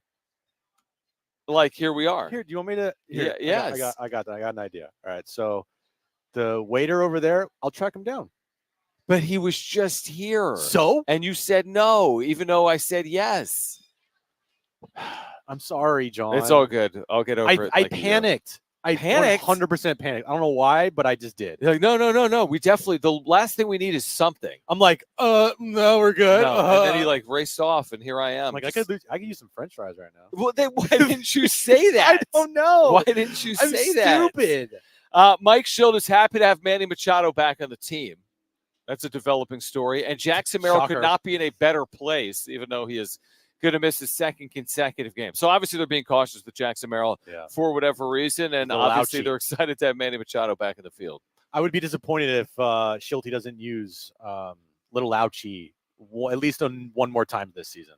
Speaker 2: here we are.
Speaker 3: Here, do you want me to? Here,
Speaker 2: yeah,
Speaker 3: I got that. I got an idea. All right. So the waiter over there, I'll track him down.
Speaker 2: But he was just here.
Speaker 3: So?
Speaker 2: And you said no, even though I said yes.
Speaker 3: I'm sorry, John.
Speaker 2: It's all good. I'll get over it.
Speaker 3: I panicked. I
Speaker 2: panicked?
Speaker 3: 100% panicked. I don't know why, but I just did.
Speaker 2: You're like, no. We definitely, the last thing we need is something.
Speaker 3: I'm like, no, we're good.
Speaker 2: No. And then he raced off, and here I am.
Speaker 3: I'm like, I could use some French fries right now.
Speaker 2: Well, then why didn't you say that?
Speaker 3: I don't know.
Speaker 2: Why didn't you say that?
Speaker 3: Stupid.
Speaker 2: Mike Schilt is happy to have Manny Machado back on the team. That's a developing story. And Jackson Merrill could not be in a better place, even though he is going to miss his second consecutive game. So obviously they're being cautious with Jackson Merrill for whatever reason. And obviously they're excited to have Manny Machado back in the field.
Speaker 3: I would be disappointed if Schilt doesn't use Little Ouchie at least one more time this season.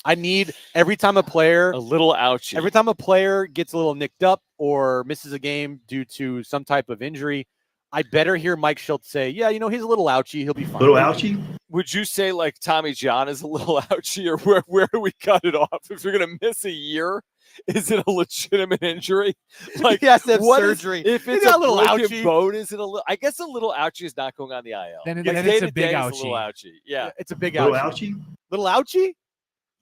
Speaker 3: I need every time a
Speaker 2: little ouchie.
Speaker 3: Every time a player gets a little nicked up or misses a game due to some type of injury, I better hear Mike Schilt say, yeah, he's a little ouchie. He'll be fine.
Speaker 8: Little ouchie?
Speaker 2: Would you say like Tommy John is a little ouchie, or where do we cut it off? If you're going to miss a year, is it a legitimate injury? Like,
Speaker 3: he has to have surgery.
Speaker 2: If it's a little ouchie bone, is it a little? I guess a little ouchie is not going on the IL.
Speaker 4: Then it's a big ouchie.
Speaker 2: A little ouchie. Yeah,
Speaker 3: it's a big
Speaker 8: little
Speaker 3: ouchie. Little ouchie?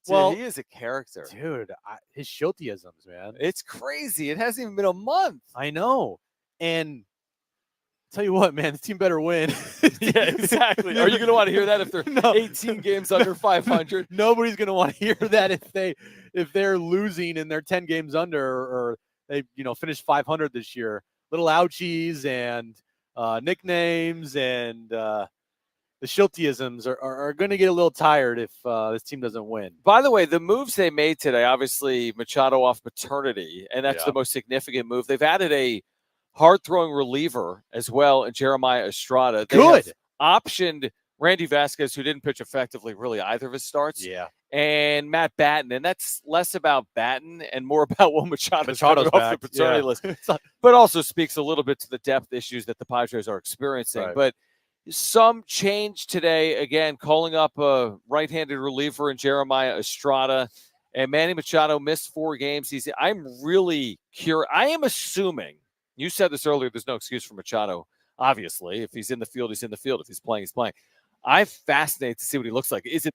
Speaker 2: Dude, well, he is a character.
Speaker 3: Dude, his Schiltisms, man.
Speaker 2: It's crazy. It hasn't even been a month.
Speaker 3: I know. And tell you what, man, this team better win.
Speaker 2: Yeah, exactly. Are you going to want to hear that if they're 18 games under 500?
Speaker 3: Nobody's going to want to hear that if they're losing and they're 10 games under or they finished 500 this year. Little ouchies and nicknames and the Schiltisms are going to get a little tired if this team doesn't win.
Speaker 2: By the way, the moves they made today, obviously Machado off paternity, and that's the most significant move. They've added a hard-throwing reliever as well in Jeremiah Estrada. They have optioned Randy Vasquez, who didn't pitch effectively really either of his starts, and Matt Batten. And that's less about Batten and more about what Machado's off the paternity list. But also speaks a little bit to the depth issues that the Padres are experiencing.
Speaker 3: Right.
Speaker 2: But some change today, again, calling up a right-handed reliever in Jeremiah Estrada. And Manny Machado missed 4 games. I'm really curious. I am assuming, you said this earlier, there's no excuse for Machado, obviously. If he's in the field, he's in the field. If he's playing, he's playing. I'm fascinated to see what he looks like. Is it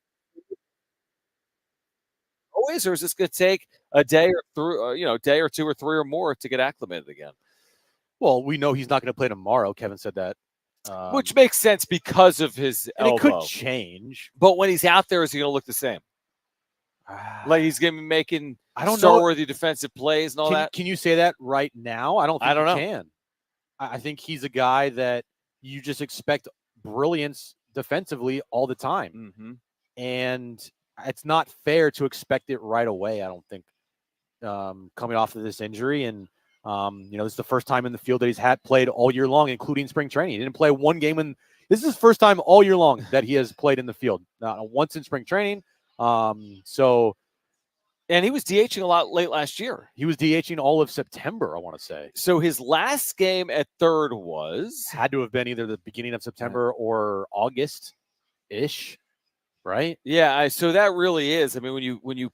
Speaker 2: always, or is this going to take a day or day or 2 or 3 or more to get acclimated again?
Speaker 3: Well, we know he's not going to play tomorrow. Kevin said that.
Speaker 2: Which makes sense because of his elbow.
Speaker 3: It could change.
Speaker 2: But when he's out there, is he going to look the same? Like he's going to be making star-worthy defensive plays and all that?
Speaker 3: Can you say that right now? I don't think you can. I think he's a guy that you just expect brilliance defensively all the time.
Speaker 2: Mm-hmm.
Speaker 3: And it's not fair to expect it right away, I don't think, coming off of this injury. And this is the first time in the field that he's played all year long, including spring training. He didn't play one game this is his first time all year long that he has played in the field. Not once in spring training. So
Speaker 2: And he was DHing a lot late last year.
Speaker 3: He was DHing all of September, I want to say.
Speaker 2: So his last game at third
Speaker 3: had to have been either the beginning of September or August-ish, right?
Speaker 2: Yeah, so that really is. I mean, when you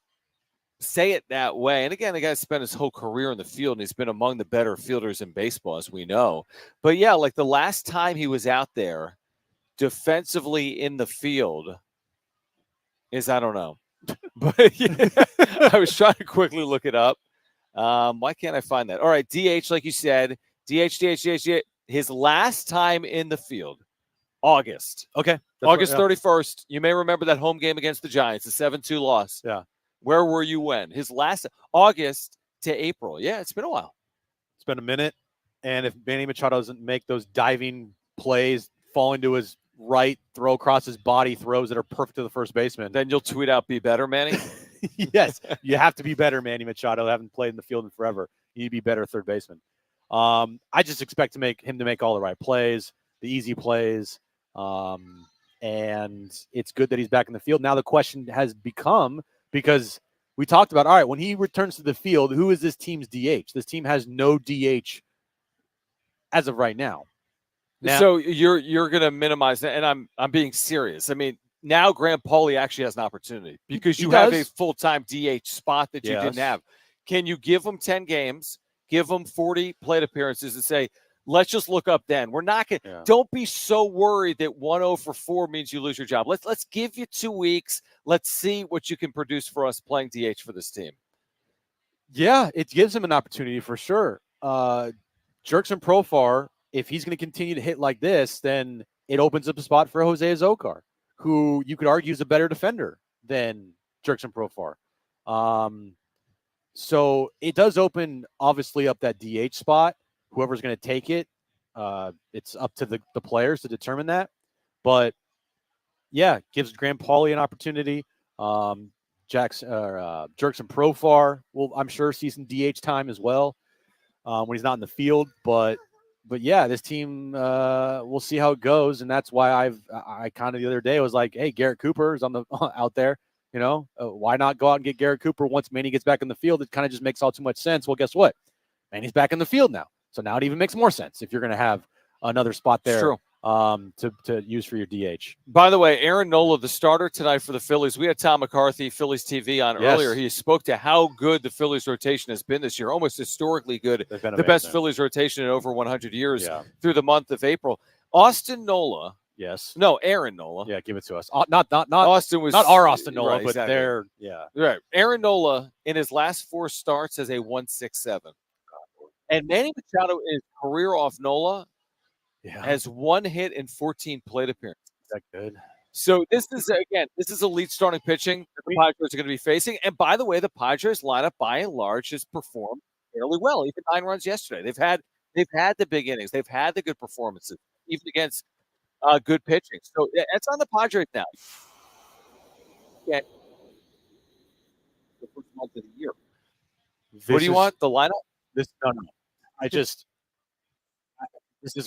Speaker 2: say it that way, and again, the guy spent his whole career in the field, and he's been among the better fielders in baseball, as we know. But yeah, like the last time he was out there defensively in the field is, I don't know. But yeah, I was trying to quickly look it up. Why can't I find that? All right, DH, like you said, DH. His last time in the field, August.
Speaker 3: Okay.
Speaker 2: August 31st. You may remember that home game against the Giants, the 7-2 loss.
Speaker 3: Yeah.
Speaker 2: Where were you when? His last August to April. Yeah, it's been a while.
Speaker 3: It's been a minute. And if Manny Machado doesn't make those diving plays, fall into his right, throw across his body, throws that are perfect to the first baseman,
Speaker 2: then you'll tweet out, "Be better, Manny."
Speaker 3: Yes, you have to be better, Manny Machado. I haven't played in the field in forever. You need to be better third baseman. I just expect him to make all the right plays, the easy plays, and it's good that he's back in the field. Now the question has become, because we talked about, all right, when he returns to the field, who is this team's DH? This team has no DH as of right now.
Speaker 2: So you're going to minimize that, and I'm being serious. I mean, now Graham Pauley actually has an opportunity because you have a full-time DH spot that you didn't have. Can you give him 10 games, give him 40 plate appearances, and say, let's just look up then? We're not going to – don't be so worried that 1-0 for 4 means you lose your job. Let's give you 2 weeks. Let's see what you can produce for us playing DH for this team.
Speaker 3: Yeah, it gives him an opportunity for sure. Jerkson Profar, if he's going to continue to hit like this, then it opens up a spot for Jose Azocar, who you could argue is a better defender than Jerkson Profar. So it does open, obviously, up that DH spot. Whoever's going to take it, it's up to the players to determine that. But, yeah, gives Graham Pauley an opportunity. Jerkson Profar will, I'm sure, see some DH time as well when he's not in the field. But yeah, this team, we'll see how it goes, and that's why I kind of the other day was like, hey, Garrett Cooper is out there, why not go out and get Garrett Cooper once Manny gets back in the field? It kind of just makes all too much sense. Well, guess what? Manny's back in the field now, so now it even makes more sense if you're going to have another spot there to use for your DH.
Speaker 2: By the way, Aaron Nola, the starter tonight for the Phillies. We had Tom McCarthy, Phillies TV, on earlier. He spoke to how good the Phillies rotation has been this year, almost historically good. The best Phillies rotation in over 100 years through the month of April. Austin Nola.
Speaker 3: Yes.
Speaker 2: No, Aaron Nola.
Speaker 3: Yeah, give it to us. Not
Speaker 2: Austin was
Speaker 3: not our Austin Nola,
Speaker 2: right,
Speaker 3: but
Speaker 2: exactly. Right. Aaron Nola in his last 4 starts has a 1.67. And Manny Machado in his career off Nola has 1 hit and 14 plate appearances.
Speaker 3: Is that good?
Speaker 2: So this is elite starting pitching that the Padres are going to be facing. And by the way, the Padres lineup by and large has performed fairly well. Even 9 runs yesterday. They've had the big innings. They've had the good performances, even against good pitching. So it's on the Padres now. Yeah. The first month of the year. What do you want? The lineup?
Speaker 3: This is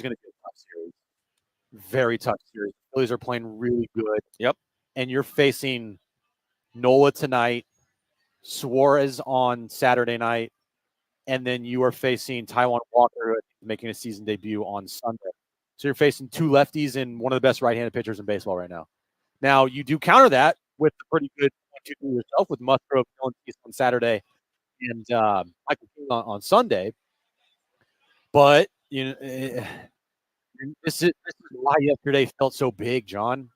Speaker 3: going to be a tough series. Very tough series. The Phillies are playing really good.
Speaker 2: Yep.
Speaker 3: And you're facing Nola tonight, Suarez on Saturday night, and then you are facing Taijuan Walker making a season debut on Sunday. So you're facing 2 lefties and one of the best right-handed pitchers in baseball right now. Now, you do counter that with a pretty good 1-2 yourself with Musgrove on Saturday and Michael King on Sunday. But this is why yesterday felt so big, John.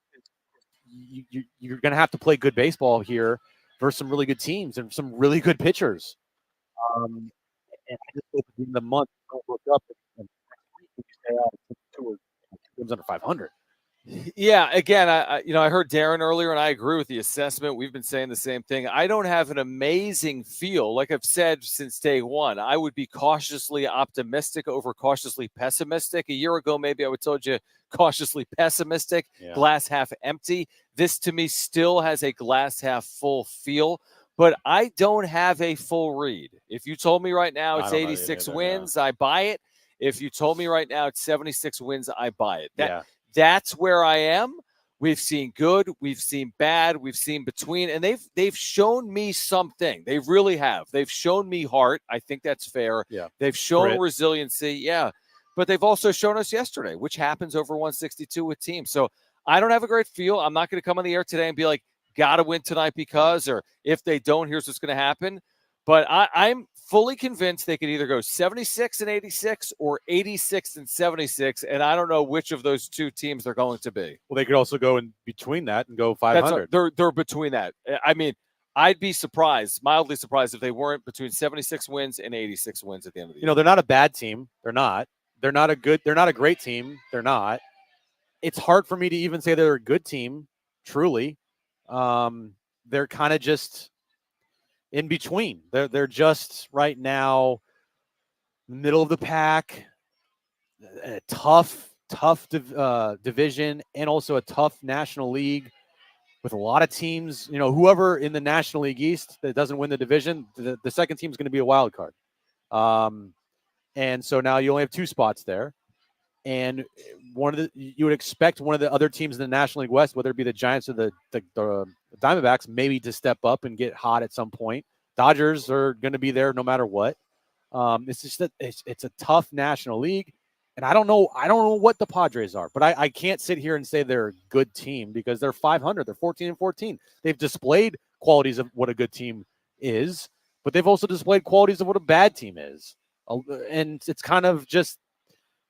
Speaker 3: You're going to have to play good baseball here versus some really good teams and some really good pitchers. And I just hope at the end of the month don't look up and stay out 2 games under 500.
Speaker 2: Yeah, again, I heard Darren earlier, and I agree with the assessment. We've been saying the same thing. I don't have an amazing feel. Like I've said since day one, I would be cautiously optimistic over cautiously pessimistic. A year ago, maybe I would have told you cautiously pessimistic, glass half empty. This, to me, still has a glass half full feel, but I don't have a full read. If you told me right now it's 86 wins, I buy it. If you told me right now it's 76 wins, I buy it. That's where I am. We've seen good, we've seen bad, we've seen between, and they've shown me something. They really have. They've shown me heart. I think that's fair.
Speaker 3: Yeah.
Speaker 2: They've shown
Speaker 3: Grit.
Speaker 2: resiliency. Yeah. But they've also shown us yesterday, which happens over 162 with teams. So I don't have a great feel. I'm not going to come on the air today and be like, gotta win tonight because, or if they don't, here's what's going to happen. But I'm fully convinced they could either go 76-86 or 86-76, and I don't know which of those two teams they're going to be.
Speaker 3: Well, they could also go in between that and go 500.
Speaker 2: They're between that. I mean, I'd be surprised, mildly surprised, if they weren't between 76 wins and 86 wins at the end of the year.
Speaker 3: They're not a bad team. They're not. They're not a great team. They're not. It's hard for me to even say they're a good team, truly. They're kind of just in between. They're just right now middle of the pack, a tough division, and also a tough National League with a lot of teams. Whoever in the National League East that doesn't win the division, the second team is going to be a wild card. And so now you only have 2 spots there. And you would expect one of the other teams in the National League West, whether it be the Giants or the Diamondbacks, maybe to step up and get hot at some point. Dodgers are going to be there no matter what. It's just that it's a tough National League, and I don't know what the Padres are, but I can't sit here and say they're a good team because they're 500. They're 14-14. They've displayed qualities of what a good team is, but they've also displayed qualities of what a bad team is. And it's kind of just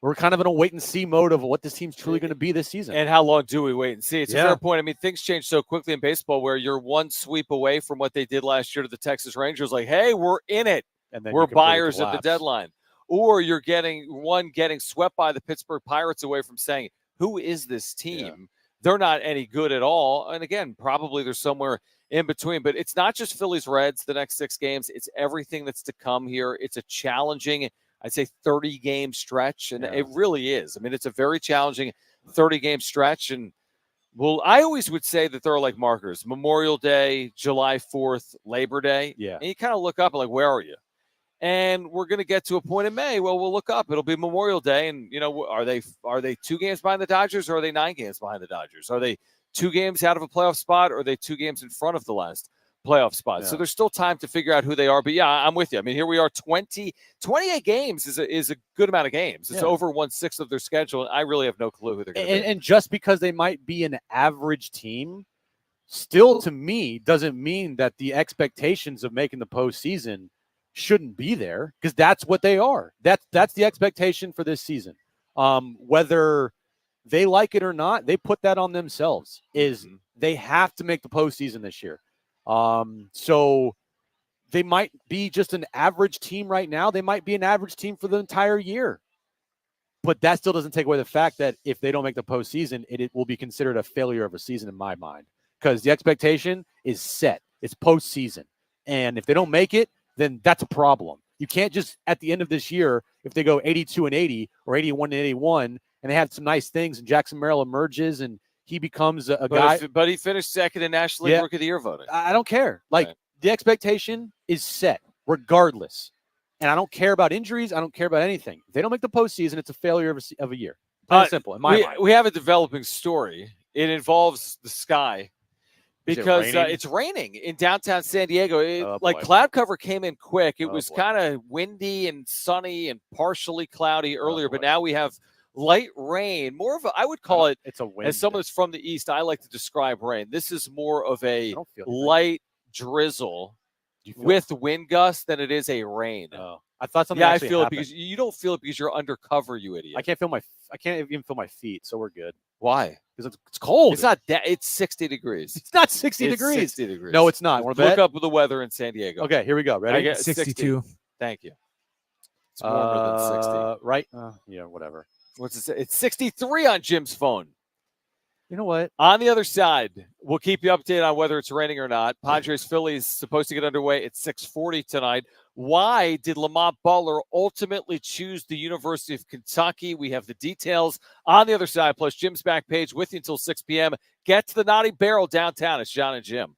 Speaker 3: we're kind of in a wait and see mode of what this team's truly going to be this season.
Speaker 2: And how long do we wait and see? It's a fair point. I mean, things change so quickly in baseball where you're one sweep away from what they did last year to the Texas Rangers. Like, hey, we're in it.
Speaker 3: And then
Speaker 2: we're buyers at the deadline. Or you're getting swept by the Pittsburgh Pirates away from saying, who is this team? Yeah. They're not any good at all. And again, probably they're somewhere in between. But it's not just Phillies Reds the next 6 games. It's everything that's to come here. It's a challenging, I'd say, 30-game stretch. And it really is. I mean, it's a very challenging 30-game stretch. And well, I always would say that there are like markers: Memorial Day, July 4th, Labor Day.
Speaker 3: Yeah.
Speaker 2: And you kind of look up and like, where are you? And we're going to get to a point in May. Well, we'll look up. It'll be Memorial Day. And, are they 2 games behind the Dodgers, or are they 9 games behind the Dodgers? Are they 2 games out of a playoff spot, or are they 2 games in front of the last playoff spot? Yeah. So there's still time to figure out who they are. But, yeah, I'm with you. I mean, here we are, 28 games is a good amount of games. It's over 1/6 of their schedule. And I really have no clue who they're going to be.
Speaker 3: And just because they might be an average team, still, to me, doesn't mean that the expectations of making the postseason shouldn't be there, because that's what they are. That's the expectation for this season. Whether they like it or not, they put that on themselves. They have to make the postseason this year. So they might be just an average team right now. They might be an average team for the entire year. But that still doesn't take away the fact that if they don't make the postseason, it will be considered a failure of a season in my mind, because the expectation is set. It's postseason. And if they don't make it, then that's a problem. You can't just, at the end of this year, if they go 82-80 or 81-81, and they have some nice things, and Jackson Merrill emerges and he becomes a guy.
Speaker 2: But he finished second in National League Rookie of the Year voting.
Speaker 3: I don't care. The expectation is set regardless. And I don't care about injuries. I don't care about anything. If they don't make the postseason, it's a failure of a year. Plain and simple, in my mind.
Speaker 2: We have a developing story. It involves the sky. Because it's raining in downtown San Diego. Cloud cover came in quick. It was kind of windy and sunny and partially cloudy earlier, but now we have light rain. More of I would call it,
Speaker 3: it's a wind.
Speaker 2: As someone that's from the East, I like to describe rain. This is more of a light drizzle with wind gusts than it is a rain.
Speaker 3: Oh. I thought something.
Speaker 2: Yeah, I feel it because you don't feel it because you're undercover, you idiot.
Speaker 3: I can't even feel my feet, so we're good.
Speaker 2: Why?
Speaker 3: Because it's cold.
Speaker 2: It's not that. It's 60 degrees.
Speaker 3: It's not 60 degrees.
Speaker 2: 60 degrees.
Speaker 3: No, it's not.
Speaker 2: Look up the weather in San Diego.
Speaker 3: Okay, here we go. Ready?
Speaker 4: 62.
Speaker 2: Thank you. It's warmer than 60.
Speaker 3: Right? Yeah, whatever.
Speaker 2: What's it say? It's 63 on Jim's phone.
Speaker 3: You know what?
Speaker 2: On the other side, we'll keep you updated on whether it's raining or not. Padres Phillies supposed to get underway at 6:40 tonight. Why did Lamont Butler ultimately choose the University of Kentucky? We have the details on the other side. Plus, Jim's back page with you until 6 p.m. Get to the Naughty Barrel downtown. It's Jon and Jim.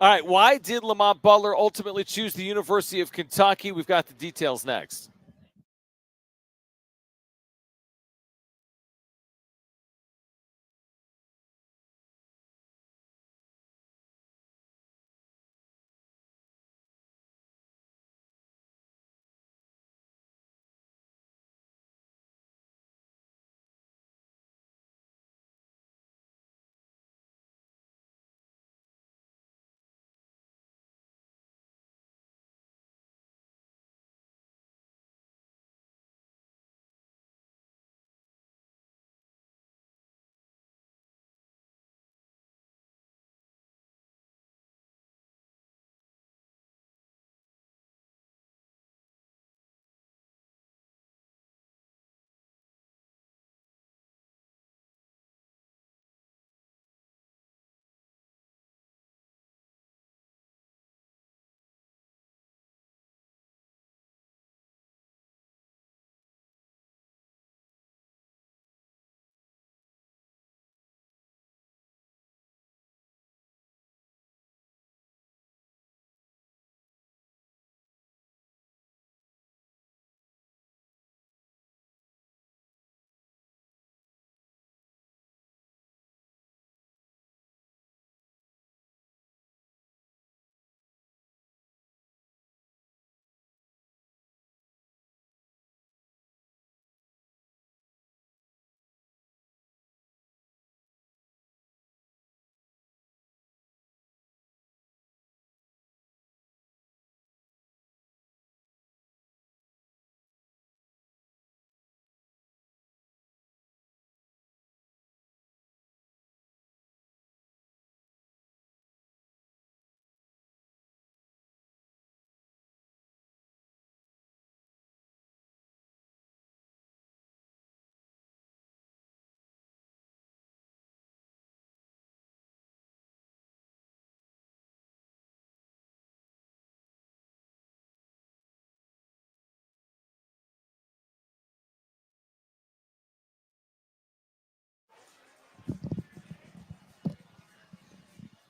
Speaker 2: All right, why did Lamont Butler ultimately choose the University of Kentucky? We've got the details next.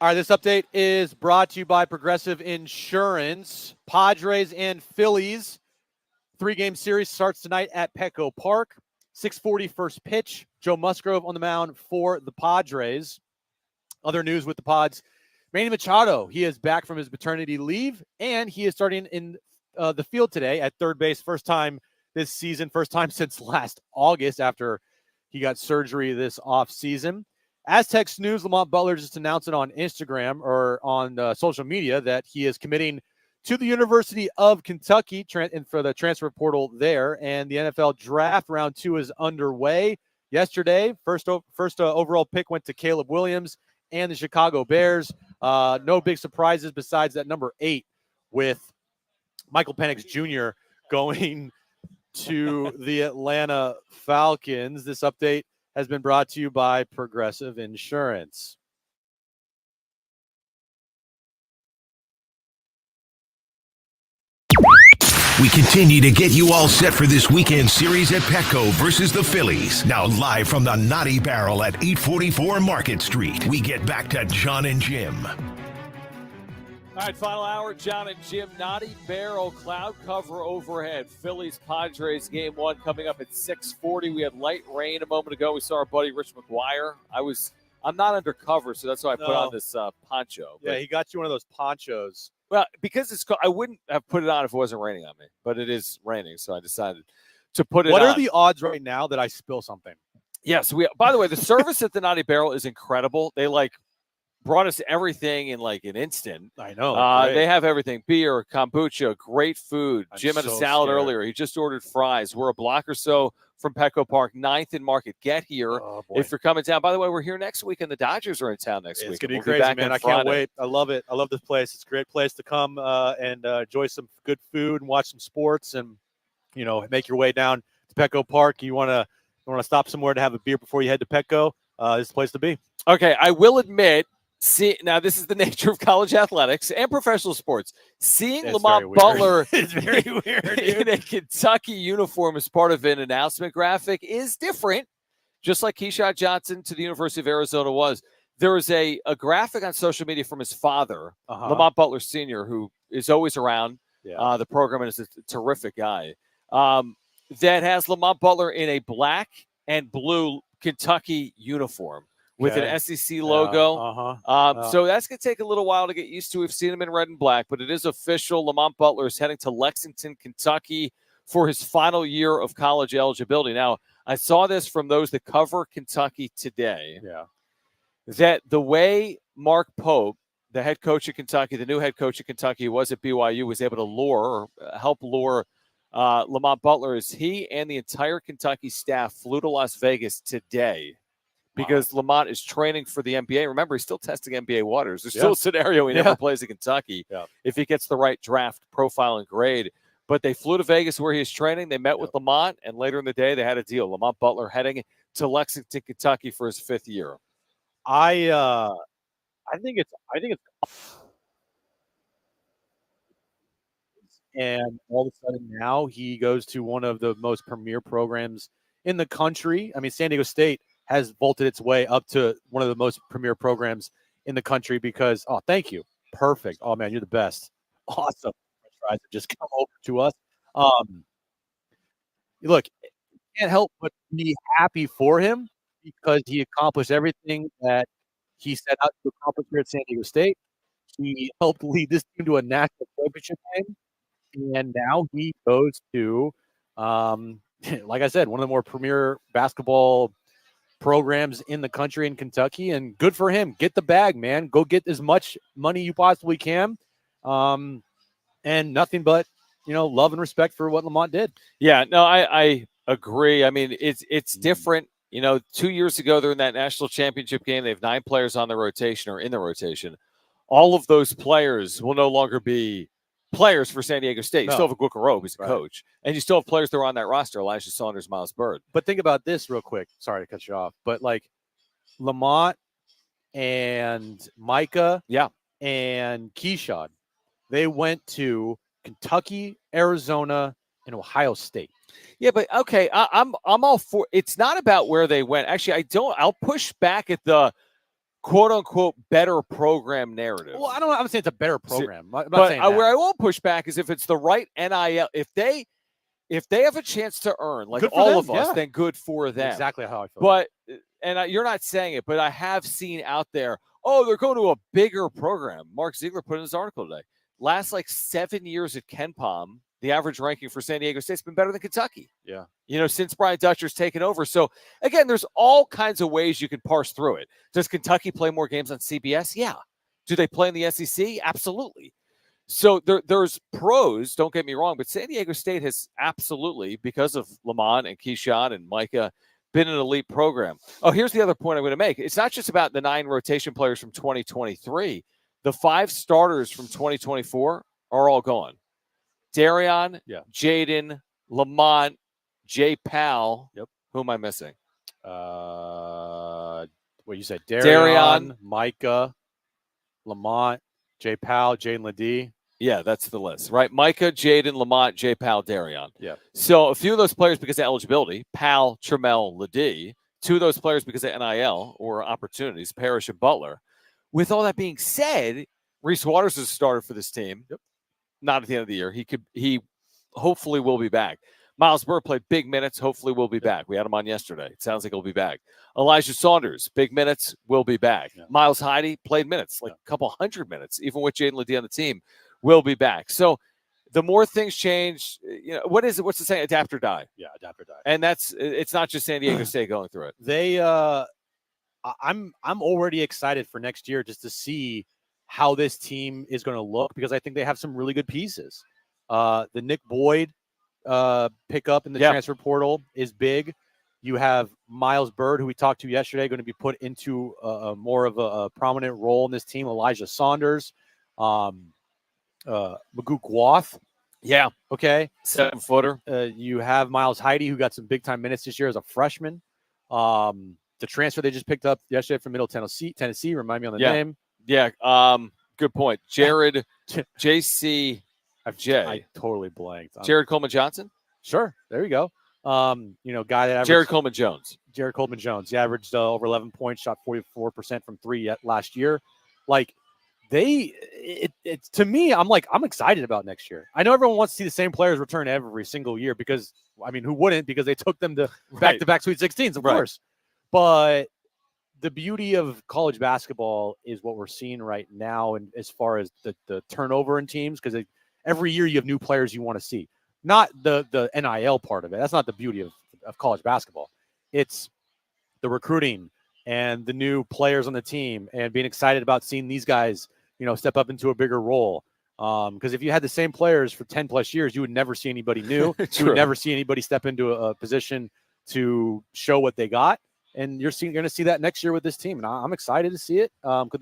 Speaker 3: All right, this update is brought to you by Progressive Insurance. Padres and Phillies 3-game series starts tonight at Petco Park. 6:40 first pitch. Joe Musgrove on the mound for the Padres. Other news with the Pods. Manny Machado, he is back from his paternity leave, and he is starting in the field today at third base. First time this season, first time since last August after he got surgery this offseason. Aztecs News, Lamont Butler just announced it on Instagram or on social media that he is committing to the University of Kentucky and for the transfer portal there. And the NFL draft round 2 is underway. Yesterday, first overall pick went to Caleb Williams and the Chicago Bears. No big surprises besides that number 8 with Michael Penix Jr. going to the Atlanta Falcons. This update has been brought to you by Progressive Insurance.
Speaker 9: We continue to get you all set for this weekend series at Petco versus the Phillies. Now live from the Naughty Barrel at 844 Market Street. We get back to Jon and Jim.
Speaker 2: All right, final hour, Jon and Jim. Naughty Barrel, cloud cover overhead. Phillies Padres game 1 coming up at 6:40. We had light rain a moment ago. We saw our buddy Rich McGuire. I'm not undercover, so that's why I put on this poncho.
Speaker 3: Yeah, he got you one of those ponchos.
Speaker 2: Well, because it's cold, I wouldn't have put it on if it wasn't raining on me, but it is raining, so I decided to put it on.
Speaker 3: What are the odds right now that I spill something?
Speaker 2: Yes, by the way, the service at the Naughty Barrel is incredible. They brought us everything in an instant.
Speaker 3: I know.
Speaker 2: They have everything. Beer, kombucha, great food. Jim had a salad
Speaker 3: scared.
Speaker 2: earlier. He just ordered fries. We're a block or so from Petco Park, 9th and Market. Get here if you're coming down. By the way, we're here next week, and the Dodgers are in town next week.
Speaker 3: It's going to be crazy, man. I can't wait. I love it. I love this place. It's a great place to come and enjoy some good food and watch some sports and, make your way down to Petco Park. You want to stop somewhere to have a beer before you head to Petco, this is the place to be.
Speaker 2: Okay, I will admit, now this is the nature of college athletics and professional sports. Seeing Lamont Butler
Speaker 3: it's very weird,
Speaker 2: in a Kentucky uniform as part of an announcement graphic is different, just like Keyshawn Johnson to the University of Arizona was. there is a graphic on social media from his father,
Speaker 3: Uh-huh.
Speaker 2: Lamont Butler Sr., who is always around the program and is a terrific guy, that has Lamont Butler in a black and blue Kentucky uniform with an SEC logo. So that's going to take a little while to get used to. We've seen him in red and black, but it is official. Lamont Butler is heading to Lexington, Kentucky for his final year of college eligibility. Now, I saw this from those that cover Kentucky today.
Speaker 3: Yeah.
Speaker 2: That the way Mark Pope, the head coach of Kentucky, the new head coach of Kentucky, who was at BYU, was able to help lure Lamont Butler, is he and the entire Kentucky staff flew to Las Vegas today because Lamont is training for the NBA. Remember, he's still testing NBA waters. There's still a scenario he never plays in Kentucky if he gets the right draft profile and grade. But they flew to Vegas where he is training. They met with Lamont, and later in the day, they had a deal. Lamont Butler heading to Lexington, Kentucky for his 5th year.
Speaker 3: I think it's and all of a sudden now he goes to one of the most premier programs in the country. I mean, San Diego State has vaulted its way up to one of the most premier programs in the country because, thank you. Perfect. Oh man, you're the best. Awesome. French fries have just come over to us. Look, can't help but be happy for him because he accomplished everything that he set out to accomplish here at San Diego State. He helped lead this team to a national championship game. And now he goes to, like I said, one of the more premier basketball programs in the country in Kentucky. And good for him. Get the bag, man. Go get as much money you possibly can. And nothing but, love and respect for what Lamont did.
Speaker 2: Yeah, no, I agree. I mean, it's different. 2 years ago, they're in that national championship game. They have 9 players on the rotation or in the rotation. All of those players will no longer be players for San Diego State. You still have a Guicaro, who's a coach. And you still have players that are on that roster, Elijah Saunders, Miles Byrd.
Speaker 3: But think about this real quick. Sorry to cut you off. But, Lamont and Micah and Keyshawn, they went to Kentucky, Arizona, and Ohio State.
Speaker 2: Yeah, but okay, I'm all for. It's not about where they went. Actually, I'll push back at the quote unquote better program narrative.
Speaker 3: Well, I'm saying it's a better program. I'm not
Speaker 2: but
Speaker 3: saying that.
Speaker 2: Where I won't push back is if it's the right NIL. If they have a chance to earn, like all of us, then good for them.
Speaker 3: Exactly how I feel.
Speaker 2: But you're not saying it, but I have seen out there. Oh, they're going to a bigger program. Mark Ziegler put in his article today. Last 7 years at KenPom, the average ranking for San Diego State's been better than Kentucky.
Speaker 3: Yeah.
Speaker 2: Since Brian Dutcher's taken over. So, again, there's all kinds of ways you can parse through it. Does Kentucky play more games on CBS? Yeah. Do they play in the SEC? Absolutely. So there's pros, don't get me wrong, but San Diego State has absolutely, because of Lamont and Keyshawn and Micah, been an elite program. Oh, here's the other point I'm going to make. It's not just about the 9 rotation players from 2023. The 5 starters from 2024 are all gone. Darion, Jaden, Lamont, Jay Powell.
Speaker 3: Yep.
Speaker 2: Who am I missing?
Speaker 3: What you said? Darion, Micah, Lamont, Jay Powell, Jaden Ledee.
Speaker 2: Yeah, that's the list, right? Micah, Jaden, Lamont, Jay Powell, Darion.
Speaker 3: Yeah.
Speaker 2: So a few of those players because of eligibility, Powell, Trammell, Ledee. 2 of those players because of NIL or opportunities, Parrish and Butler. With all that being said, Reese Waters is a starter for this team.
Speaker 3: Yep.
Speaker 2: Not at the end of the year. He hopefully will be back. Miles Byrd played big minutes. Hopefully will be back. We had him on yesterday. It sounds like he'll be back. Elijah Saunders, big minutes, will be back.
Speaker 3: Yeah.
Speaker 2: Miles Heide played minutes, a couple hundred minutes, even with Jaden Ledee on the team, will be back. So the more things change, what's the saying? Adapt or die.
Speaker 3: Yeah, adapt or die.
Speaker 2: And it's not just San Diego State going through it.
Speaker 3: I'm already excited for next year just to see how this team is going to look because I think they have some really good pieces. The Nick Boyd pickup in the transfer portal is big. You have Miles Byrd, who we talked to yesterday, going to be put into more of a prominent role in this team. Elijah Saunders, Magoo Gwath.
Speaker 2: Yeah.
Speaker 3: Okay.
Speaker 2: 7-footer.
Speaker 3: You have Miles Heide, who got some big-time minutes this year as a freshman. The transfer they just picked up yesterday from Middle Tennessee. Remind me on the name.
Speaker 2: Yeah. Good point. Jared JCJ.
Speaker 3: I totally blanked.
Speaker 2: Jared Coleman Johnson.
Speaker 3: Sure. There you go. Guy that averaged,
Speaker 2: Jared Coleman-Jones.
Speaker 3: Jared Coleman-Jones. He averaged over 11 points, shot 44% from three last year. Like, to me, I'm excited about next year. I know everyone wants to see the same players return every single year because, who wouldn't? Because they took them to back-to-back Sweet 16s, of course. But the beauty of college basketball is what we're seeing right now, and as far as the turnover in teams, because every year you have new players you want to see. Not the NIL part of it. That's not the beauty of college basketball. It's the recruiting and the new players on the team and being excited about seeing these guys, step up into a bigger role. Because if you had the same players for 10 plus years, you would never see anybody new. You would never see anybody step into a position to show what they got. And you're going to see that next year with this team. And I'm excited to see it. Could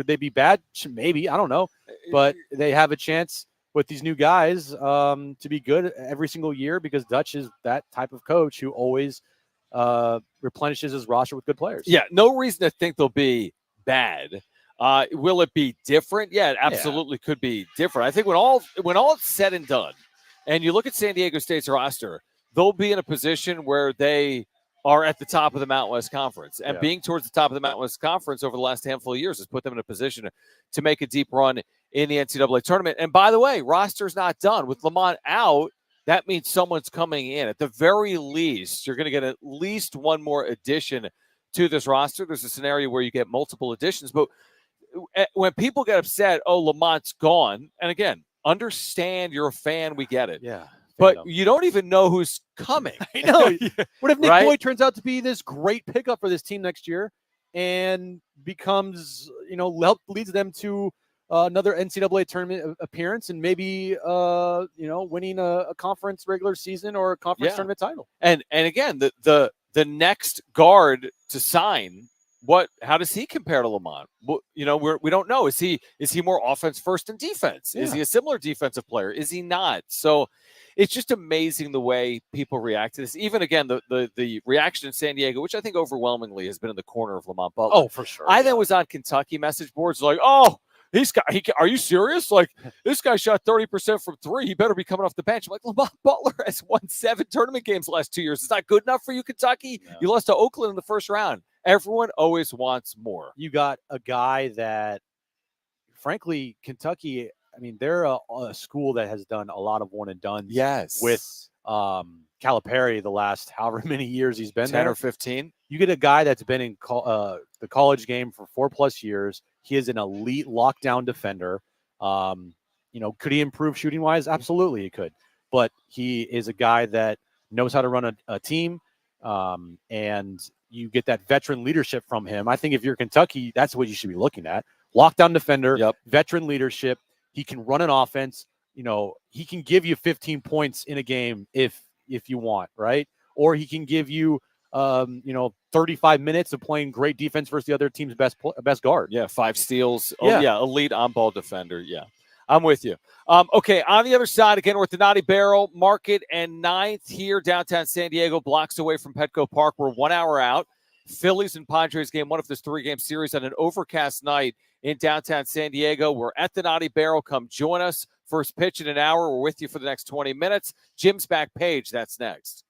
Speaker 3: they be bad? Maybe. I don't know. But they have a chance with these new guys to be good every single year because Dutch is that type of coach who always replenishes his roster with good players.
Speaker 2: Yeah, no reason to think they'll be bad. Will it be different? Yeah, it absolutely could be different. I think when all it's said and done, and you look at San Diego State's roster, they'll be in a position where they are at the top of the Mountain West Conference. And being towards the top of the Mountain West Conference over the last handful of years has put them in a position to make a deep run in the NCAA tournament. And by the way, roster's not done. With Lamont out, that means someone's coming in. At the very least, you're going to get at least one more addition to this roster. There's a scenario where you get multiple additions. But when people get upset, Lamont's gone. And again, understand you're a fan. We get it.
Speaker 3: Yeah.
Speaker 2: But you don't even know who's coming.
Speaker 3: I know. What if Nick Boyd turns out to be this great pickup for this team next year and becomes, leads them to another NCAA tournament appearance and maybe, winning a conference regular season or a conference tournament title.
Speaker 2: And again, the next guard to sign, how does he compare to Lamont? Well, we don't know. Is he more offense first than defense? Yeah. Is he a similar defensive player? Is he not? So it's just amazing the way people react to this. Even again, the reaction in San Diego, which I think overwhelmingly has been in the corner of Lamont Butler.
Speaker 3: Oh, for sure.
Speaker 2: I then was on Kentucky message boards like, are you serious? Like, this guy shot 30% from three. He better be coming off the bench. I'm like, Lamont Butler has won 7 tournament games the last 2 years. It's not good enough for you, Kentucky? No. You lost to Oakland in the first round. Everyone always wants more.
Speaker 3: You got a guy that, frankly, Kentucky, they're a school that has done a lot of one-and-dones.
Speaker 2: Yes.
Speaker 3: With Calipari the last however many years he's been
Speaker 2: 10
Speaker 3: there.
Speaker 2: or 15.
Speaker 3: You get a guy that's been in the college game for 4+ years. He is an elite lockdown defender. Could he improve shooting wise? Absolutely, he could. But he is a guy that knows how to run a team, and you get that veteran leadership from him. I think if you're Kentucky, that's what you should be looking at. Lockdown defender, veteran leadership. He can run an offense. He can give you 15 points in a game if you want, right? Or he can give you 35 minutes of playing great defense versus the other team's best guard.
Speaker 2: Yeah, 5 steals. Elite on-ball defender. Yeah, I'm with you. Okay, on the other side, again, we're at the Naughty Barrel, Market and 9th here, downtown San Diego, blocks away from Petco Park. We're 1 hour out. Phillies and Padres game 1 of this 3-game series on an overcast night in downtown San Diego. We're at the Naughty Barrel. Come join us. First pitch in an hour. We're with you for the next 20 minutes. Jim's back page. That's next.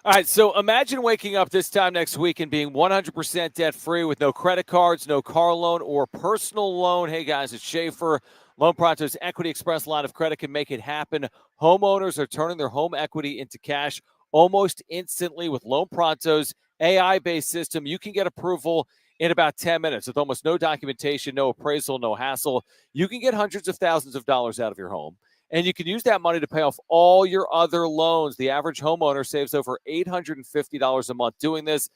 Speaker 2: All right, so imagine waking up this time next week and being 100% debt-free with no credit cards, no car loan, or personal loan. Hey, guys, it's Schaefer. Loan Pronto's Equity Express line of credit can make it happen. Homeowners are turning their home equity into cash almost instantly with Loan Pronto's AI-based system. You can get approval in about 10 minutes with almost no documentation, no appraisal, no hassle. You can get hundreds of thousands of dollars out of your home. And you can use that money to pay off all your other loans. The average homeowner saves over $850 a month doing this.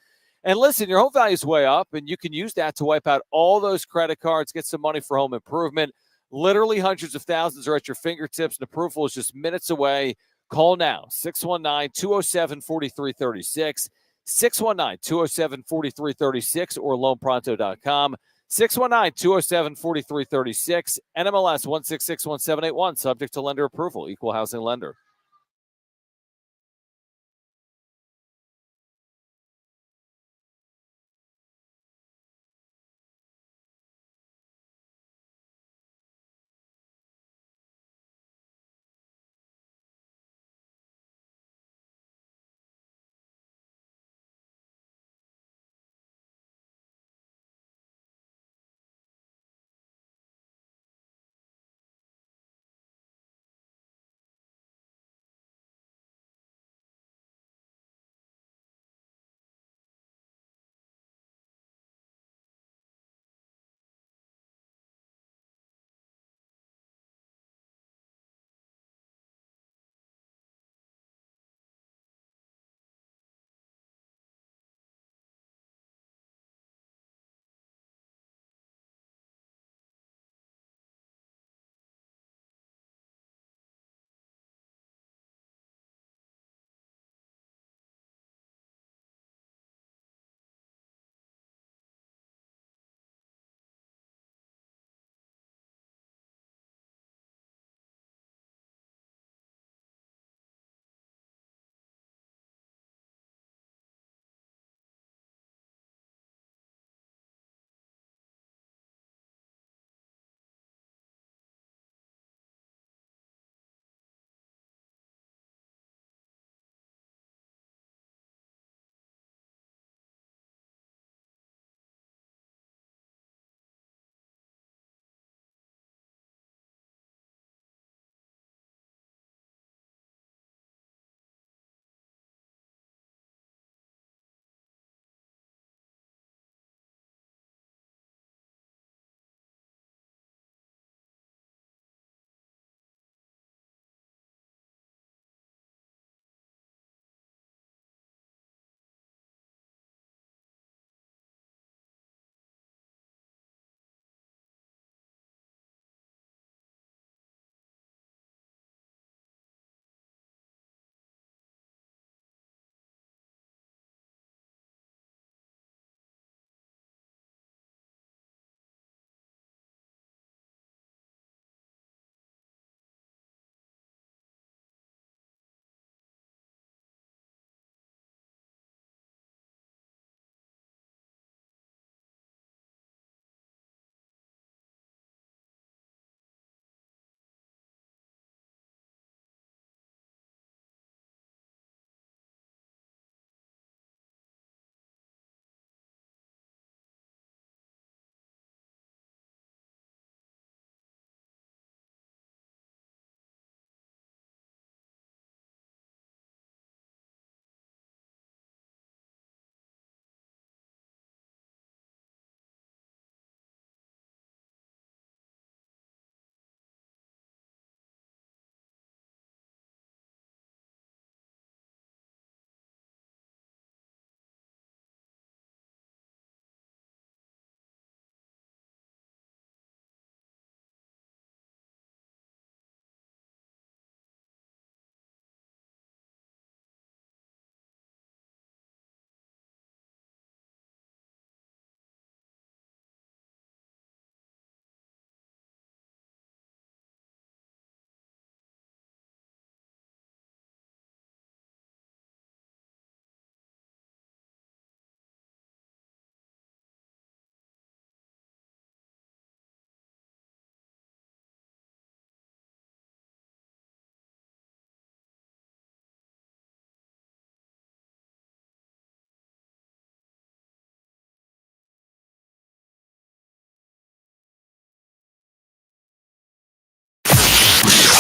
Speaker 2: And listen, your home value is way up, and you can use that to wipe out all those credit cards, get some money for home improvement. Literally hundreds of thousands are at your fingertips, and approval is just minutes away. Call now, 619-207-4336, 619-207-4336, or loanpronto.com, 619-207-4336, NMLS 1661781, subject to lender approval, equal housing lender.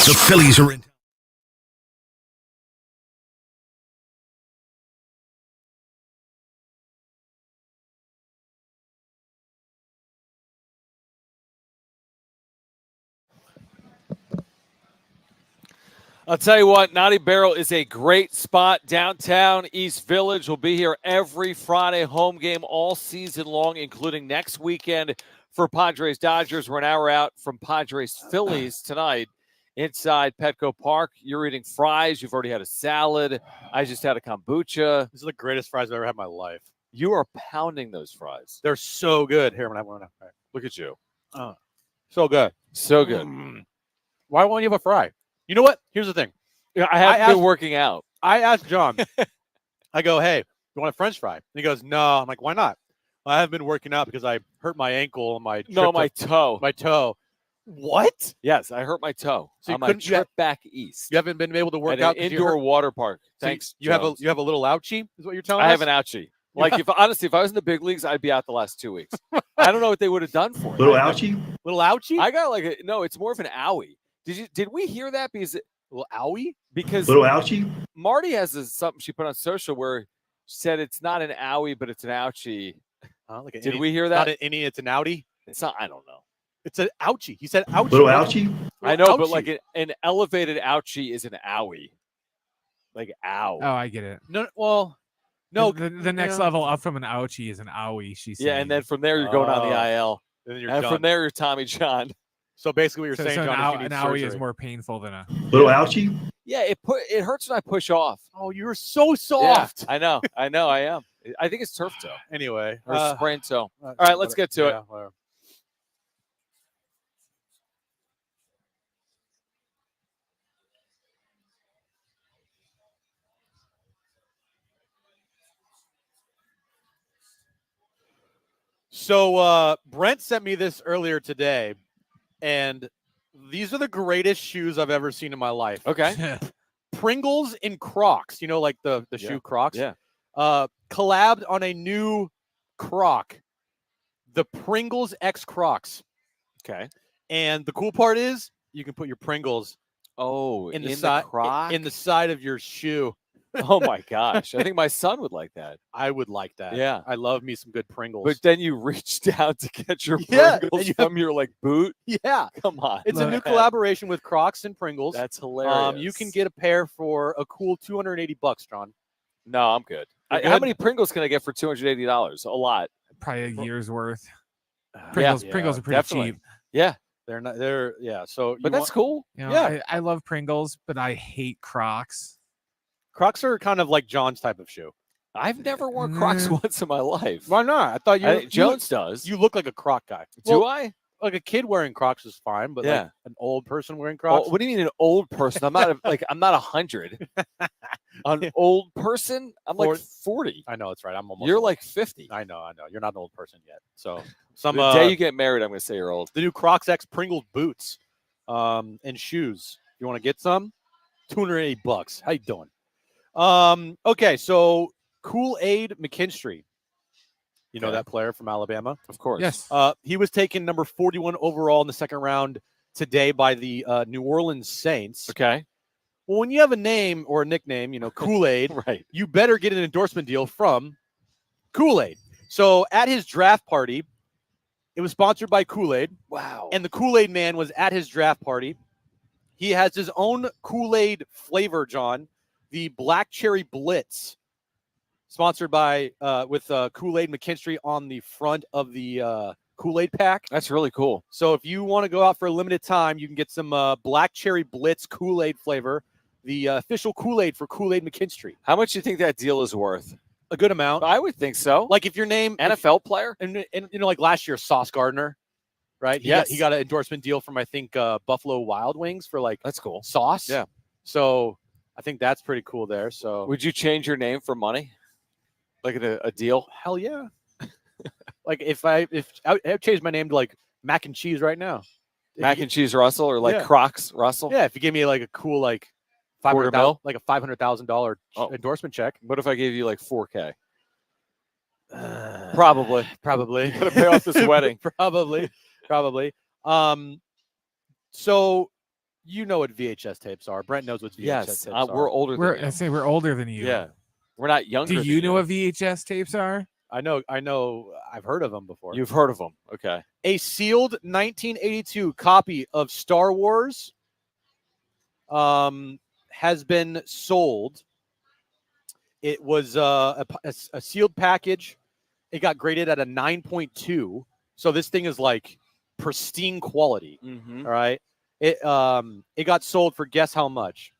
Speaker 9: The Phillies are in.
Speaker 2: I'll tell you what, Naughty Barrel is a great spot downtown East Village. We'll be here every Friday home game all season long, including next weekend for Padres Dodgers. We're an hour out from Padres Phillies tonight inside Petco Park. You're eating fries. You've already had a salad. I just had a kombucha.
Speaker 3: These are the greatest fries I've ever had in my life.
Speaker 2: You are pounding those fries.
Speaker 3: They're so good. Here, I'm gonna have one. Right.
Speaker 2: Look at you.
Speaker 3: So good.
Speaker 2: So good.
Speaker 3: Why won't you have a fry? You know what? Here's the thing.
Speaker 2: Yeah, I have been working out.
Speaker 3: I asked John, I go, hey, you want a French fry? And he goes, no. I'm like, why not? I haven't been working out because I hurt my ankle on my
Speaker 2: my toe.
Speaker 3: My toe. What?
Speaker 2: Yes, I hurt my toe
Speaker 3: So you
Speaker 2: on my
Speaker 3: couldn't-
Speaker 2: trip back east.
Speaker 3: You haven't been able to work
Speaker 2: at
Speaker 3: out
Speaker 2: an
Speaker 3: 'cause you
Speaker 2: indoor
Speaker 3: hurt-
Speaker 2: water park.
Speaker 3: So
Speaker 2: Thanks.
Speaker 3: you have a little ouchie, is what you're telling
Speaker 2: I
Speaker 3: us?
Speaker 2: have an ouchie. Like honestly, if I was in the big leagues, I'd be out the last 2 weeks. I don't know what they would have done for it.
Speaker 8: Little ouchie?
Speaker 3: Little ouchie?
Speaker 2: I got no, it's more of an owie. Did we hear that?
Speaker 3: Little owie?
Speaker 2: Because
Speaker 8: Little ouchie?
Speaker 2: Marty has something she put on social where she said it's not an owie, but it's an ouchie. Did we hear that?
Speaker 3: Not an innie, it's an outie.
Speaker 2: It's not. I don't know.
Speaker 3: It's an ouchie. He said ouchie.
Speaker 8: Little ouchie?
Speaker 2: I know, but
Speaker 3: ouchie.
Speaker 2: like an elevated ouchie is an owie. Like ow.
Speaker 4: Oh, I get it.
Speaker 3: No, well, no.
Speaker 4: The next level up from an ouchie is an owie. She said.
Speaker 2: Yeah, and then from there you're going on the IL.
Speaker 3: And then you're
Speaker 2: And
Speaker 3: done.
Speaker 2: from there you're Tommy John.
Speaker 3: So basically, what you're saying,
Speaker 4: so
Speaker 3: John,
Speaker 4: an owie is more painful than a.
Speaker 8: Little ouchie?
Speaker 2: Yeah, it hurts when I push off.
Speaker 3: Oh, you're so
Speaker 2: Yeah,
Speaker 3: soft.
Speaker 2: I know, I am. I think it's turf toe
Speaker 3: Anyway,
Speaker 2: or sprain toe. All right, let's get to it.
Speaker 3: Whatever. So Brent sent me this earlier today, and these are the greatest shoes I've ever seen in my life.
Speaker 2: Okay.
Speaker 3: Pringles in Crocs, you know, like the shoe Crocs.
Speaker 2: Yeah.
Speaker 3: Collabed on a new Croc, the Pringles X Crocs.
Speaker 2: Okay.
Speaker 3: And the cool part is you can put your Pringles
Speaker 2: in
Speaker 3: the
Speaker 2: the
Speaker 3: side
Speaker 2: croc?
Speaker 3: in the side of your shoe.
Speaker 2: Oh my gosh. I think my son would like that.
Speaker 3: I would like that.
Speaker 2: Yeah.
Speaker 3: I love me some good Pringles.
Speaker 2: But then you reach down to get your
Speaker 3: Yeah,
Speaker 2: Pringles
Speaker 3: and you
Speaker 2: from your like boot.
Speaker 3: yeah.
Speaker 2: Come on.
Speaker 3: It's a new
Speaker 2: man.
Speaker 3: collaboration with Crocs and Pringles.
Speaker 2: That's hilarious.
Speaker 3: You can get a pair for a cool $280, John.
Speaker 2: No, I'm good.
Speaker 3: You're
Speaker 2: How
Speaker 3: good?
Speaker 2: many Pringles can I get for $280? A lot.
Speaker 4: Probably a year's worth.
Speaker 2: Yeah,
Speaker 4: Pringles are pretty
Speaker 2: definitely.
Speaker 4: cheap.
Speaker 2: Yeah.
Speaker 3: They're yeah. So
Speaker 2: But that's cool.
Speaker 4: You know,
Speaker 3: Yeah.
Speaker 4: I love Pringles, but I hate Crocs.
Speaker 3: Crocs are kind of like John's type of shoe.
Speaker 2: I've never worn Crocs
Speaker 4: Mm.
Speaker 2: once in my life.
Speaker 3: Why not? I thought
Speaker 2: Jones does.
Speaker 3: You look like a Croc guy.
Speaker 2: Do
Speaker 3: Well,
Speaker 2: I?
Speaker 3: Like a kid wearing Crocs is fine, but
Speaker 2: Yeah.
Speaker 3: like an old person wearing
Speaker 2: Oh,
Speaker 3: Crocs.
Speaker 2: what do you mean an old person? I'm not I'm not 100. An old person? I'm like 40.
Speaker 3: I know it's right. I'm almost.
Speaker 2: You're
Speaker 3: old.
Speaker 2: like 50.
Speaker 3: I know. You're not an old person yet. So some
Speaker 2: The day you get married, I'm going to say you're old.
Speaker 3: the new Crocs X Pringles boots, and shoes. You want to get some? $280. How you doing? Okay, so Kool-Aid McKinstry. You know
Speaker 2: Okay.
Speaker 3: that player from Alabama?
Speaker 2: Of course.
Speaker 4: Yes.
Speaker 3: He was taken number 41 overall in the second round today by the New Orleans Saints.
Speaker 2: Okay.
Speaker 3: Well, when you have a name or a nickname, you know, Kool-Aid,
Speaker 2: Right.
Speaker 3: you better get an endorsement deal from Kool-Aid. So at his draft party, it was sponsored by Kool-Aid,
Speaker 2: Wow.
Speaker 3: and the Kool-Aid man was at his draft party. He has his own Kool-Aid flavor, John, the Black Cherry Blitz, sponsored by with Kool-Aid McKinstry on the front of the Kool-Aid pack.
Speaker 2: That's really cool.
Speaker 3: So if you want to go out for a limited time, you can get some Black Cherry Blitz Kool-Aid flavor, the official Kool-Aid for Kool-Aid McKinstry.
Speaker 2: How much do you think that deal is worth?
Speaker 3: A good amount.
Speaker 2: I would think so.
Speaker 3: Like if your name
Speaker 2: NFL player?
Speaker 3: and you know, like last year, Sauce Gardner, right?
Speaker 2: Yes.
Speaker 3: He got an endorsement deal from I think Buffalo Wild Wings for like
Speaker 2: That's cool.
Speaker 3: sauce.
Speaker 2: Yeah.
Speaker 3: So I think that's pretty cool there. So
Speaker 2: Would you change your name for money? Like a deal?
Speaker 3: hell yeah. Like if I would change my name to like Mac and Cheese right now.
Speaker 2: Mac and Cheese Russell or like
Speaker 3: Yeah.
Speaker 2: Crocs Russell?
Speaker 3: Yeah, if you give me like a cool like
Speaker 2: Quarter mil?
Speaker 3: like a $500,000
Speaker 2: Oh.
Speaker 3: endorsement check.
Speaker 2: What if I gave you like 4K? Probably.
Speaker 3: Probably.
Speaker 2: Gotta pay off this wedding.
Speaker 3: Probably. So you know what VHS tapes are. Brent knows what VHS
Speaker 2: Yes.
Speaker 3: tapes are.
Speaker 2: We're older
Speaker 4: We're
Speaker 2: than you.
Speaker 4: I say we're older than you.
Speaker 2: Yeah. We're not younger.
Speaker 4: Do
Speaker 2: than
Speaker 4: you know what VHS tapes are?
Speaker 3: I know. I've heard of them before.
Speaker 2: You've heard of them. Okay.
Speaker 3: A sealed 1982 copy of Star Wars has been sold. It was a sealed package. It got graded at a 9.2. So this thing is like pristine quality.
Speaker 2: Mm-hmm.
Speaker 3: All right. It got sold for guess how much?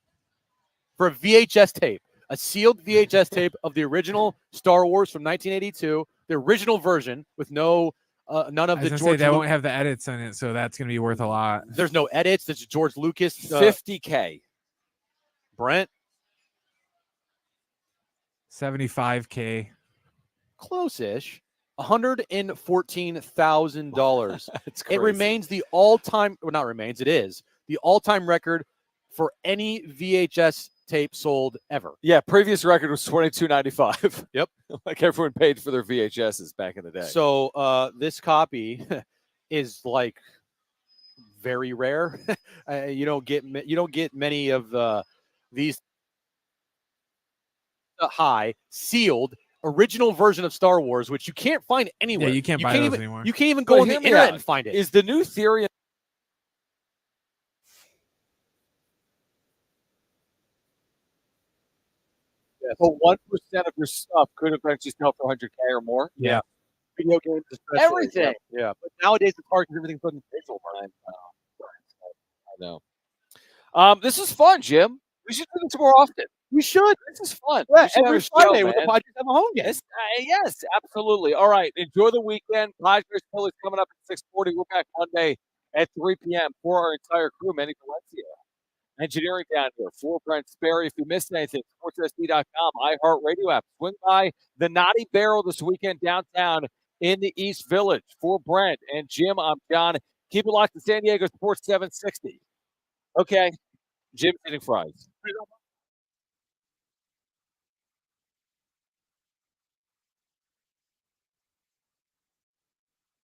Speaker 3: For a VHS tape, a sealed VHS tape of the original Star Wars from 1982, the original version with none of the George.
Speaker 4: They won't have the edits in it, so that's going to be worth a lot.
Speaker 3: There's no edits. There's George Lucas.
Speaker 2: $50K.
Speaker 3: Brent.
Speaker 4: $75K.
Speaker 3: Close-ish. $114,000. It remains the all-time. Well, not remains. It is the all-time record for any VHS tape sold ever.
Speaker 2: Yeah, previous record was $22.95.
Speaker 3: Yep.
Speaker 2: Like everyone paid for their VHSs back in the day.
Speaker 3: So this copy is like very rare. You don't get many of these high sealed original version of Star Wars, which you can't find anywhere.
Speaker 4: Yeah, you can't buy those anymore.
Speaker 3: You can't even go on the internet and find it.
Speaker 2: Is the new theory? So 1% of your stuff could eventually sell for $100K or more.
Speaker 3: Yeah.
Speaker 2: Video games,
Speaker 3: everything. Yeah. But nowadays it's hard because everything's put in digital.
Speaker 2: I know. This is fun, Jim. We should do this more often.
Speaker 3: We should.
Speaker 2: This is fun.
Speaker 3: Yeah, every Friday with the Padres have a home game.
Speaker 2: Yes, absolutely. All right. Enjoy the weekend. Padres Phillies coming up at 6:40. We're back Monday at 3 p.m. for our entire crew. Manny Valencia. Engineering down here for Brent Sperry. If you missed anything, sportssd.com, iHeartRadio app. Swing by the Naughty Barrel this weekend downtown in the East Village. For Brent and Jim, I'm John. Keep it locked to San Diego Sports 760. Okay. Jim's eating fries.